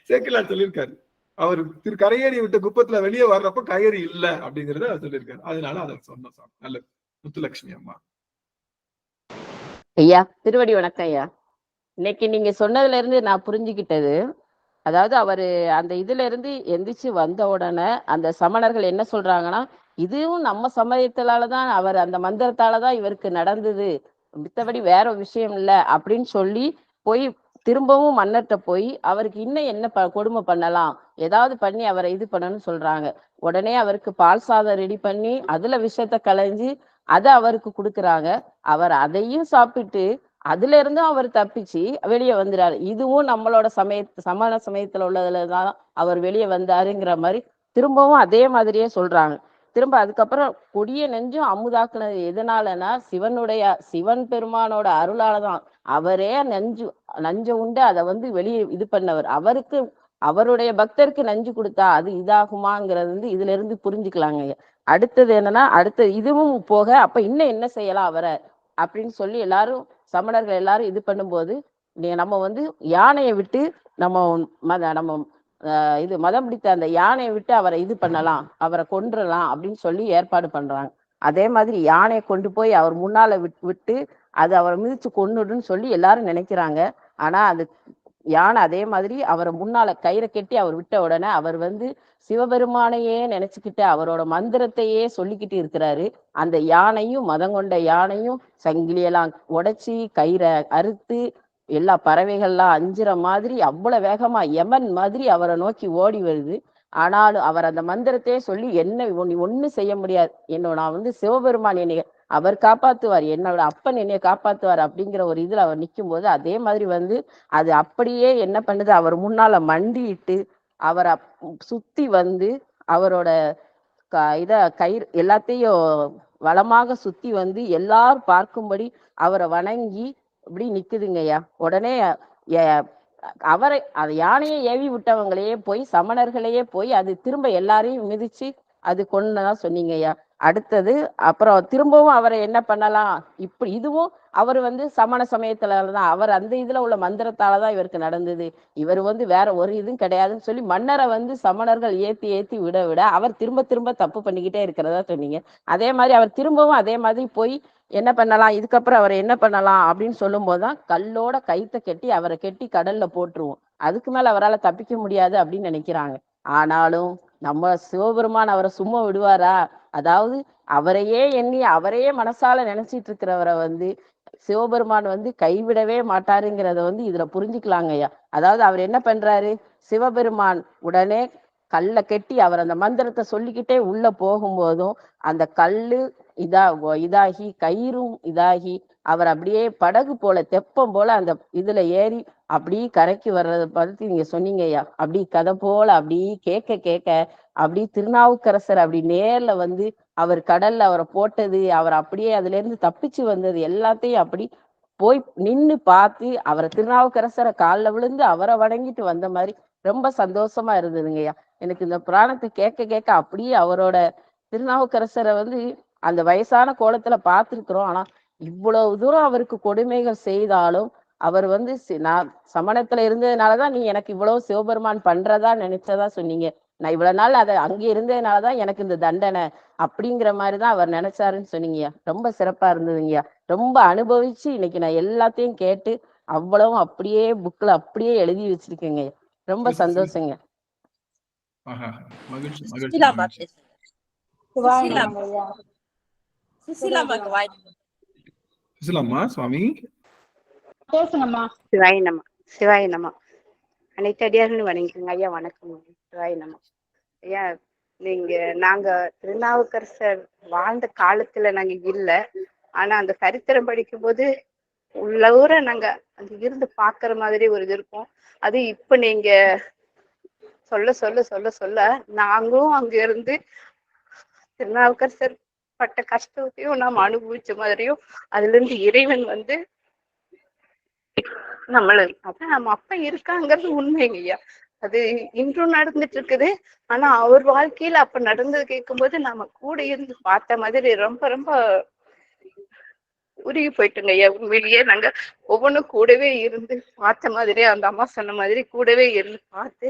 சேக்கிலார் சொல்லியிருக்காரு. அவர் கரையேறி விட்ட குப்பத்துல வெளியே வர்றப்ப கயிறு இல்லை அப்படிங்கிறத அவர் சொல்லியிருக்காரு. அதனால அதை சொன்னோம். நல்ல முத்துலட்சுமி அம்மா. ஐயா திருவடி வணக்கம் ஐயா. இன்னைக்கு நீங்க சொன்னதுல இருந்து நான் புரிஞ்சுக்கிட்டது, அதாவது அவரு அந்த இதுல இருந்து எந்திரிச்சு வந்த உடனே அந்த சமணர்கள் என்ன சொல்றாங்கன்னா, இதுவும் நம்ம சமயத்தினாலதான் அவர் அந்த மந்திரத்தாலதான் இவருக்கு நடந்தது, மித்தபடி வேற விஷயம் இல்லை அப்படின்னு சொல்லி போய் திரும்பவும் மன்னர்கிட்ட போய் அவருக்கு இன்னும் என்ன கொடுமை பண்ணலாம், ஏதாவது பண்ணி அவரை இது பண்ணணும்னு சொல்றாங்க. உடனே அவருக்கு பால் சாதம் ரெடி பண்ணி அதுல விஷத்தை களைஞ்சு அதை அவருக்கு கொடுக்குறாங்க. அவர் அதையும் சாப்பிட்டு அதுல இருந்தும் அவர் தப்பிச்சு வெளியே வந்துறாரு. இதுவும் நம்மளோட சமண சமயத்துல உள்ளதுலதான் அவர் வெளியே வந்தாருங்கிற மாதிரி திரும்பவும் அதே மாதிரியே சொல்றாங்க. திரும்ப அதுக்கப்புறம் கொடிய நெஞ்சும் அமுதாக்குனது எதனாலன்னா சிவன் பெருமானோட அருளாலதான். அவரே நஞ்ச உண்டு அதை வெளியே இது பண்ணவர். அவருடைய பக்தருக்கு நஞ்சு கொடுத்தா அது இதாகுமாங்கிறது இதுல இருந்து புரிஞ்சுக்கலாங்க. அடுத்தது என்னன்னா, இதுவும் போக அப்ப இன்னும் என்ன செய்யலாம் அவரை அப்படின்னு சொல்லி எல்லாரும் சமணர்கள் எல்லாரும் இது பண்ணும்போது, நம்ம யானையை விட்டு நம்ம இது மதம் பிடித்த அந்த யானையை விட்டு அவரை இது பண்ணலாம், அவரை கொன்றலாம் அப்படின்னு சொல்லி ஏற்பாடு பண்றாங்க. அதே மாதிரி யானையை கொண்டு போய் அவர் முன்னால விட்டு அது அவரை மிதிச்சு கொன்னுடுன்னு சொல்லி எல்லாரும் நினைக்கிறாங்க. ஆனா அது யானை அதே மாதிரி அவரை முன்னால கயிறை கட்டி அவர் விட்ட உடனே அவர் சிவபெருமானையே நினைச்சுக்கிட்டு அவரோட மந்திரத்தையே சொல்லிக்கிட்டு இருக்கிறாரு. அந்த யானையும் மதங்கொண்ட யானையும் சங்கிலியெல்லாம் உடைச்சி கயிறை அறுத்து எல்லா பறவைகள்லாம் அஞ்சுற மாதிரி அவ்வளவு வேகமா யமன் மாதிரி அவரை நோக்கி ஓடி வருது. ஆனாலும் அவர் அந்த மந்திரத்தையே சொல்லி என்ன ஒண்ணு செய்ய முடியாது, நான் சிவபெருமான் என்னை அவர் காப்பாத்துவார், என்னோட அப்பன் என்னைய காப்பாத்துவார் அப்படிங்கிற ஒரு இதுல அவர் நிற்கும் போது அதே மாதிரி அது அப்படியே என்ன பண்ணுது, அவர் முன்னால மண்டிட்டு அவரை சுத்தி அவரோட கயிறு எல்லாத்தையும் வளமாக சுத்தி எல்லாரும் பார்க்கும்படி அவரை வணங்கி இப்படி நிக்குதுங்கய்யா. உடனே அவரை யானையை ஏவி விட்டவங்களையே போய் சமணர்களையே போய் அது திரும்ப எல்லாரையும் மிதிச்சு அது கொன்னுதான் சொன்னீங்கய்யா. அடுத்தது அப்புறம் திரும்பவும் அவரை என்ன பண்ணலாம், இப்படி இதுவும் அவர் சமண சமயத்துலதான் அவர் அந்த இதுல உள்ள மந்திரத்தாலதான் இவருக்கு நடந்தது, இவர் வேற ஒரு இதுவும் கிடையாதுன்னு சொல்லி மன்னரை சமணர்கள் ஏத்தி விட அவர் திரும்ப திரும்ப தப்பு பண்ணிக்கிட்டே இருக்கிறதா சொன்னீங்க. அதே மாதிரி அவர் திரும்பவும் அதே மாதிரி போய் என்ன பண்ணலாம், இதுக்கப்புறம் அவரை என்ன பண்ணலாம் அப்படின்னு சொல்லும் போதுதான் கல்லோட கைத்தை கட்டி அவரை கெட்டி கடல்ல போட்டுருவோம், அதுக்கு மேல அவரால் தப்பிக்க முடியாது அப்படின்னு நினைக்கிறாங்க. ஆனாலும் நம்ம சிவபெருமான் அவரை சும்மா விடுவாரா? அதாவது அவரையே எண்ணி அவரையே மனசால நினைச்சிட்டு இருக்கிறவரை சிவபெருமான் கைவிடவே மாட்டாருங்கிறத இதுல புரிஞ்சுக்கலாங்க ஐயா. அதாவது அவர் என்ன பண்றாரு, சிவபெருமான் உடனே கல்லை கெட்டி அவர் அந்த மந்திரத்தை சொல்லிக்கிட்டே உள்ள போகும்போதும் அந்த கல்லு இதாகி கயிறும் இதாகி அவர் அப்படியே படகு போல தெப்பம் போல அந்த இதுல ஏறி அப்படி கரைக்கு வர்றத பார்த்து நீங்க சொன்னீங்க ஐயா. அப்படி கதை போல அப்படி கேட்க அப்படி திருநாவுக்கரசர் அப்படி நேர்ல அவர் கடல்ல அவரை போட்டது, அவர் அப்படியே அதுல இருந்து தப்பிச்சு வந்தது எல்லாத்தையும் அப்படி போய் நின்னு பார்த்து அவரை திருநாவுக்கரசரை காலில் விழுந்து அவரை வணங்கிட்டு வந்த மாதிரி ரொம்ப சந்தோஷமா இருந்ததுங்கய்யா. எனக்கு இந்த புராணத்தை கேட்க அப்படியே அவரோட திருநாவுக்கரசரை அந்த வயசான கோலத்துல பார்த்துருக்குறோம். ஆனா இவ்வளவு தூரம் அவருக்கு கொடுமைகள் செய்தாலும் அவர் வந்து நான் சமணத்துல இருந்ததுனாலதான் நீ எனக்கு இவ்வளவு சிவபெருமான் பண்றதா நினைச்சதா சொன்னீங்க, நான் இவ்வளவு நாள் அதை அங்க இருந்ததுனாலதான் எனக்கு இந்த தண்டனை அப்படிங்கிற மாதிரிதான் அவர் நினைச்சாருன்னு சொன்னீங்கய்யா. ரொம்ப சிறப்பா இருந்ததுங்கய்யா. ரொம்ப அனுபவிச்சு இன்னைக்கு நான் எல்லாத்தையும் கேட்டு அவ்வளவும் அப்படியே புக்ல அப்படியே எழுதி வச்சிருக்கேங்க. ரொம்ப சந்தோஷங்க. சுவாமி பேசுங்கம்மா. சிவாய் நம்ம சிவாய் நம்ம அனைத்து அடியார்களும் வணங்கிக்கோங்க ஐயா. வணக்கம். சிவாய் நம்ம ஐயா. நாங்க திருநாவுக்கரசர் வாழ்ந்த காலத்துல நாங்க இல்ல, ஆனா அந்த சரித்திரம் படிக்கும் போது உள்ளூர நாங்க அங்க இருந்து பாக்குற மாதிரி ஒரு இது இருக்கும். அது இப்ப நீங்க சொல்ல சொல்ல சொல்ல சொல்ல நாங்களும் அங்க இருந்து திருநாவுக்கரசர் பட்ட கஷ்டத்தையும் நாம் அனுபவிச்ச மாதிரியும் அதுல இருந்து இறைவன் வந்து அதான் நம்ம அப்பா இருக்காங்கிறது உண்மைங்க ஐயா. அது இன்றும் நடந்துட்டு இருக்குது. ஆனா அவர் வாழ்க்கையில அப்ப நடந்தது கேட்கும்போது நம்ம கூட இருந்து பார்த்த மாதிரி ரொம்ப ரொம்ப உருகி போயிட்டுங்க ஐயா. உண்மையிலேயே நாங்க ஒவ்வொன்றும் கூடவே இருந்து பார்த்த மாதிரி, அந்த அம்மா சொன்ன மாதிரி கூடவே இருந்து பார்த்து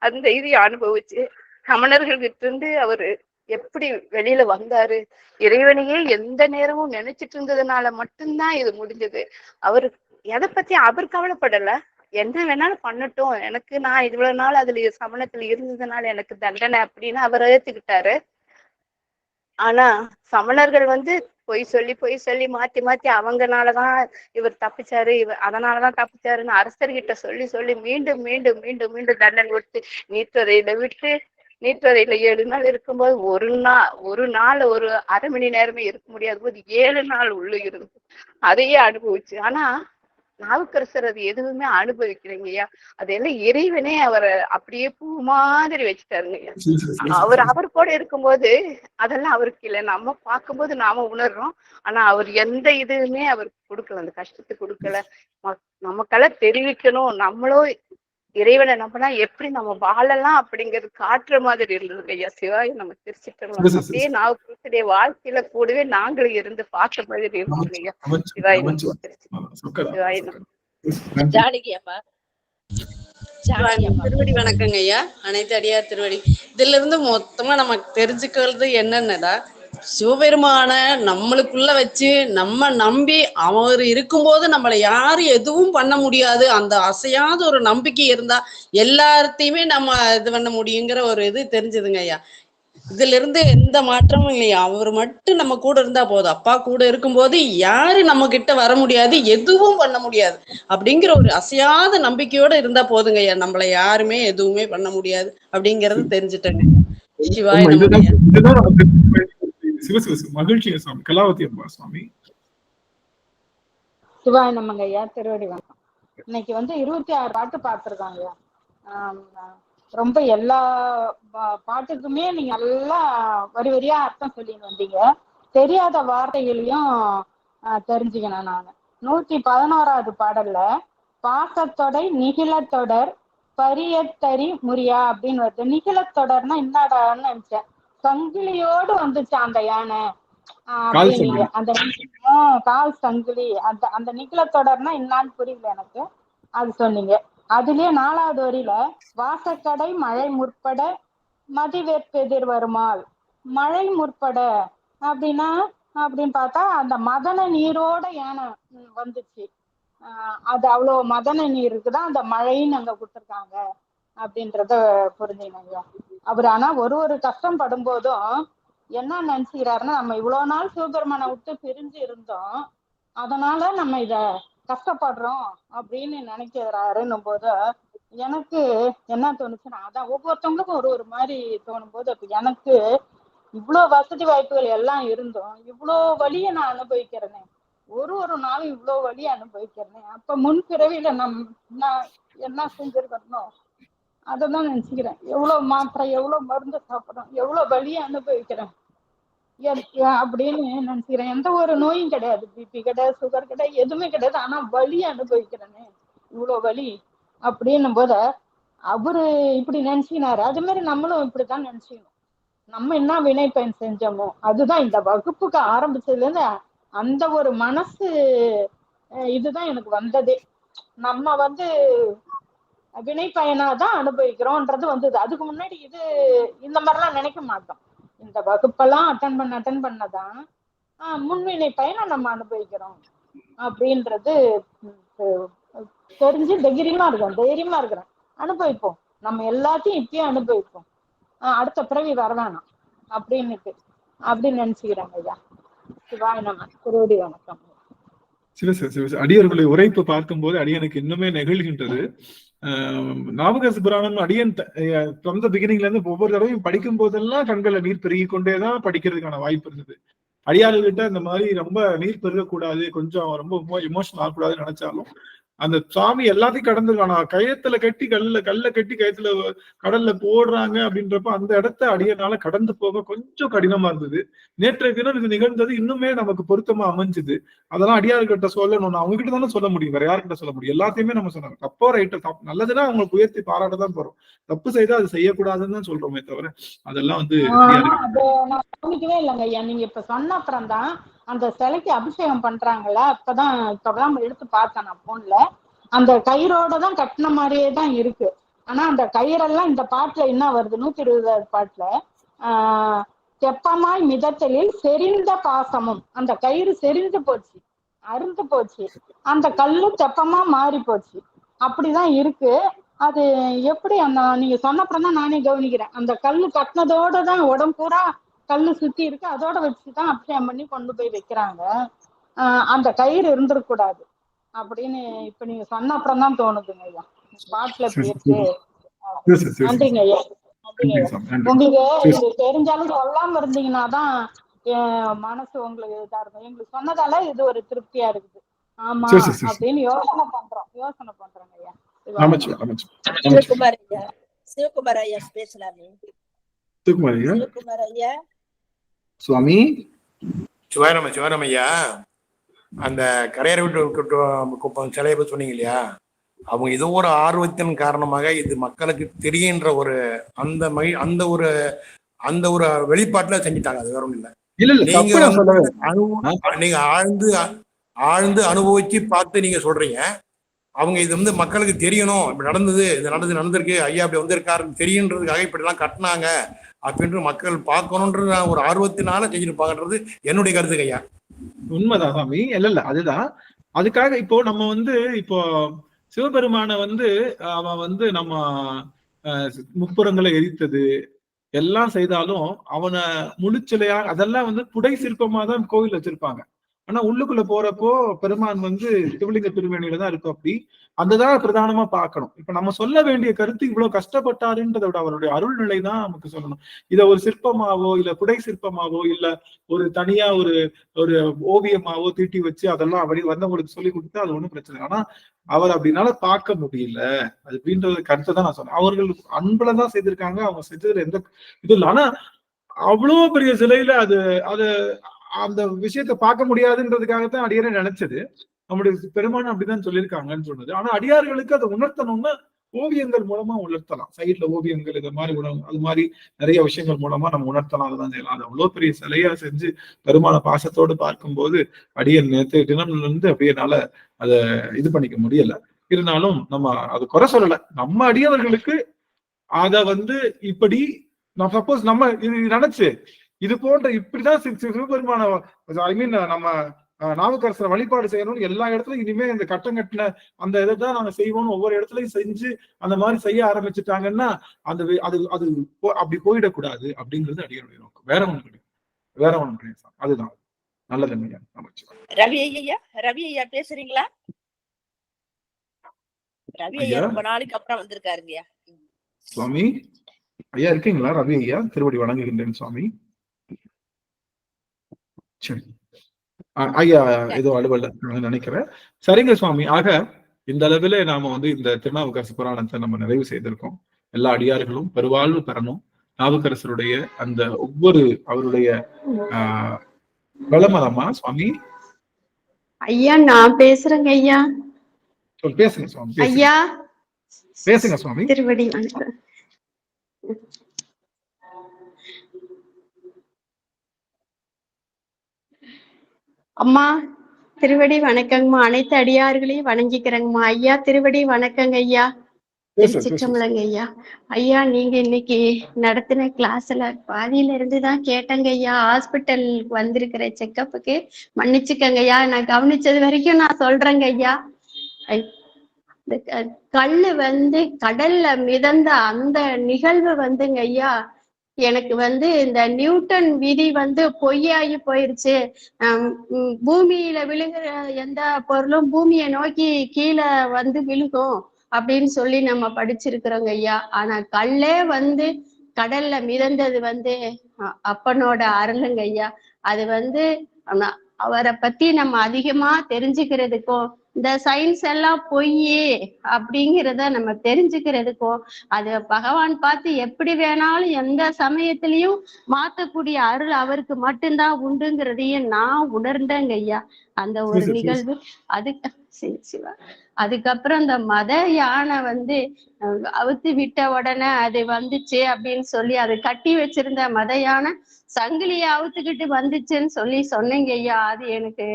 அந்த இதையை அனுபவிச்சு சமணர்கள் கிட்ட இருந்து அவரு எப்படி வெளியில வந்தாரு, இறைவனையே எந்த நேரமும் நினைச்சிட்டு இருந்ததுனால மட்டும்தான் இது முடிஞ்சது. அவரு எதை பத்தி அவர் கவலைப்படல, என்ன வேணாலும் பண்ணட்டும், எனக்கு நான் இவ்வளவு நாள் அதுல சமணத்துல இருந்ததுனால எனக்கு தண்டனை அப்படின்னு அவர் ஏத்துக்கிட்டாரு. ஆனா சமணர்கள் வந்து பொய் சொல்லி மாத்தி மாத்தி அவங்கனாலதான் இவர் தப்பிச்சாரு, அதனாலதான் தப்பிச்சாருன்னு அரசர்கிட்ட சொல்லி மீண்டும் மீண்டும் மீண்டும் மீண்டும் தண்டனை விட்டு நீர்த்துறையில 7 நாள் இருக்கும்போது ஒரு நாள் ஒரு அரை மணி நேரமே இருக்க முடியாது போது 7 நாள் உள்ள இருந்து அதையே அனுபவிச்சு. ஆனா நாவுக்கரசர் அது எதுவுமே அனுபவிக்கிறீங்க ஐயா. அதெல்லாம் இறைவனே அவரை அப்படியே பூ மாதிரி வச்சுட்டாருங்க ஐயா. அவர் கூட இருக்கும்போது அதெல்லாம் அவருக்கு இல்லை, நம்ம பார்க்கும்போது நாம உணர்றோம். ஆனா அவர் எந்த இதுவுமே அவருக்கு கொடுக்கல, அந்த கஷ்டத்தை கொடுக்கல. நமக்கெல்லாம் தெரிவிக்கணும், நம்மளும் இறைவனை நம்பினா எப்படி நம்ம வாழலாம் அப்படிங்கிறது காட்டுற மாதிரி இருந்தது ஐயா. சிவாய் நம்ம திருச்சிட்டோம் அப்படியே நாவுக்கரசருடைய வாழ்க்கையில கூடவே நாங்களும் இருந்து பார்த்த மாதிரி இருந்தது ஐயா. சிவாய் சிவாய் திருவடி வணக்கங்க ஐயா. அனைத்து அடியார் திருவடி. இதுல இருந்து மொத்தமா நமக்கு தெரிஞ்சுக்கிறது என்னன்னா, சிவபெருமான நம்மளுக்குள்ள வச்சு நம்ம நம்பி அவர் இருக்கும்போது நம்மளை யாரும் எதுவும் பண்ண முடியாது, அந்த அசையாத ஒரு நம்பிக்கை இருந்தா எல்லாத்தையுமே நம்ம இது பண்ண முடியுங்கிற ஒரு இது தெரிஞ்சுதுங்க ஐயா. இதுல இருந்து எந்த மாற்றமும் இல்லையா. அவர் மட்டும் நம்ம கூட இருந்தா போதும். அப்பா கூட இருக்கும்போது யாரு நம்ம கிட்ட வர முடியாது, எதுவும் பண்ண முடியாது அப்படிங்கிற ஒரு அசையாத நம்பிக்கையோட இருந்தா போதுங்க ஐயா. நம்மளை யாருமே எதுவுமே பண்ண முடியாது அப்படிங்கறது தெரிஞ்சுட்டேங்க. சிவாய் மகிழ்ச்சி சுவாமி. கலாவதி அம்மா சுவாமி. சிவாய் நமங்க ஐயா. திருவடி வணக்கம். இன்னைக்கு 26 பாட்டு பார்த்திருக்காங்க. ரொம்ப எல்லா பாட்டுக்குமே நீங்க நல்லா வரி வரியா அர்த்தம் சொல்லிட்டு வந்தீங்க. தெரியாத வார்த்தைகளையும் தெரிஞ்சுக்கணும். நான் 111வது பாடல்ல பாசத்தொடை நிகிலத்தொடர் பரியத்தறி முறியா அப்படின்னு வருது. நிகிலத்தொடர்னா என்னடான்னு நினைச்சேன். சங்கிலியோடு வந்துச்சு அந்த யானை அப்படின்னு. அந்த கால் சங்கிலி, அந்த நிகிலத்தொடர்னா என்னான்னு புரியல எனக்கு, அது சொன்னீங்க. அதுலயே 4வது வரியில வாசக்கடை மழை முற்பட மதிவேற்பெதிர் வருமாள். மழை முற்பட அப்படின்னு பார்த்தா அந்த மதன நீரோட யானை வந்துச்சு. அது அவ்வளவு மதன நீர் இருக்குதான் அந்த மழைன்னு அங்க கொடுத்துருக்காங்க அப்படின்றத புரிஞ்சுக்கணுங்க. அவர் ஆனா ஒரு கஷ்டம் படும் போதும் என்ன நினைச்சுக்கிறாருன்னா, நம்ம இவ்வளவு நாள் சிவபெருமானை விட்டு பிரிஞ்சு இருந்தோம், அதனால நம்ம இத கஷ்டப்படுறோம் அப்படின்னு நினைக்கிறாருன்னும் போது எனக்கு என்ன தோணுச்சுன்னா, அதான் ஒவ்வொருத்தவங்களுக்கும் ஒரு மாதிரி தோணும் போது, அப்ப எனக்கு இவ்வளவு வசதி வாய்ப்புகள் எல்லாம் இருந்தோம் இவ்வளோ வழியை நான் அனுபவிக்கிறேனே, ஒரு நாளும் இவ்வளோ வழியை அனுபவிக்கிறேனே, அப்ப முன்பிறவியில நான் என்ன செஞ்சிருக்கணும் அததான் நினைச்சுக்கிறேன். எவ்வளவு மாத்திரை, எவ்வளவு மருந்து சாப்பிட்றோம், எவ்வளவு வழியை அனுபவிக்கிறேன் அப்படின்னு நினைச்சுக்கிறேன். எந்த ஒரு நோயும் கிடையாது, பிபி கிடையாது, சுகர் கிடையாது, எதுவுமே கிடையாது. ஆனா வலி அனுபவிக்கிறேனே, இவ்வளவு வலி அப்படின்னும் போது அவரு இப்படி நினைச்சுக்கினாரு. அது மாதிரி நம்மளும் இப்படித்தான் நினைச்சுக்கணும். நம்ம என்ன வினை பயன் செஞ்சோமோ அதுதான் இந்த வகுப்புக்கு ஆரம்பிச்சதுல இருந்து அந்த ஒரு மனசு இதுதான் எனக்கு வந்ததே. நம்ம வந்து வினை பயனாதான் அனுபவிக்கிறோம்ன்றது வந்தது. அதுக்கு முன்னாடி இந்த மாதிரிலாம் நினைக்க மாட்டோம். இந்த வகுப்பெல்லாம் அட்டன் பண்ணதான் முன்வினை பயனை நம்ம அனுபவிக்கிறோம் அப்படின்றது தெரிஞ்சு தைரியமா இருக்கிறேன். அனுபவிப்போம், நம்ம எல்லாத்தையும் இப்பயும் அனுபவிப்போம், அடுத்த பிறவி வரவேணாம் அப்படின்னு நினைச்சுக்கிறாங்க ஐயா. சிவாய நம. திருவடி வணக்கம். அடியர்களுடைய உரைப்பு பார்க்கும்போது அடியனுக்கு இன்னுமே நெகிழ்கின்றது. நாவுக்கரசு புராணம் அடியன் from the beginningல இருந்து ஒவ்வொரு தடவையும் படிக்கும் போதெல்லாம் கண்களை நீர் பெருகி கொண்டேதான் படிக்கிறதுக்கான வாய்ப்பு இருந்தது. அடியாளர்கிட்ட இந்த மாதிரி ரொம்ப நீர் பெருகக்கூடாது, கொஞ்சம் ரொம்ப எமோஷனல் ஆகக்கூடாதுன்னு நினைச்சாலும் அந்த சுவாமி எல்லாத்தையும் கடந்துருக்கான. கயத்துல கட்டி கல்ல கட்டி கயத்துல கடல்ல போடுறாங்க அப்படின்றப்ப அந்த இடத்த அடியனால கடந்து போக கொஞ்சம் கடினமா இருந்தது. நேற்றைய தினம் இது நிகழ்ந்தது இன்னுமே நமக்கு பொருத்தமா அமைஞ்சுது. அதெல்லாம் அடியார்கிட்ட சொல்லணும், அவங்க கிட்ட தானே சொல்ல முடியும், வேற யாருக்கிட்ட சொல்ல முடியும்? எல்லாத்தையுமே நம்ம சொன்னோம். தப்போ ரைட்டு, நல்லதுன்னா அவங்களுக்கு உயர்த்தி பாராட்டதான் போறோம், தப்பு செய்தா அது செய்யக்கூடாதுன்னு தான் சொல்றோமே தவிர அதெல்லாம் வந்து கவனிக்கவே இல்லைங்க ஐயா. நீங்க இப்ப சொன்ன அப்புறம் தான் அந்த சிலைக்கு அபிஷேகம் பண்றாங்களா, இப்பதான் எடுத்து பார்த்தேன் நான் போன்ல. அந்த கயிறோட தான் கட்டின மாதிரியே தான் இருக்கு. ஆனா அந்த கயிறெல்லாம் இந்த பாட்டுல என்ன வருது, 120வது பாட்டுல தெப்பமாய் மிதத்தலில் செறிந்த பாசமும், அந்த கயிறு செறிந்து போச்சு, அருந்து போச்சு, அந்த கல்லு தெப்பமா மாறி போச்சு, அப்படிதான் இருக்கு. அது எப்படி நீங்க சொன்னப்புறம் தான் நானே கவனிக்கிறேன். அந்த கல்லு கட்டினதோட தான் உடம்பு பூரா கல்லு சுத்தி இருக்கு, அதோட வச்சுதான் அபிஷேகம் பண்ணி கொண்டு போய் வைக்கிறாங்க. அந்த கயிறு இருந்துடக்கூடாது அப்படின்னு இப்ப நீங்க சொன்ன அப்புறம் தான் தோணுதுங்க ஐயா. பாட்டுல எப்படி இருக்கு. நன்றிங்க ஐயா. உங்களுக்கு இது தெரிஞ்சாலும் சொல்லாம இருந்தீங்கன்னா தான் மனசு உங்களுக்கு இதா இருக்கும். எங்களுக்கு சொன்னதால இது ஒரு திருப்தியா இருக்குது. ஆமா அப்படின்னு யோசனை பண்றோங்க ஐயா. சிவகுமார் ஐயா பேசலாமே. சிவகுமார் ஐயா. சுவாமி சிவாராம் ஐயா, அந்த கரையரை விட்டு குப்பம் சிலையை பத்தி சொன்னீங்க இல்லையா, அவங்க ஏதோ ஒரு ஆர்வத்தின் காரணமாக இது மக்களுக்கு தெரியுன்ற ஒரு அந்த ஒரு வெளிப்பாட்டுல செஞ்சுட்டாங்க. அது வேற ஒண்ணும் இல்லை. நீங்க ஆழ்ந்து அனுபவிச்சு பார்த்து நீங்க சொல்றீங்க. அவங்க இது வந்து மக்களுக்கு தெரியணும், இப்படி நடந்திருக்கு, ஐயா அப்படி வந்திருக்காருன்னு தெரியுன்றதுக்காக இப்படி எல்லாம் கட்டினாங்க அப்படின்ற மக்கள் பார்க்கணுன்ற ஒரு ஆர்வத்தினால செஞ்சிருப்பாங்கன்றது என்னுடைய கருத்துக்கு ஐயா. உண்மைதான் சாமி. இல்ல அதுதான். அதுக்காக இப்போ நம்ம இப்போ சிவபெருமான அவன் நம்ம முப்புறங்களை எரித்தது எல்லாம் செய்தாலும் அவனை முழுச்சிலையா அதெல்லாம் புடை சிற்பமா தான் கோவில் வச்சிருப்பாங்க. ஆனா உள்ளுக்குள்ள போறப்போ பெருமான் சிவலிங்க திருமேனியில தான் இருக்கும். அப்படி அதுதான் பிரதானமா பார்க்கணும். இப்ப நம்ம சொல்ல வேண்டிய கருத்து இவ்வளவு கஷ்டப்பட்டாருன்றதை விட அவருடைய அருள்நிலை தான் நமக்கு சொல்லணும். இத ஒரு சிற்பமாவோ இல்ல புடை சிற்பமாவோ இல்ல ஒரு தனியா ஒரு ஓவியமாவோ தீட்டி வச்சு அதெல்லாம் அப்படி வந்தவங்களுக்கு சொல்லி கொடுத்தா அது ஒண்ணும் பிரச்சனை. ஆனா அவர் அப்படின்னால பார்க்க முடியல அப்படின்ற கருத்தை தான் நான் சொன்னேன். அவர்கள் அன்புலதான் செய்திருக்காங்க, அவங்க செஞ்சதுல எந்த இது இல்லை. ஆனா அவ்வளவு பெரிய சிலையில அது அந்த விஷயத்த பார்க்க முடியாதுன்றதுக்காகத்தான் அடியாரை நினைச்சது. நம்முடைய பெருமான் அப்படிதான் சொல்லியிருக்காங்கன்னு சொன்னது. ஆனா அடியார்களுக்கு அதை உணர்த்தணும்னா ஓவியங்கள் மூலமா உணர்த்தலாம். சைட்ல ஓவியங்கள் இது மாதிரி அது மாதிரி நிறைய விஷயங்கள் மூலமா நம்ம உணர்த்தலாம். அதுதான் செய்யலாம். அது அவ்வளவு பெரிய சிலையா செஞ்சு பெருமான பாசத்தோடு பார்க்கும்போது அடியன் நேற்று தினம்ல இருந்து அப்படியே என்னால அதை இது பண்ணிக்க முடியல. இருந்தாலும் நம்ம அது குறை சொல்லல. நம்ம அடியவர்களுக்கு அத இப்படி சப்போஸ் நம்ம இது நினைச்சு இது போன்ற இப்படிதான் சிவபெருமான நம்ம நாவுக்கரசரை வழிபாடு செய்யணும்னு எல்லா இடத்துலயும் இனிமே இந்த கட்டம் கட்டின அந்த இதைதான் நாங்க செய்வோம்னு ஒவ்வொரு இடத்துலயும் செஞ்சு அந்த மாதிரி செய்ய ஆரம்பிச்சுட்டாங்கன்னா அது அப்படி போயிடக்கூடாது அப்படிங்கிறது அடியனுடைய நோக்கம். வேற ஒண்ணு கிடையாது. அதுதான் நல்லது. ரவி ஐயா பேசுறீங்களா? ரவி ஐயா ரொம்ப நாளைக்கு அப்புறம் வந்திருக்காருங்கய்யா. சுவாமி ஐயா இருக்கீங்களா? ரவி ஐயா திருவடி வணங்குகின்றேன் சுவாமி. சரி ஐயா ஏதோ அலுவல நினைக்கிறேன். சரிங்க சுவாமி. ஆக இந்த அளவில் நாம இந்த திருநாவுக்கரசு புராணத்தை நம்ம நிறைவு செய்திருக்கோம். எல்லா அடியார்களும் பெருவாழ்வு பெறணும். நாவுக்கரசருடைய அந்த ஒவ்வொரு அவருடைய வளமரமா சுவாமி. ஐயா நான் பேசுறேங்க ஐயா. பேசுங்க சுவாமி. ஐயா பேசுங்க சுவாமி. திருவடி அம்மா திருவடி வணக்கங்கம்மா. அனைத்து அடியார்களையும் வணங்கிக்கிறேங்கம்மா. ஐயா திருவடி வணக்கங்க ஐயா. திருச்சிற்றம்பலங்க ஐயா. ஐயா நீங்க இன்னைக்கு நடத்தின கிளாஸ்ல பாதியில இருந்து தான் கேட்டங்க ஐயா. ஹாஸ்பிட்டல் வந்திருக்கிற செக்கப்புக்கு மன்னிச்சுக்கங்க ஐயா. நான் கவனிச்சது வரைக்கும் நான் சொல்றேங்க ஐயா. இந்த கல்லு வந்து கடல்ல மிதந்த அந்த நிகழ்வு வந்துங்க ஐயா, எனக்கு வந்து இந்த நியூட்டன் விதி வந்து பொய்யாகி போயிருச்சு. பூமியில விழுகிற எந்த பொருளும் பூமியை நோக்கி கீழே வந்து விழுகும் அப்படின்னு சொல்லி நம்ம படிச்சிருக்கிறோங்க ஐயா. ஆனா கல்லே வந்து கடல்ல மிதந்தது வந்து அப்பனோட அருளுங்க ஐயா. அது வந்து அவரை பத்தி நம்ம அதிகமா தெரிஞ்சுக்கிறதுக்கும், இந்த சயின்ஸ் எல்லாம் பொய் அப்படிங்கிறத நம்ம தெரிஞ்சுக்கிறதுக்கும், அது பகவான் பார்த்து எப்படி வேணாலும் எந்த சமயத்திலையும் மாத்தக்கூடிய அருள் அவருக்கு மட்டும்தான் உண்டுங்கிறதையும் நான் உணர்ந்தேங்க ஐயா. அந்த ஒரு நிகழ்வு. அதுக்கு சிவா அதுக்கப்புறம் இந்த மத யானை வந்து அவுத்து விட்ட உடனே அது வந்துச்சு அப்படின்னு சொல்லி அது கட்டி வச்சிருந்த மத யானை சங்கிலியை அவுத்துக்கிட்டு வந்துச்சுன்னு சொல்லி சொன்னீங்க ஐயா. அது எனக்கு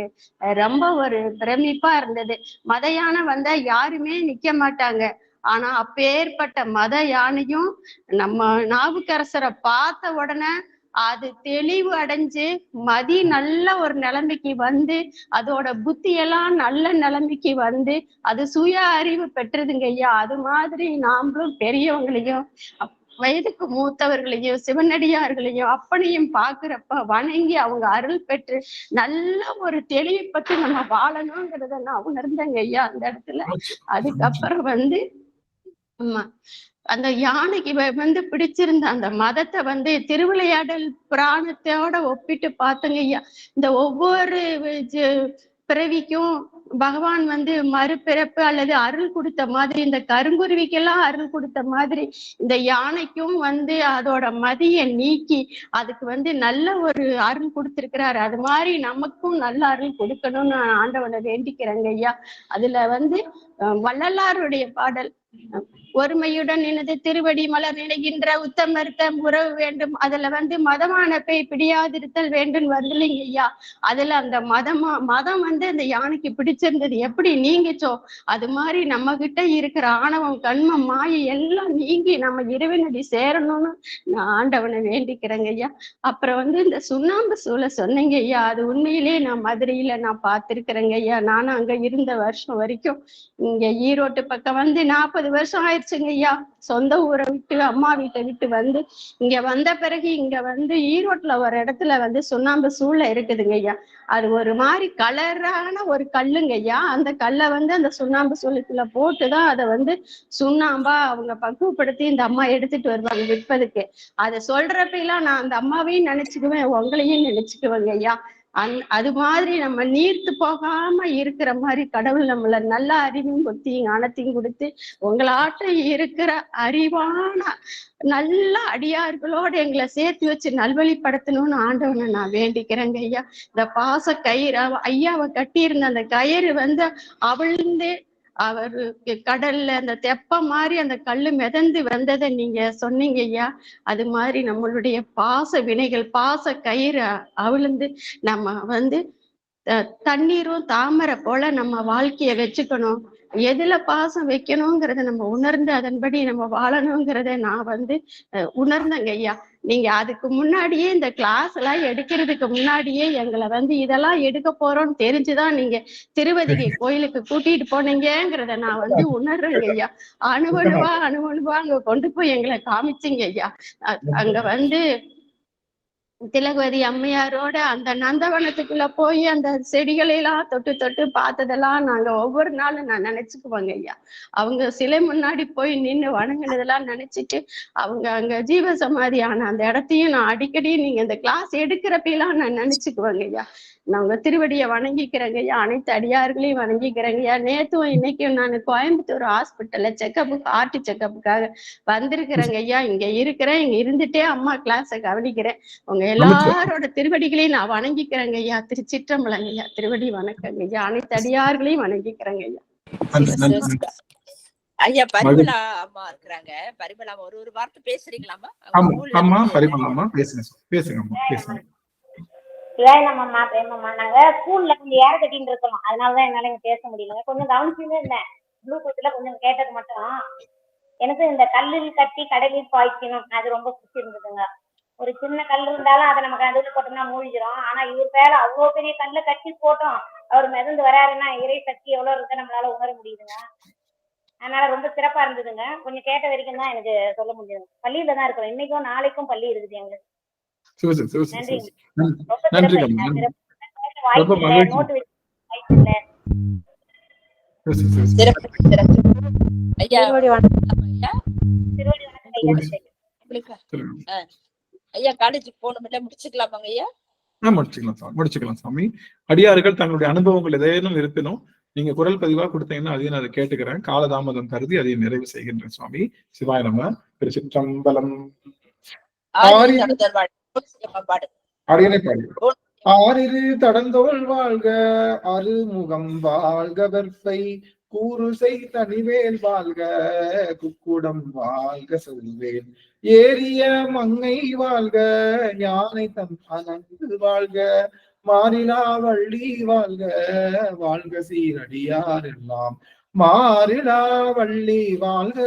ரொம்ப ஒரு பிரமிப்பா இருந்தது. மத யானை வந்தா யாருமே நிக்க மாட்டாங்க. ஆனா அப்பேற்பட்ட மத யானையும் நம்ம நாவுக்கரசரை பார்த்த உடனே அது தெளிவு அடைஞ்சு மதி நல்ல ஒரு நிலைமைக்கு வந்து அதோட புத்தி எல்லாம் நல்ல நிலைமைக்கு வந்து அது சுய அறிவு பெற்றதுங்க ஐயா. அது மாதிரி நாமளும் பெரியவங்களையும் வயதுக்கு மூத்தவர்களையும் சிவனடியார்களையும் அப்பனையும் பாக்குறப்ப வணங்கி அவங்க அருள் பெற்று நல்ல ஒரு தெளிவை பற்றி நம்ம வாழணுங்கிறத நான் உணர்ந்தேங்க ஐயா அந்த இடத்துல. அதுக்கப்புறம் வந்து ஆமா அந்த யானைக்கு வந்து பிடிச்சிருந்த அந்த மதத்தை வந்து திருவிளையாடல் புராணத்தோட ஒப்பிட்டு பார்த்தங்க ஐயா. இந்த ஒவ்வொரு பிறவிக்கும் பகவான் வந்து மறுபிறப்பு அல்லது அருள் கொடுத்த மாதிரி, இந்த கருங்குருவிக்கெல்லாம் அருள் கொடுத்த மாதிரி இந்த யானைக்கும் வந்து அதோட மதியை நீக்கி அதுக்கு வந்து நல்ல ஒரு அருள் கொடுத்திருக்கிறாரு. அது மாதிரி நமக்கும் நல்ல அருள் கொடுக்கணும்னு நான் ஆண்டவனை வேண்டிக்கிறேங்க ஐயா. அதுல வந்து வள்ளலாருடைய பாடல் ஒருமையுடன் எனது திருவடி மலர் நினைகின்ற உத்தமர்த்தம் உறவு வேண்டும், அதுல வந்து மதமான பேய் பிடியாதிருத்தல் வேண்டும் வரலைங்க ஐயா. அதுல அந்த மதம் வந்து அந்த யானைக்கு பிடிச்சிருந்தது எப்படி நீங்கிச்சோ அது மாதிரி நம்ம கிட்ட இருக்கிற ஆணவம் கண்மம் மாயை எல்லாம் நீங்கி நம்ம இறைவனடி சேரணும்னு நான் ஆண்டவனை வேண்டிக்கிறேங்க ஐயா. அப்புறம் வந்து இந்த சுண்ணாம்பு சூளை சொன்னீங்க ஐயா, அது உண்மையிலேயே நான் மதுரையில நான் பார்த்திருக்கிறேங்க ஐயா. நானும் அங்க இருந்த வருஷம் வரைக்கும் இங்க ஈரோட்டு பக்கம் வந்து 40 வருஷம் ஆயிடுச்சுங்க ஐயா. சொந்த ஊரை விட்டு அம்மா வீட்டை விட்டு வந்து இங்க வந்த பிறகு இங்க வந்து ஈரோட்டுல ஒரு இடத்துல வந்து சுண்ணாம்பு சூளை இருக்குதுங்க ஐயா. அது ஒரு மாதிரி கலரான ஒரு கல்லுங்க ஐயா. அந்த கல்லை வந்து அந்த சுண்ணாம்பு சூளத்துல போட்டுதான் அதை வந்து சுண்ணாம்பா அவங்க பக்குவப்படுத்தி இந்த அம்மா எடுத்துட்டு வருவாங்க விற்பதுக்கு. அதை சொல்றப்ப எல்லாம் நான் அந்த அம்மாவையும் நினைச்சுக்குவேன், உங்களையும் நினைச்சுக்குவேங்க ஐயா. அது மாதிரி நம்ம நீர்த்து போகாம இருக்கிற மாதிரி கடவுள் நம்மள நல்ல அறிவும் புத்தியும் ஞானத்தையும் கொடுத்து உங்களாட்ட இருக்கிற அறிவான நல்ல அடியார்களோட எங்களை சேர்த்து வச்சு நல்வழிப்படுத்தணும்னு ஆண்டவனை நான் வேண்டிக்கிறேங்க ஐயா. இந்த பாச கயிறு ஐயாவை கட்டியிருந்த அந்த கயிறு வந்து அவிழ்ந்து அவரு கடல்ல அந்த தெப்ப மாதிரி அந்த கல்லு மிதந்து வந்ததை நீங்க சொன்னீங்க ஐயா. அது மாதிரி நம்மளுடைய பாச வினைகள் பாச கயிறு அவிழ்ந்து நம்ம வந்து தண்ணீரும் தாமரை போல நம்ம வாழ்க்கைய வச்சுக்கணும். எதுல பாசம் வைக்கணுங்கிறத நம்ம உணர்ந்து அதன்படி நம்ம வாழணுங்கிறத நான் வந்து உணர்ந்தேங்க ஐயா. நீங்க அதுக்கு முன்னாடியே இந்த கிளாஸ் எல்லாம் எடுக்கிறதுக்கு முன்னாடியே எங்களை வந்து இதெல்லாம் எடுக்க போறோம்னு தெரிஞ்சுதான் நீங்க திருவதிகை கோயிலுக்கு கூட்டிட்டு போனீங்கிறத நான் வந்து உணர்றேங்க ஐயா. அணுவணுவா அங்க கொண்டு போய் எங்களை காமிச்சிங்க ஐயா. அங்க வந்து திலகவதி அம்மையாரோட அந்த நந்தவனத்துக்குள்ள போய் அந்த செடிகளை எல்லாம் தொட்டு தொட்டு பார்த்ததெல்லாம் நாங்க ஒவ்வொரு நாளும் நான் நினைச்சுக்குவாங்க ஐயா. அவங்க சிலை முன்னாடி போய் நின்று வணங்கினதெல்லாம் நினைச்சிட்டு அவங்க அங்க ஜீவ சமாதி ஆன அந்த இடத்தையும் நான் அடிக்கடி நீங்க இந்த கிளாஸ் எடுக்கிறப்பெல்லாம் நான் நினைச்சுக்குவாங்க ஐயா. நான் உங்க திருவடியை வணங்கிக்கிறேங்க ஐயா. அனைத்து அடியார்களையும் வணங்கிக்கிறேங்க ஐயா. நேத்தும் இன்னைக்கும் நான் கோயம்புத்தூர் ஹாஸ்பிட்டல்ல செக்கப்புக்கு ஹார்ட் செக்கப்புக்காக வந்திருக்கிறேங்க ஐயா. இங்க இருக்கிறேன், இங்க இருந்துட்டே அம்மா கிளாஸை கவனிக்கிறேன். உங்க எல்லாரோட திருவடிகளையும் நான் வணங்கிக்கிறேங்க ஐயா. திருச்சிற்றம்பலங்க ஐயா. திருவடி வணக்கங்க ஐயா. அனைத்து அடியார்களையும் வணங்கிக்கிறேங்க ஐயா. ஐயா பரிமளா அம்மா இருக்கிறாங்க. பரிமளா ஒரு வார்த்தை பேசுறீங்களாமா? அம்மா பரிமளா அம்மா பேசுங்க பேசுங்க. சிவாய் நம்மம்மா பிரேமம்மா. நாங்க ஸ்கூல்ல கொஞ்சம் ஏற கட்டின்னு இருக்கோம், அதனாலதான் என்னால இங்க பேச முடியல. கொஞ்சம் கவனிச்சுன்னு இருந்தேன், ப்ளூடூத்ல கொஞ்சம் கேட்டது மட்டும். எனக்கு இந்த கல்லில் கட்டி கடலில் பாய்க்கணும் அது ரொம்ப பிடிச்சிருந்ததுங்க. ஒரு சின்ன கல் இருந்தாலும் அதை நம்ம கல்லுல போட்டோம்னா மூழ்கிறோம். ஆனா இவர் பேர அவ்வளவு பெரிய கல்ல கட்டி போட்டோம், அவர் மிதந்து வராருன்னா இறை சக்தி எவ்வளவு இருக்கு நம்மளால உணர முடியுதுங்க. அதனால ரொம்ப சிறப்பா இருந்ததுங்க. கொஞ்சம் கேட்ட வரைக்கும் தான் எனக்கு சொல்ல முடியுது. பள்ளியில தான் இருக்கிறோம், இன்னைக்கும் நாளைக்கும் பள்ளி இருக்குது எங்களுக்கு. நன்றிங்க, ரொம்ப சிறப்பு. வாய்ப்பு இல்லை, நோட்டு வச்சு வாய்ப்பு இல்லை. சிறப்பு சிறப்பு ஐயா. திருவடி வணக்கம். திருவடி வணக்கம் ஐயா. உங்களுக்கு ஐயா காலேஜுக்கு போகணும்ல, முடிச்சுக்கலாமாங்க ஐயா? முடிச்சுக்கலாம் சாமி. அடியார்கள் தங்களுடைய அனுபவங்கள் எதையும் இருப்பினும் நீங்க குரல் பதிவா கொடுத்தீங்கன்னா அதையும் நான் கேட்டுக்கிறேன். காலதாமதம் கருதி அதை நிறைவு செய்கின்றேன் சுவாமி. சிவாய நம. திருச்சிற்றம்பலம். அடியனை பாடி. ஆறிரு தடந்தோள் வாழ்க, அருமுகம் வாழ்க, வெற்பை கூறுசை தனிவேல் வாழ்க, குக்குடம் வாழ்க சொல்வேன், ஏரிய மங்கை வாழ்க, யானை தன் அனந்து வாழ்க, மாறிலா வள்ளி வாழ்க, வாழ்க சீரடியார் எல்லாம் மாறிலா வள்ளி வாழ்க,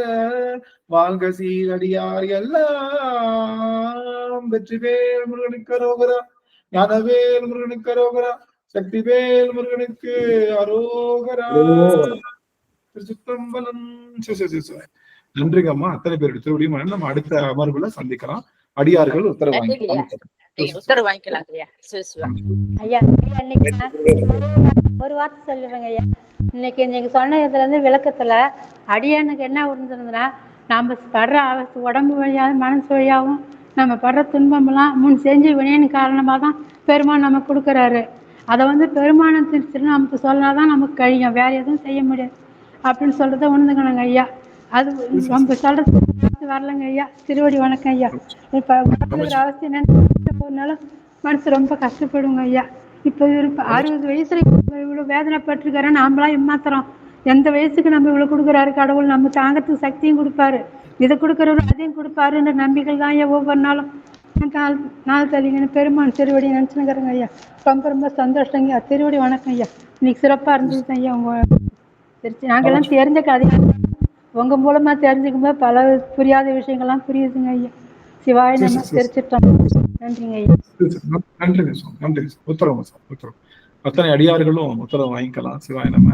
வாழ்க சீரடியார் எல்லாம். வெற்றிவேல் முருகனுக்கு அரோகரா, ஞானவேல் முருகனுக்கு அரோகரா, சக்திவேல் முருகனுக்கு அரோகரா. திருச்சிற்றம்பலம். நன்றிங்க அம்மா. அத்தனை பேருடைய திருவடியும் நம்ம அடுத்த அமர்வுல சந்திக்கலாம். அடியார்கள் உத்தரவு வாங்கிக்கலாம் ஐயா. இன்னைக்கு ஒரு வார்த்தை சொல்லிடுறேங்க ஐயா. இன்னைக்கு நீங்க சொன்ன இதுல இருந்து விளக்கத்துல அடியானுக்கு என்ன இருந்திருந்ததுன்னா, நம்ம படுற உடம்பு வழியாகவும் மனசு வழியாகவும் நம்ம படுற துன்பமெல்லாம் முன் செஞ்சு வினையின் காரணமாக தான் பெருமான் நமக்கு கொடுக்குறாரு. அதை பெருமானம் நமக்கு சொன்னாதான் நமக்கு கழியும், வேற எதுவும் செய்ய முடியாது அப்படின்னு சொல்றத உணர்ந்துக்கணுங்க ஐயா. அது நம்ம சொல்றது வரலங்க ஐயா. திருவடி வணக்கம் ஐயா. இப்ப அவசியம் என்னன்னு போனாலும் மனசு ரொம்ப கஷ்டப்படுங்க ஐயா. இப்ப 60 வயசுல இவ்வளவு வேதனைப்பட்டிருக்காரு, நாமளாம் ஏமாத்துறோம். எந்த வயசுக்கு நம்ம இவ்வளவு கொடுக்குறாரு கடவுள், நம்ம தாங்கிறதுக்கு சக்தியும் கொடுப்பாரு, இதை கொடுக்குறவரு அதையும் கொடுப்பாருன்ற நம்பிக்கை தான் ஐயா. ஒவ்வொரு நாளும் நாள் தள்ளிங்கன்னு பெருமான் திருவடி நினைச்சுனுங்கிறங்க ஐயா. ரொம்ப ரொம்ப சந்தோஷங்க ஐயா. திருவடி வணக்கம் ஐயா. இன்னைக்கு சிறப்பா இருந்தது ஐயா. உங்க நாங்கெல்லாம் தெரிஞ்ச கதையா உங்க மூலமா தெரிஞ்சுக்கும் போது பல புரியாத விஷயங்கள்லாம் புரியுதுங்க ஐயா. சிவாய நம்ம தெரிச்சிட்டோம். நன்றிங்க ஐயா. நன்றி. உத்தரவு. அத்தனை அடியார்களும் உத்தரவு வாங்கிக்கலாம். சிவாய நம்ம.